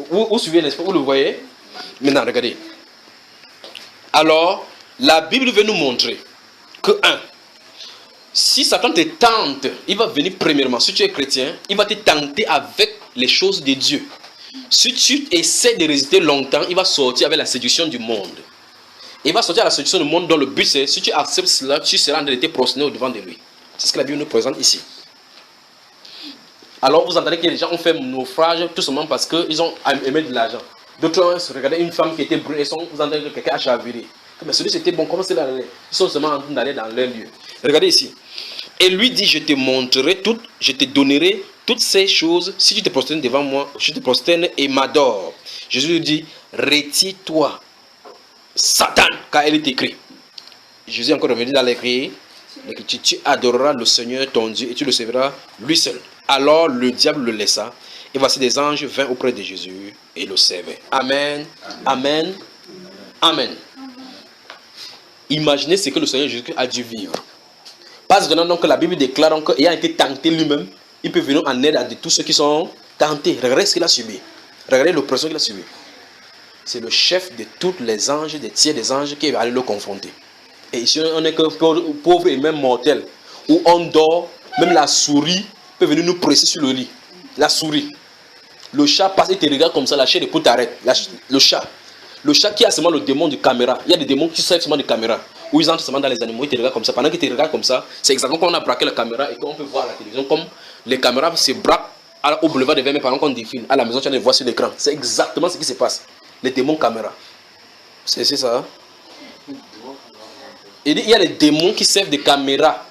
Vous suivez, n'est-ce pas? Vous le voyez? Maintenant, regardez. Alors, la Bible veut nous montrer que, si Satan te tente, il va venir premièrement, si tu es chrétien, il va te tenter avec les choses de Dieu. Si tu essaies de résister longtemps, il va sortir avec la séduction du monde. Il va sortir à la séduction du monde dont le but c'est, si tu acceptes cela, tu seras en train de te prosterner au devant de lui. C'est ce que la Bible nous présente ici. Alors vous entendez que les gens ont fait naufrage tout simplement parce qu'ils ont aimé de l'argent. D'autres regardaient une femme qui était brûlée, vous entendez que quelqu'un a chaviré. Mais celui-ci était bon, comment c'est là? Ils sont seulement en train d'aller dans leur lieu. Regardez ici. Et lui dit, je te montrerai tout, je te donnerai toutes ces choses. Si tu te prosternes devant moi, je te prosterne et m'adore. Jésus lui dit, retire-toi, Satan, car il est écrit. Jésus est encore revenu dans l'écrit. Tu adoreras le Seigneur ton Dieu et tu le serviras lui seul. Alors le diable le laissa. Et voici des anges vinrent auprès de Jésus et le servaient. Amen. Amen. Amen. Imaginez ce que le Seigneur Jésus a dû vivre. Parce que donc la Bible déclare qu'ayant été tenté lui-même, il peut venir en aide à tous ceux qui sont tentés. Regardez ce qu'il a subi. Regardez l'oppression qu'il a subi. C'est le chef de tous les anges, des tiers des anges qui va aller le confronter. Et ici, on n'est que pauvre et même mortel. Où on dort, même la souris peut venir nous presser sur le lit. La souris. Le chat passe et te regarde comme ça, la chair de poule t'arrête. Le chat. Le chat qui a seulement le démon de caméra. Il y a des démons qui servent seulement de caméra. Où ils entrent seulement dans les animaux, ils te regardent comme ça. Pendant qu'ils te regardent comme ça, c'est exactement comme on a braqué la caméra et qu'on peut voir à la télévision. Comme les caméras se braquent au boulevard de Vermeer pendant qu'on défile. À la maison, tu les vois sur l'écran. C'est exactement ce qui se passe. Les démons caméra. C'est ça. Il y a des démons qui servent de caméra.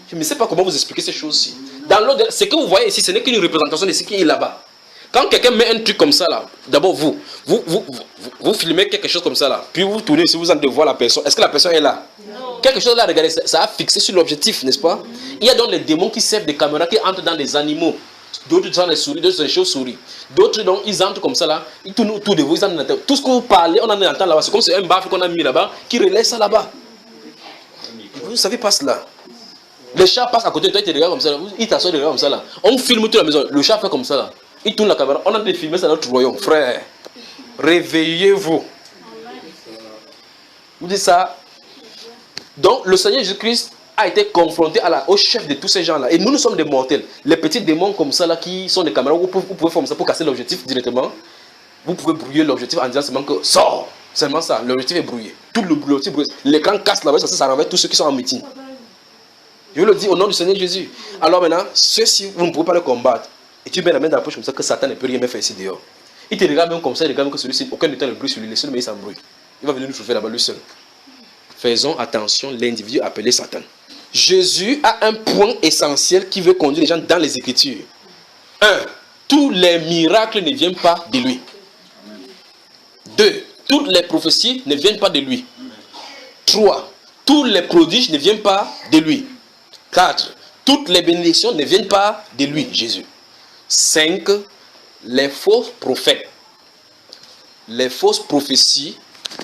Je ne sais pas comment vous expliquer ces choses-ci. Dans l'ordre, ce que vous voyez ici, ce n'est qu'une représentation de ce qui est là-bas. Quand quelqu'un met un truc comme ça là, d'abord vous filmez quelque chose comme ça là, puis vous tournez si vous en devez voir la personne. Est-ce que la personne est là? Non. Quelque chose là, regardez, ça a fixé sur l'objectif, n'est-ce pas? Il y a donc les démons qui servent des caméras qui entrent dans des animaux. D'autres dans les souris, d'autres dans les chauves-souris. D'autres donc ils entrent comme ça là, ils tournent autour de vous, ils entrent dans la tête. Tout ce que vous parlez, on en entend là-bas. C'est comme c'est un baffe qu'on a mis là-bas qui relève ça là-bas. Vous ne savez pas cela. Le chat passe à côté de toi, il te regarde comme ça là. Il t'assoit, il te regarde comme ça là. On filme toute la maison. Le chat fait comme ça là. Il tourne la caméra. On a des filmer ça dans notre royaume. Frère, réveillez-vous. Vous dites ça. Donc le Seigneur Jésus-Christ a été confronté au chef de tous ces gens-là. Et nous sommes des mortels. Les petits démons comme ça là qui sont des caméras, vous pouvez faire ça pour casser l'objectif directement. Vous pouvez brouiller l'objectif en disant seulement que sort. Seulement ça. L'objectif est brouillé. Tout l'objectif est brouillé. L'écran casse là-bas, ça renverse tous ceux qui sont en meeting. Je vous le dis au nom du Seigneur Jésus. Alors maintenant, ceux-ci, vous ne pouvez pas les combattre. Et tu mets la main dans la poche comme ça que Satan ne peut rien faire ici dehors. Il te regarde même comme ça, il regarde même que celui-ci, aucun ne t'a le bruit sur lui, laissez-le, mais il s'embrouille. Il va venir nous trouver là-bas lui seul. Faisons attention, l'individu appelé Satan. Jésus a un point essentiel qui veut conduire les gens dans les Écritures. 1. Tous les miracles ne viennent pas de lui. 2. Toutes les prophéties ne viennent pas de lui. 3. Tous les prodiges ne viennent pas de lui. 4. Toutes les bénédictions ne viennent pas de lui, Jésus. 5. Les faux prophètes les fausses prophéties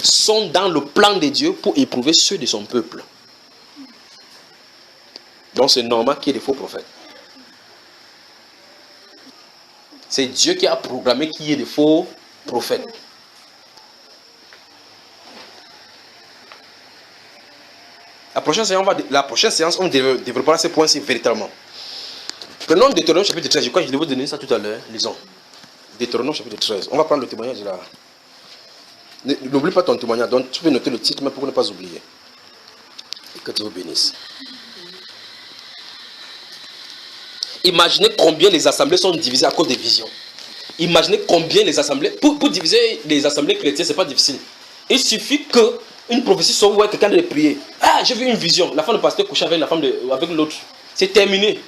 sont dans le plan de Dieu pour éprouver ceux de son peuple. Donc c'est normal qu'il y ait des faux prophètes. C'est Dieu qui a programmé qu'il y ait des faux prophètes. La prochaine séance, on développera ces points-ci véritablement. Prenons Deutéronome chapitre 13. Je crois que je vais vous donner ça tout à l'heure. Lisons. Deutéronome chapitre 13. On va prendre le témoignage là. N'oublie pas ton témoignage. Donc tu peux noter le titre, mais pour ne pas oublier. Et que Dieu vous bénisse. Imaginez combien les assemblées sont divisées à cause des visions. Imaginez combien les assemblées... Pour diviser les assemblées chrétiennes, ce n'est pas difficile. Il suffit qu'une prophétie soit où quelqu'un de prier. Ah, j'ai vu une vision. La femme de pasteur couchait avec la femme avec l'autre. C'est terminé.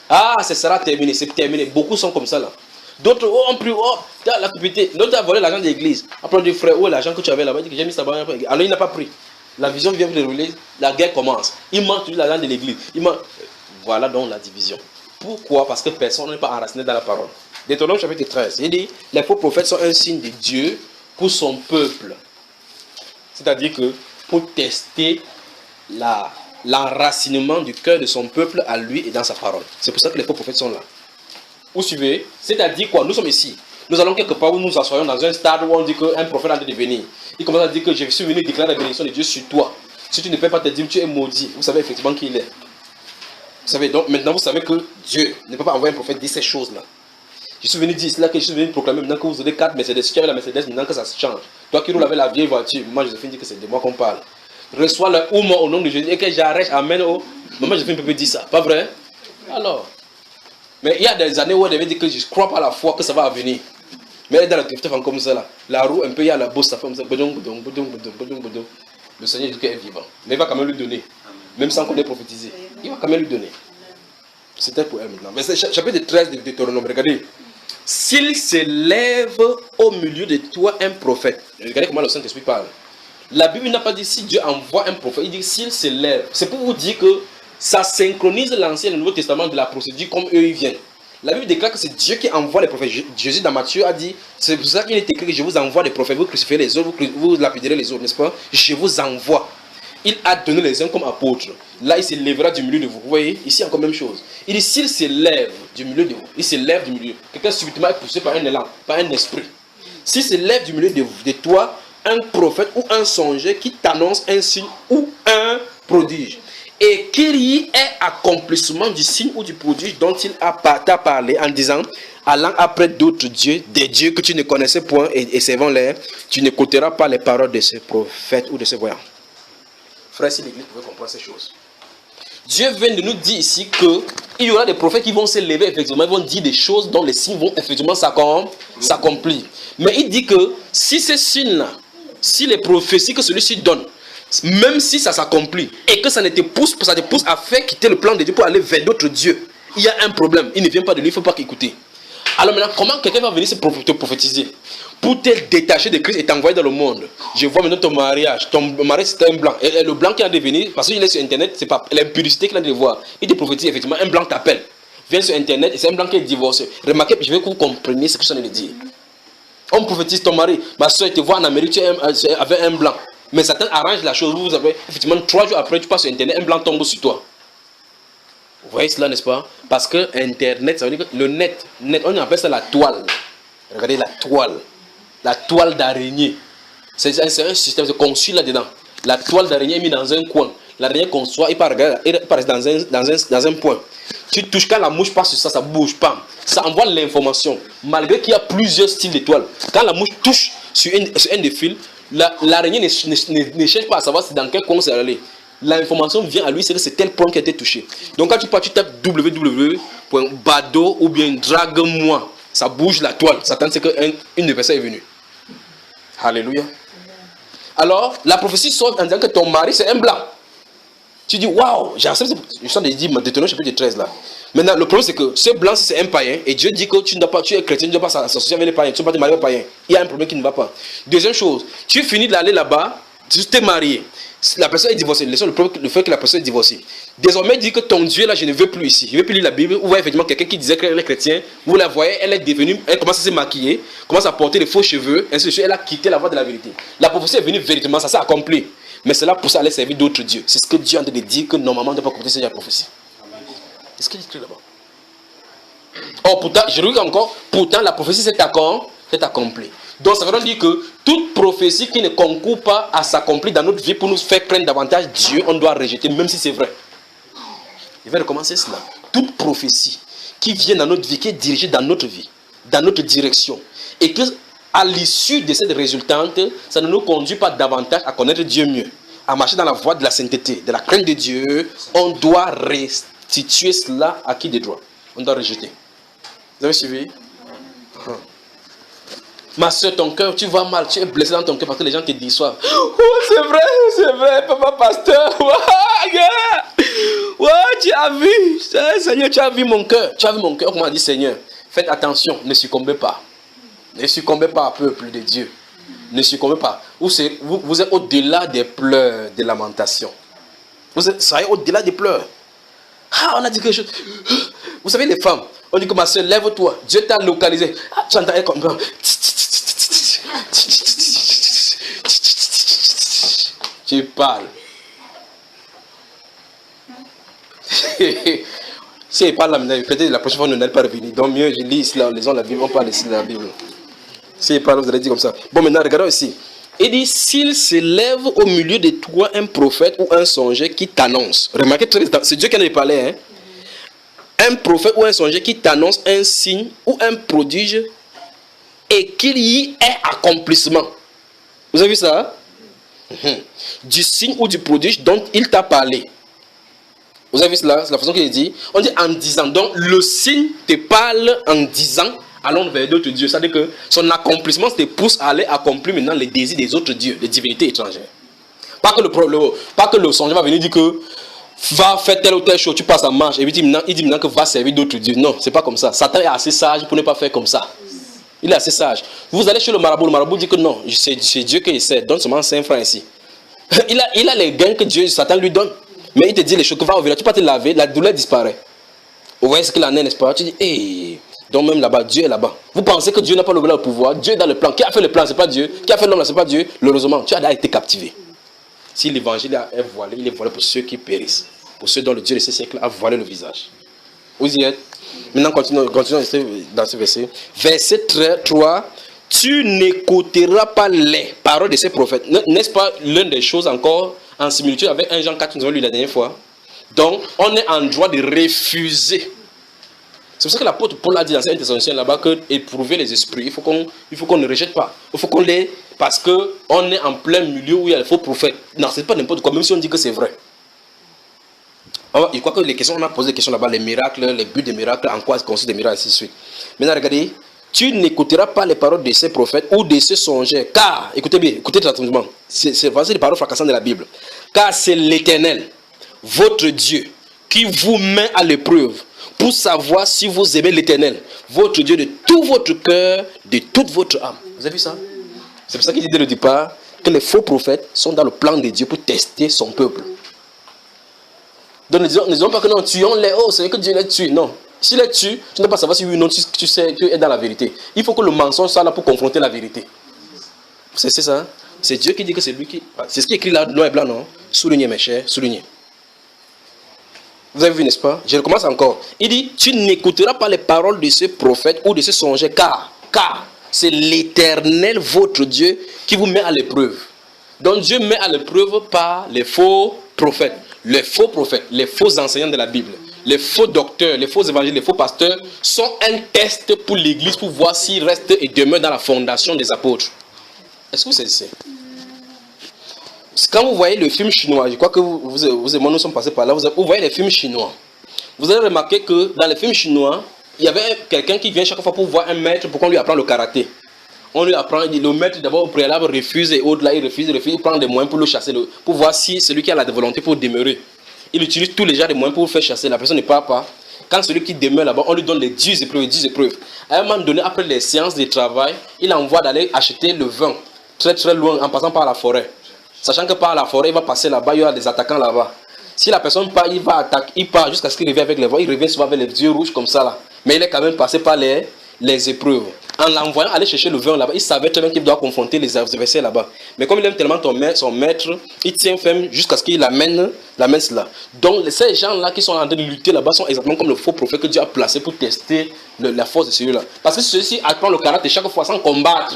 Ah, ce sera terminé. C'est terminé. Beaucoup sont comme ça là. D'autres ont pris, la propriété. L'autre a volé l'argent de l'église. Après, on dit, frère, où est l'argent que tu avais là-bas? Il dit que j'ai mis ça bas. Alors, il n'a pas pris. La vision vient de dérouler. La guerre commence. Il manque toujours l'argent de l'église. Voilà donc la division. Pourquoi? Parce que personne n'est pas enraciné dans la parole. Deutéronome chapitre 13. Il dit, les faux prophètes sont un signe de Dieu pour son peuple. C'est-à-dire que pour tester l'enracinement du cœur de son peuple à lui et dans sa parole. C'est pour ça que les faux prophètes sont là. Vous suivez? C'est-à-dire quoi? Nous sommes ici. Nous allons quelque part où nous assoyons dans un stade où on dit qu'un prophète a de venir. Il commence à dire que je suis venu déclarer la bénédiction de Dieu sur toi. Si tu ne peux pas te dire, tu es maudit. Vous savez effectivement qui il est. Vous savez, donc maintenant vous savez que Dieu ne peut pas envoyer un prophète dire ces choses-là. Je suis venu dire cela, que je suis venu proclamer maintenant que vous avez 4 Mercedes. Si tu avais la Mercedes, maintenant que ça se change. Toi qui roules avec la vieille voiture, moi Joséphine dit que c'est de moi qu'on parle. Reçois le ouma au nom de Jésus et que j'arrête, amène au. Maman Joséphine peut dire ça, pas vrai? Alors. Mais il y a des années où elle devait dire que je ne crois pas à la foi que ça va venir. Mais elle est dans la trifte comme ça là. La roue, un peu, il y a la bosse, ça fait comme ça. Le Seigneur dit qu'elle est vivant. Mais il va quand même lui donner. Même sans qu'on ait prophétisé. Il va quand même lui donner. C'était pour elle maintenant. Mais c'est chapitre 13 de Deutéronome. Regardez. S'il s'élève au milieu de toi un prophète. Regardez comment le Saint-Esprit parle. La Bible n'a pas dit si Dieu envoie un prophète. Il dit s'il s'élève. C'est pour vous dire que ça synchronise l'Ancien et le Nouveau Testament de la procédure comme eux ils viennent. La Bible déclare que c'est Dieu qui envoie les prophètes. Jésus dans Matthieu a dit, c'est pour ça qu'il est écrit que je vous envoie des prophètes, vous crucifierez les autres, vous lapiderez les autres, n'est-ce pas? Je vous envoie. Il a donné les uns comme apôtres. Là, il se lèvera du milieu de vous. Vous voyez, ici encore même chose. Il dit, s'il se lève du milieu de vous, il se lève du milieu. Quelqu'un subitement est poussé par un élan, par un esprit. S'il se lève du milieu de toi, un prophète ou un songeur qui t'annonce un signe ou un prodige. Et qu'il y ait accomplissement du signe ou du prodige dont il t'a parlé en disant, allant après d'autres dieux, des dieux que tu ne connaissais point et servant-les, tu n'écouteras pas les paroles de ces prophètes ou de ces voyants. Frère, si l'Église pouvait comprendre ces choses. Dieu vient de nous dire ici qu'il y aura des prophètes qui vont se lever, effectivement, ils vont dire des choses dont les signes vont effectivement s'accomplir. Mais il dit que si ces signes-là, si les prophéties que celui-ci donne, même si ça s'accomplit et que ça te pousse à faire quitter le plan de Dieu pour aller vers d'autres dieux, il y a un problème. Il ne vient pas de lui, il ne faut pas qu'écouter. Alors maintenant, comment quelqu'un va venir te prophétiser pour te détacher de Christ et t'envoyer dans le monde? Je vois maintenant ton mariage. Ton mari c'était un blanc. Et le blanc qui a devenu, parce qu'il est sur internet, c'est pas l'impudicité qu'il a de voir. Il te prophétise effectivement, un blanc t'appelle. Viens sur internet et c'est un blanc qui est divorcé. Remarquez, je veux que vous compreniez ce que je viens de dire. On prophétise ton mari, ma soeur te voit en Amérique, tu es avec un blanc. Mais Satan arrange la chose. Vous avez effectivement 3 jours après, tu passes sur internet, un blanc tombe sur toi. Vous voyez cela, n'est-ce pas? Parce que internet, ça veut dire que le net, on appelle ça la toile. Regardez la toile d'araignée. C'est un système conçu là-dedans. La toile d'araignée est mise dans un coin. L'araignée conçoit, il part dans un point. Tu touches, quand la mouche passe sur ça, ça ne bouge pas. Ça envoie l'information. Malgré qu'il y a plusieurs styles d'étoiles. Quand la mouche touche sur un des fils, l'araignée ne cherche pas à savoir dans quel coin c'est allé. L'information vient à lui, c'est que c'est tel point qui a été touché. Donc quand tu tapes www.bado ou bien drague-moi, ça bouge la toile. Ça tente qu'une de personnes est venue. Alléluia. Alors, la prophétie sort en disant que ton mari c'est un blanc. Tu dis, waouh, j'ai accepté. Je suis en train de dire, Deutéronome chapitre 13 là. Maintenant, le problème c'est que ce blanc c'est un païen. Et Dieu dit que tu es chrétien, tu ne dois pas s'associer avec les païens. Tu ne dois pas te marier aux païens. Il y a un problème qui ne va pas. Deuxième chose, tu finis d'aller là-bas. Tu t'es marié. La personne est divorcée. Laissons le fait que la personne est divorcée. Désormais, dit que ton Dieu, là, je ne veux plus ici. Je ne veux plus lire la Bible. Vous voyez effectivement quelqu'un qui disait qu'elle est chrétienne. Vous la voyez, elle est devenue, elle commence à se maquiller, commence à porter des faux cheveux, ainsi de suite. Elle a quitté la voie de la vérité. La prophétie est venue véritablement, ça s'est accompli. Mais cela pousse à aller servir d'autres dieux. C'est ce que Dieu est en train de dire que normalement, on ne doit pas compter cette prophétie. Est-ce qu'il est écrit là-bas? Or, pourtant, je regarde encore, pourtant, la prophétie s'est accomplie. Donc, ça veut dire que toute prophétie qui ne concourt pas à s'accomplir dans notre vie pour nous faire prendre davantage Dieu, on doit rejeter, même si c'est vrai. Je vais recommencer cela. Toute prophétie qui vient dans notre vie, qui est dirigée dans notre vie, dans notre direction, et que à l'issue de cette résultante, ça ne nous conduit pas davantage à connaître Dieu mieux, à marcher dans la voie de la sainteté, de la crainte de Dieu, on doit restituer cela à qui de droit. On doit rejeter. Vous avez suivi? Ma soeur, ton cœur, tu vas mal, tu es blessé dans ton cœur parce que les gens te déçoivent. Oh, c'est vrai, papa pasteur. Ouais, tu as vu, Seigneur, tu as vu mon cœur. Tu as vu mon cœur, comment on dit, Seigneur, faites attention, ne succombez pas. Ne succombez pas, peuple de Dieu. Ne succombez pas. Vous êtes au-delà des pleurs, des lamentations. Vous êtes au-delà des pleurs. Ah, on a dit quelque chose. Vous savez, les femmes, on dit que ma soeur, lève-toi. Dieu t'a localisé. Ah, tu entends, elle comprend. Tu parles. Si elle parle là maintenant, peut-être la prochaine fois, on n'allait pas revenir. Donc mieux, je lis là, les gens la Bible, on parle ici de la Bible. Si elle parle, vous allez dire comme ça. Bon, maintenant, regardons ici. Il dit, s'il se lève au milieu de toi un prophète ou un songeur qui t'annonce. Remarquez, c'est Dieu qui en a parlé. Hein? Un prophète ou un songeur qui t'annonce un signe ou un prodige et qu'il y ait accomplissement. Vous avez vu ça? Du signe ou du prodige dont il t'a parlé. Vous avez vu cela? C'est la façon qu'il dit. On dit en disant. Donc le signe te parle en disant allons vers d'autres dieux. C'est-à-dire que son accomplissement te pousse à aller accomplir maintenant les désirs des autres dieux, des divinités étrangères. Pas que le songeur va venir dire que va faire telle ou telle chose, tu passes en marche, et puis il dit maintenant que va servir d'autres dieux. Non, c'est pas comme ça. Satan est assez sage pour ne pas faire comme ça. Il est assez sage. Vous allez chez le marabout dit que non, c'est Dieu qui essaie. Donne seulement 5 francs ici. Il a les gains que Satan lui donne. Mais il te dit les choses que va au village, tu peux te laver, la douleur disparaît. Vous voyez ce qu'il en est, n'est-ce pas? Tu dis, hey, donc même là-bas, Dieu est là-bas. Vous pensez que Dieu n'a pas le pouvoir, Dieu est dans le plan. Qui a fait le plan? C'est pas Dieu. Qui a fait l'homme? C'est pas Dieu. Heureusement, tu as été captivé. Si l'évangile est voilé, il est voilé pour ceux qui périssent. Pour ceux dont le Dieu de ce siècle a voilé le visage. Vous y êtes? Maintenant, continuons dans ce verset. Verset 3. Tu n'écouteras pas les paroles de ces prophètes. N'est-ce pas l'une des choses encore en similitude avec 1 Jean 4, nous avons lu la dernière fois? Donc, on est en droit de refuser. C'est pour ça que l'apôtre Paul a dit dans cette intercession là-bas que éprouver les esprits, il faut qu'on ne rejette pas. Il faut qu'on les... Parce qu'on est en plein milieu où il y a les faux prophètes. Non, c'est pas n'importe quoi, même si on dit que c'est vrai. Alors, je crois que les questions, on a posé des questions là-bas, les miracles, les buts des miracles, en quoi consistent des miracles, ainsi de suite. Maintenant, regardez, tu n'écouteras pas les paroles de ces prophètes ou de ces songeurs, car, écoutez bien, écoutez attentivement, c'est voici les paroles fracassantes de la Bible. Car c'est l'Éternel, votre Dieu, qui vous met à l'épreuve pour savoir si vous aimez l'Éternel, votre Dieu de tout votre cœur, de toute votre âme. Vous avez vu ça? C'est pour ça qu'il dit dès le départ que les faux prophètes sont dans le plan de Dieu pour tester son peuple. Donc ne disons pas que non, tuons-les, oh, c'est que Dieu les tue. Non. S'il les tue, tu ne dois pas savoir si oui ou non tu sais, tu es dans la vérité. Il faut que le mensonge soit là pour confronter la vérité. C'est ça. Hein? C'est Dieu qui dit que c'est lui qui... C'est ce qui est écrit là, noir et blanc, non? Soulignez mes chers, soulignez. Vous avez vu, n'est-ce pas? Je recommence encore. Il dit, tu n'écouteras pas les paroles de ce prophète ou de ce songeur, car c'est l'Éternel, votre Dieu, qui vous met à l'épreuve. Donc Dieu met à l'épreuve par les faux prophètes. Les faux prophètes, les faux enseignants de la Bible, les faux docteurs, les faux évangélistes, les faux pasteurs sont un test pour l'Église pour voir s'ils restent et demeurent dans la fondation des apôtres. Est-ce que vous savez? Quand vous voyez le film chinois, je crois que vous et moi nous sommes passés par là, vous voyez les films chinois. Vous allez remarquer que dans les films chinois, il y avait quelqu'un qui vient chaque fois pour voir un maître pour qu'on lui apprenne le karaté. On lui apprend, le maître d'abord au préalable refuse et au-delà il refuse, il prend des moyens pour le chasser, pour voir si celui qui a la volonté pour demeurer. Il utilise tous les genres de moyens pour le faire chasser, la personne ne part pas. Quand celui qui demeure là-bas, on lui donne les 10 épreuves. À un moment donné, après les séances de travail, il envoie d'aller acheter le vin très très loin en passant par la forêt. Sachant que par la forêt, il va passer là-bas, il y aura des attaquants là-bas. Si la personne part, il va attaquer, il part jusqu'à ce qu'il revienne avec les voix, il revient souvent avec les yeux rouges comme ça là. Mais il est quand même passé par les épreuves. En l'envoyant aller chercher le vin là-bas, il savait très bien qu'il doit confronter les adversaires là-bas. Mais comme il aime tellement son maître, il tient ferme jusqu'à ce qu'il l'amène cela. Donc ces gens-là qui sont en train de lutter là-bas sont exactement comme le faux prophète que Dieu a placé pour tester la force de celui-là. Parce que celui-ci apprend le karaté chaque fois sans combattre.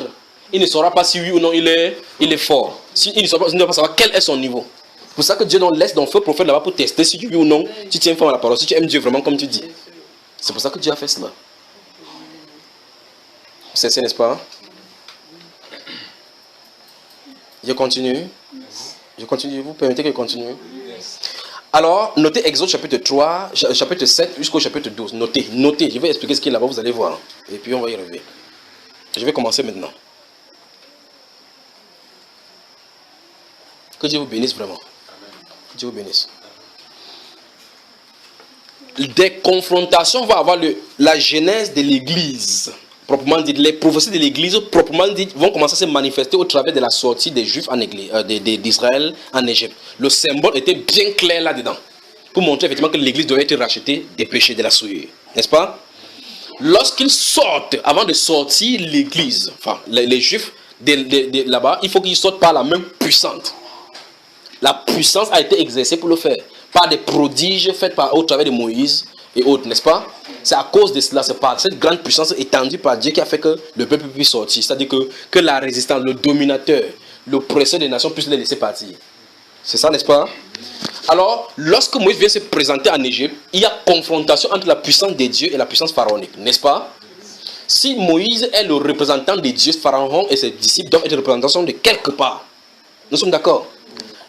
Il ne saura pas si oui ou non il est fort. Il ne saura pas savoir quel est son niveau. C'est pour ça que Dieu laisse dans le faux prophète là-bas pour tester si oui ou non tu tiens ferme à la parole, si tu aimes Dieu vraiment comme tu dis. C'est pour ça que Dieu a fait cela. C'est n'est-ce pas? Je continue. Vous permettez que je continue? Alors, notez Exode chapitre 3, chapitre 7 jusqu'au chapitre 12. Notez. Je vais expliquer ce qu'il y a là-bas, vous allez voir. Et puis on va y revenir. Je vais commencer maintenant. Que Dieu vous bénisse vraiment. Que Dieu vous bénisse. Des confrontations vont avoir la genèse de l'église. Proprement dit, les prophéties de l'église, proprement dit, vont commencer à se manifester au travers de la sortie des Juifs d'Israël en Égypte. Le symbole était bien clair là-dedans. Pour montrer effectivement que l'église devait être rachetée des péchés de la souillure. N'est-ce pas? Lorsqu'ils sortent, avant de sortir l'église, enfin les Juifs là-bas, il faut qu'ils sortent par la main puissante. La puissance a été exercée pour le faire. Par des prodiges faits au travers de Moïse et autres, n'est-ce pas? C'est à cause de cela, c'est par cette grande puissance étendue par Dieu qui a fait que le peuple puisse sortir. C'est-à-dire que la résistance, le dominateur, l'oppresseur des nations puisse les laisser partir. C'est ça, n'est-ce pas? Alors, lorsque Moïse vient se présenter en Égypte, il y a confrontation entre la puissance des dieux et la puissance pharaonique, n'est-ce pas? Si Moïse est le représentant des dieux, Pharaon et ses disciples doivent être représentants de quelque part. Nous sommes d'accord?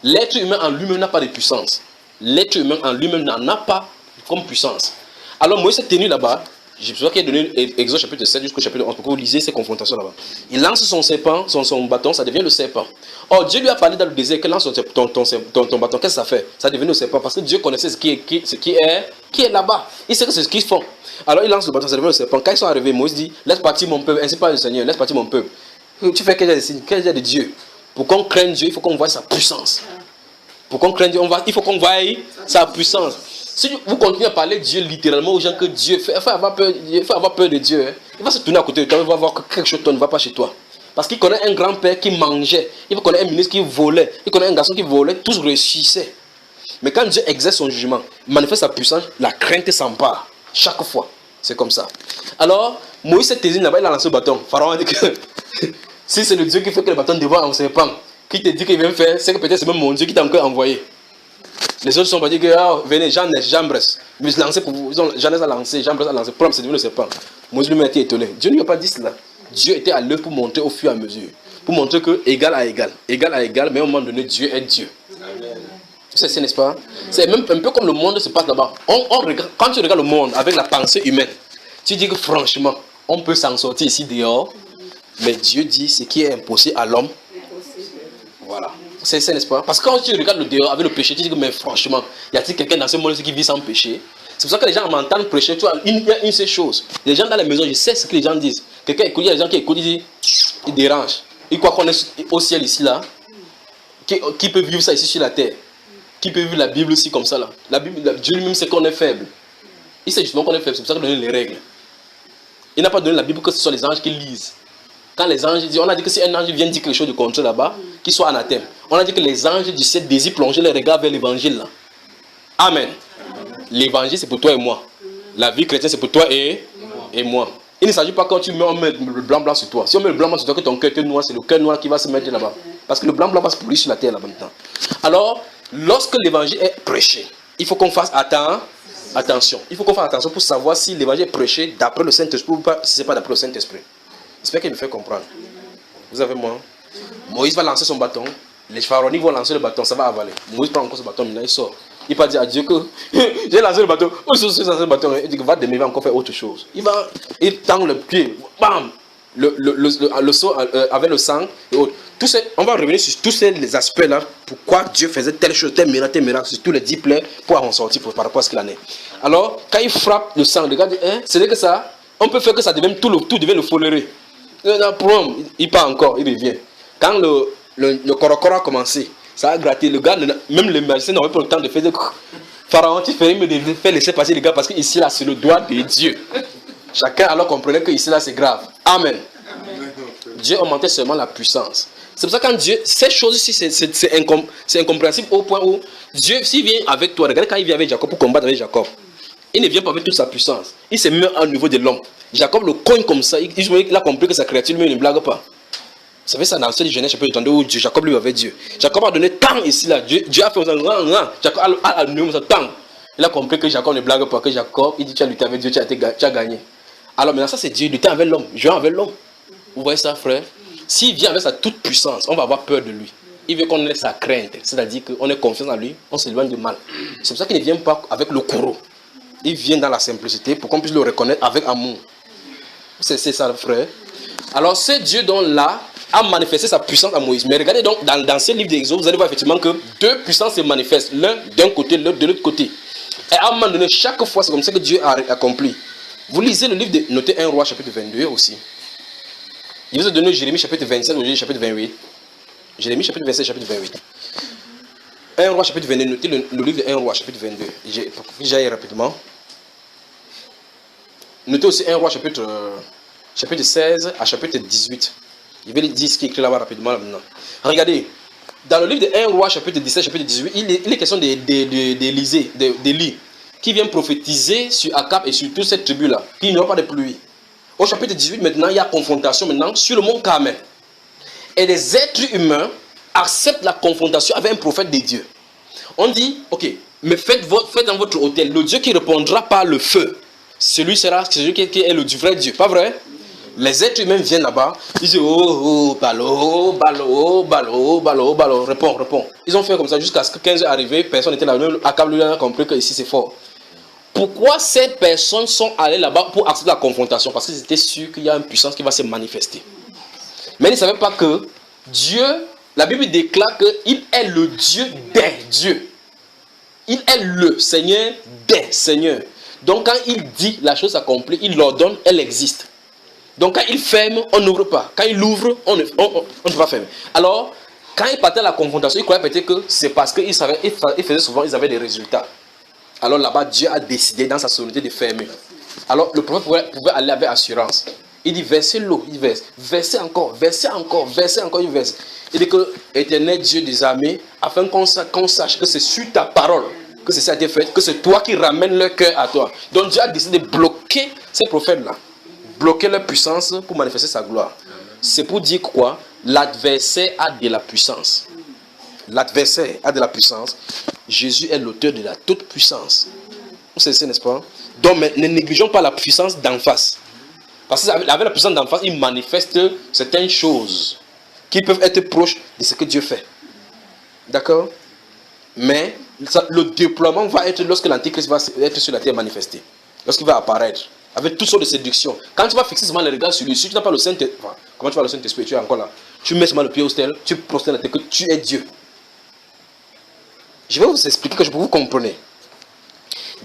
L'être humain en lui-même n'a pas de puissance. L'être humain en lui-même n'en a pas comme puissance. Alors Moïse s'est tenu là-bas. Je sais qu'il a donné Exode chapitre 7 jusqu'au chapitre 11. Pourquoi vous lisez ces confrontations là-bas? Il lance son serpent, son bâton, ça devient le serpent. Or Dieu lui a parlé dans le désert que lance ton bâton. Qu'est-ce que ça fait? Ça devient le serpent parce que Dieu connaissait ce qui est là-bas. Il sait que c'est ce qu'ils font. Alors il lance le bâton, ça devient le serpent. Quand ils sont arrivés, Moïse dit, laisse partir mon peuple. Ainsi parle le Seigneur, laisse partir mon peuple. Tu fais quel genre de signe, quel genre de Dieu? Pour qu'on craigne Dieu, il faut qu'on voie sa puissance. Pour qu'on craigne Dieu, il faut qu'on voie sa puissance. Si vous continuez à parler de Dieu littéralement aux gens que Dieu fait, il faut avoir peur de Dieu. Hein. Il va se tourner à côté de toi, il va voir que quelque chose ne va pas chez toi. Parce qu'il connaît un grand-père qui mangeait, il connaît un ministre qui volait, il connaît un garçon qui volait, tous réussissaient. Mais quand Dieu exerce son jugement, manifeste sa puissance, la crainte s'empare. Chaque fois. C'est comme ça. Alors, Moïse s'est taisé là-bas, il a lancé le bâton. Pharaon a dit que si c'est le Dieu qui fait que le bâton devant un serpent, qui te dit qu'il vient faire, c'est que peut-être c'est même mon Dieu qui t'a encore envoyé. Les autres sont pas dit que venez, Jambres, mais lancez pour vous. Jeannès a lancé, Jambres a lancé, c'est devenu le serpent. Moïse lui-même a été étonné. Dieu ne lui a pas dit cela. Dieu était à l'œuvre pour montrer au fur et à mesure. Pour montrer que égal à égal, mais à un moment donné, Dieu est Dieu. C'est n'est-ce pas? C'est même un peu comme le monde se passe là-bas. Quand tu regardes le monde avec la pensée humaine, tu dis que franchement, on peut s'en sortir ici dehors, mais Dieu dit ce qui est impossible à l'homme. Voilà. C'est n'est-ce pas? Parce que quand tu regardes le dehors avec le péché, tu dis que mais franchement, y a-t-il quelqu'un dans ce monde qui vit sans péché? C'est pour ça que les gens m'entendent prêcher. Tu vois, il y a une seule chose. Les gens dans la maison, je sais ce que les gens disent. Quelqu'un écoute, il y a des gens qui écoutent, ils dérangent. Ils croient qu'on est au ciel ici, là. Qui peut vivre ça ici sur la terre? Qui peut vivre la Bible aussi comme ça, là? La Bible, Dieu lui-même sait qu'on est faible. Il sait justement qu'on est faible, c'est pour ça qu'il a donné les règles. Il n'a pas donné la Bible que ce soit les anges qui lisent. Quand les anges disent, on a dit que si un ange vient dire quelque chose de contraire là-bas, qu'il soit anathème. On a dit que les anges du ciel désirent plonger les regards vers l'évangile là. Amen. L'évangile c'est pour toi et moi. La vie chrétienne c'est pour toi et moi. Il ne s'agit pas quand tu mets, on met le blanc sur toi. Si on met le blanc sur toi, que ton cœur est noir, c'est le cœur noir qui va se mettre là-bas. Parce que le blanc va se pourrir sur la terre là maintenant. Alors, lorsque l'évangile est prêché, il faut qu'on fasse attention. Il faut qu'on fasse attention pour savoir si l'évangile est prêché d'après le Saint-Esprit ou pas, si ce n'est pas d'après le Saint-Esprit. J'espère qu'il me fait comprendre. Vous avez moi? Moïse va lancer son bâton. Les pharaoniques vont lancer le bâton. Ça va avaler. Moïse prend encore ce bâton. Maintenant il sort. Il va dire à Dieu que j'ai lancé le bâton. Oh, j'ai lancé le bâton. Il dit que va demain, il va encore faire autre chose. Il tend le pied. Bam! Le saut avec le sang et autres. On va revenir sur tous ces aspects-là. Pourquoi Dieu faisait telle chose, tel miracle, sur tous les 10 plaies pour en sortir par rapport à ce qu'il en est. Alors, quand il frappe le sang, le gars dit, c'est que ça, on peut faire que ça devienne tout devient le foléré. Il part encore, il revient. Quand le corocoro a commencé, Ça a gratté. Le gars, même les magiciens n'avaient pas le temps de faire des... Pharaon, tu ferais mieux de faire laisser passer les gars parce que ici là, c'est le doigt de Dieu. Chacun alors comprenait que ici là, c'est grave. Amen. Dieu augmentait seulement la puissance. C'est pour ça que quand Dieu, ces choses-ci, c'est incompréhensible au point où Dieu, s'il vient avec toi, regardez quand il vient avec Jacob pour combattre avec Jacob, il ne vient pas avec toute sa puissance. Il se met au niveau de l'homme. Jacob le cogne comme ça, il a compris que sa créature lui ne blague pas. Vous savez ça dans le Genèse chapitre 32 où Jacob lui avait Dieu. Jacob a donné tant ici là, Dieu a fait ça, Jacob a donné ça tant. Il a compris que Jacob ne blague pas, que Jacob, il dit tu as lutté avec Dieu, tu as gagné. Alors maintenant ça c'est Dieu, il luttait avec l'homme, jouant avec l'homme. Vous voyez ça frère? S'il vient avec sa toute puissance, on va avoir peur de lui. Il veut qu'on ait sa crainte, c'est-à-dire qu'on ait confiance en lui, on s'éloigne du mal. C'est pour ça qu'il ne vient pas avec le courroux. Il vient dans la simplicité pour qu'on puisse le reconnaître avec amour. C'est ça frère. Alors ce Dieu donc là a manifesté sa puissance à Moïse. Mais regardez donc dans ce livre d'Exode, vous allez voir effectivement que deux puissances se manifestent, l'un d'un côté, l'autre de l'autre côté. Et à un moment donné, chaque fois, c'est comme ça que Dieu a accompli. Vous lisez le livre de notez 1 Roi chapitre 22 aussi. Il vous a donné Jérémie chapitre 27 ou Jérémie chapitre 28. Jérémie chapitre 27, chapitre 28. 1 Roi chapitre 22, notez le livre de 1 Roi chapitre 22. J'aille rapidement. Notez aussi 1 Roi chapitre 16 à chapitre 18. Je vais dire ce qui est écrit là-bas rapidement maintenant. Regardez, dans le livre de 1 Roi chapitre 17, chapitre 18, il est question d'Élie qui vient prophétiser sur Akab et sur toute cette tribu-là, qu'il n'y aura pas de pluie. Au chapitre 18, maintenant, il y a confrontation maintenant sur le mont Carmel. Et les êtres humains acceptent la confrontation avec un prophète de Dieu. On dit, ok, mais faites dans votre hôtel. Le Dieu qui répondra par le feu, celui sera celui qui est le vrai Dieu. Pas vrai? Les êtres humains viennent là-bas, ils disent, oh, balo, balo, balo, balo, balo, réponds. Ils ont fait comme ça jusqu'à ce que 15 heures arrivées, personne n'était là. Akab lui a compris que ici c'est fort. Pourquoi ces personnes sont allées là-bas pour accepter la confrontation? Parce qu'ils étaient sûrs qu'il y a une puissance qui va se manifester. Mais ils ne savaient pas que Dieu, la Bible déclare qu'il est le Dieu des dieux. Il est le Seigneur des seigneurs. Donc quand il dit la chose accomplie, il l'ordonne, elle existe. Donc quand il ferme, on n'ouvre pas. Quand il ouvre, on ne peut pas fermer. Alors, quand il partait à la confrontation, il croyait peut-être que c'est parce qu'il faisait souvent, ils avaient des résultats. Alors là-bas, Dieu a décidé dans sa souveraineté de fermer. Alors le prophète pouvait aller avec assurance. Il dit, versez l'eau, il verse. Versez encore, il verse. Il dit que, éternel Dieu des armées, afin qu'on sache que c'est sur ta parole que c'est ça a été fait, que c'est toi qui ramènes leur cœur à toi. Donc Dieu a décidé de bloquer ces prophètes-là. Bloquer leur puissance pour manifester sa gloire. C'est pour dire quoi? L'adversaire a de la puissance. L'adversaire a de la puissance. Jésus est l'auteur de la toute puissance. Vous savez, n'est-ce pas? Donc, mais ne négligeons pas la puissance d'en face. Parce qu'avec la puissance d'en face, il manifeste certaines choses qui peuvent être proches de ce que Dieu fait. D'accord? Mais le déploiement va être lorsque l'Antichrist va être sur la terre manifesté. Lorsqu'il va apparaître. Avec toutes sortes de séductions. Quand tu vas fixer seulement les regards sur lui, si tu n'as pas le Saint-Esprit, enfin, comment tu vas le Saint-Esprit? Tu es encore là. Tu mets seulement le pied au stèle, tu prosternes la tête que tu es Dieu. Je vais vous expliquer que vous comprenez.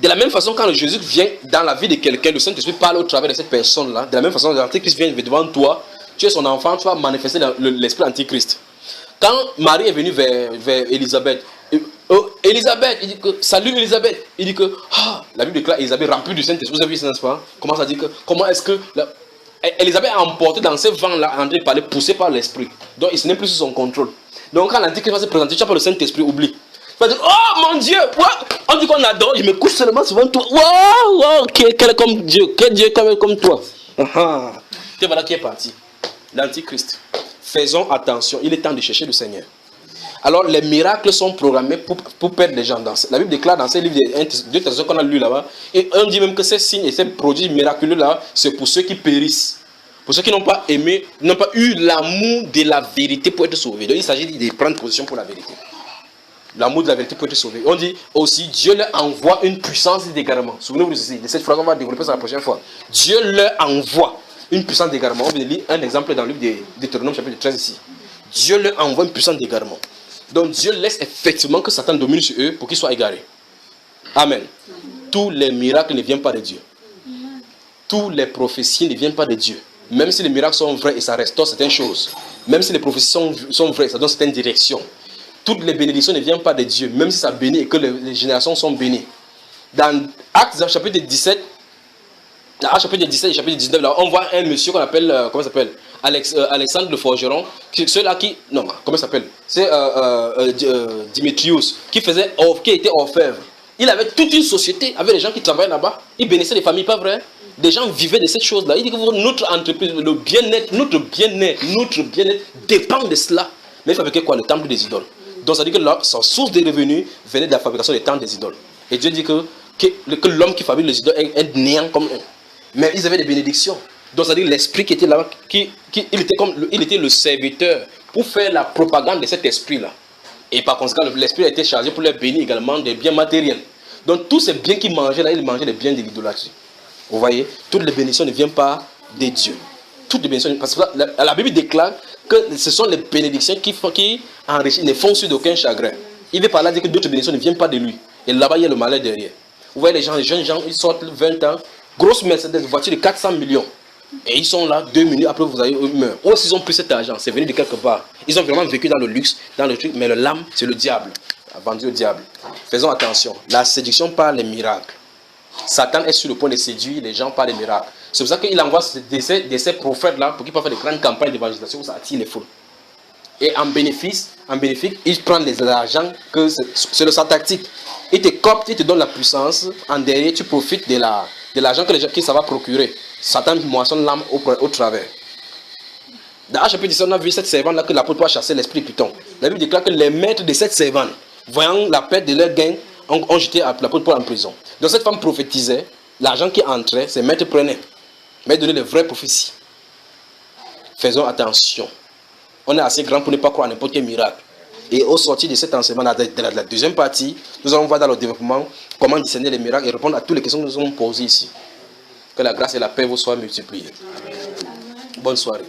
De la même façon, quand Jésus vient dans la vie de quelqu'un, le Saint-Esprit parle au travers de cette personne-là. De la même façon, l'Antichrist vient devant toi, tu es son enfant, tu vas manifester l'esprit Antichrist. Quand Marie est venue vers Élisabeth, Élisabeth, il dit que, salut Élisabeth, il dit que, la Bible déclare Élisabeth remplie du Saint-Esprit. Vous avez vu ça, n'est-ce pas? Comment ça dit que, comment est-ce que, Élisabeth a emporté dans ces vents-là, en train de parler, poussé par l'Esprit. Donc, il n'est plus sous son contrôle. Donc, quand l'Antichrist va se présenter, tu n'as pas le Saint-Esprit, oublie. Tu vas dire, oh mon Dieu, on dit qu'on adore, je me couche seulement devant toi. Wow, quel est comme Dieu, quel Dieu comme toi. Et voilà qui est parti. L'Antichrist. Faisons attention, il est temps de chercher le Seigneur. Alors, les miracles sont programmés pour perdre les gens. La Bible déclare dans ces livres de 2 Thessaloniciens qu'on a lu là-bas, et on dit même que ces signes et ces produits miraculeux là, c'est pour ceux qui périssent. Pour ceux qui n'ont pas aimé, n'ont pas eu l'amour de la vérité pour être sauvés. Donc, il s'agit de prendre position pour la vérité. L'amour de la vérité pour être sauvé. On dit aussi, Dieu leur envoie une puissance d'égarement. Souvenez-vous de cette phrase, on va développer ça la prochaine fois. Dieu leur envoie une puissance d'égarement. On va lire un exemple dans le livre de Deutéronome chapitre 13 ici. Dieu leur envoie une puissance d'égarement. Donc Dieu laisse effectivement que Satan domine sur eux pour qu'ils soient égarés. Amen. Tous les miracles ne viennent pas de Dieu. Tous les prophéties ne viennent pas de Dieu. Même si les miracles sont vrais et ça restaure certaines choses. Même si les prophéties sont vraies, ça donne certaines directions. toutes les bénédictions ne viennent pas de Dieu, même si ça bénit et que les générations sont bénies. Dans Actes chapitre 17, Actes chapitre 17 et chapitre 19, là, on voit un monsieur qu'on appelle, comment il s'appelle, Alexandre le forgeron, ceux-là qui, non, comment il s'appelle, c'est Démétrius, qui était orfèvre. Il avait toute une société avec les gens qui travaillaient là-bas. Il bénissait les familles, pas vrai? Des gens vivaient de cette chose-là. Il dit que notre entreprise, le bien-être, notre bien-être dépend de cela. Mais il fabriquait quoi? Le temple des idoles. Donc ça dit que sa source de revenus venait de la fabrication des temples des idoles. Et Dieu dit que l'homme qui fabrique les idoles est néant comme eux. Mais ils avaient des bénédictions. Donc ça dit que l'esprit qui était là, il était le serviteur pour faire la propagande de cet esprit-là. Et par conséquent, l'esprit a été chargé pour les bénir également des biens matériels. Donc tous ces biens qu'ils mangeaient là, ils mangeaient des biens de l'idolâtrie. Vous voyez, toutes les bénédictions ne viennent pas des dieux. Toutes les bénédictions, parce que la Bible déclare que ce sont les bénédictions qui enrichissent, ne font sur d'aucun chagrin. Il veut par là dire que d'autres bénédictions ne viennent pas de lui. Et là-bas, il y a le malheur derrière. Vous voyez les jeunes gens, ils sortent 20 ans, grosse Mercedes, voiture de 400 millions. Et ils sont là 2 minutes après vous avez meurent. Ou s'ils ont pris cet argent, c'est venu de quelque part. Ils ont vraiment vécu dans le luxe, dans le truc, mais l'âme, c'est le diable. Vendu au diable. Faisons attention. La séduction par les miracles. Satan est sur le point de séduire les gens par les miracles. C'est pour ça qu'il envoie de ces prophètes-là pour qu'ils puissent faire des grandes campagnes d'évangélisation où ça attire les foules. Et en bénéfice, il prend l'argent, c'est sa tactique. Il te copte, il te donne la puissance. En derrière, tu profites de l'argent que ça va procurer. Satan moissonne l'âme au travers. Dans Actes chapitre 17, on a vu cette servante-là que l'apôtre a chassé l'esprit Python. La Bible déclare que les maîtres de cette servante, voyant la perte de leur gain, ont jeté l'apôtre Paul en prison. Donc cette femme prophétisait, l'argent qui entrait, ses maîtres prenaient. Mais ils donnaient les vraies prophéties. Faisons attention. On est assez grand pour ne pas croire à n'importe quel miracle. Et au sortir de cet enseignement, de la deuxième partie, nous allons voir dans le développement comment discerner les miracles et répondre à toutes les questions que nous avons posées ici. Que la grâce et la paix vous soient multipliées. Bonne soirée.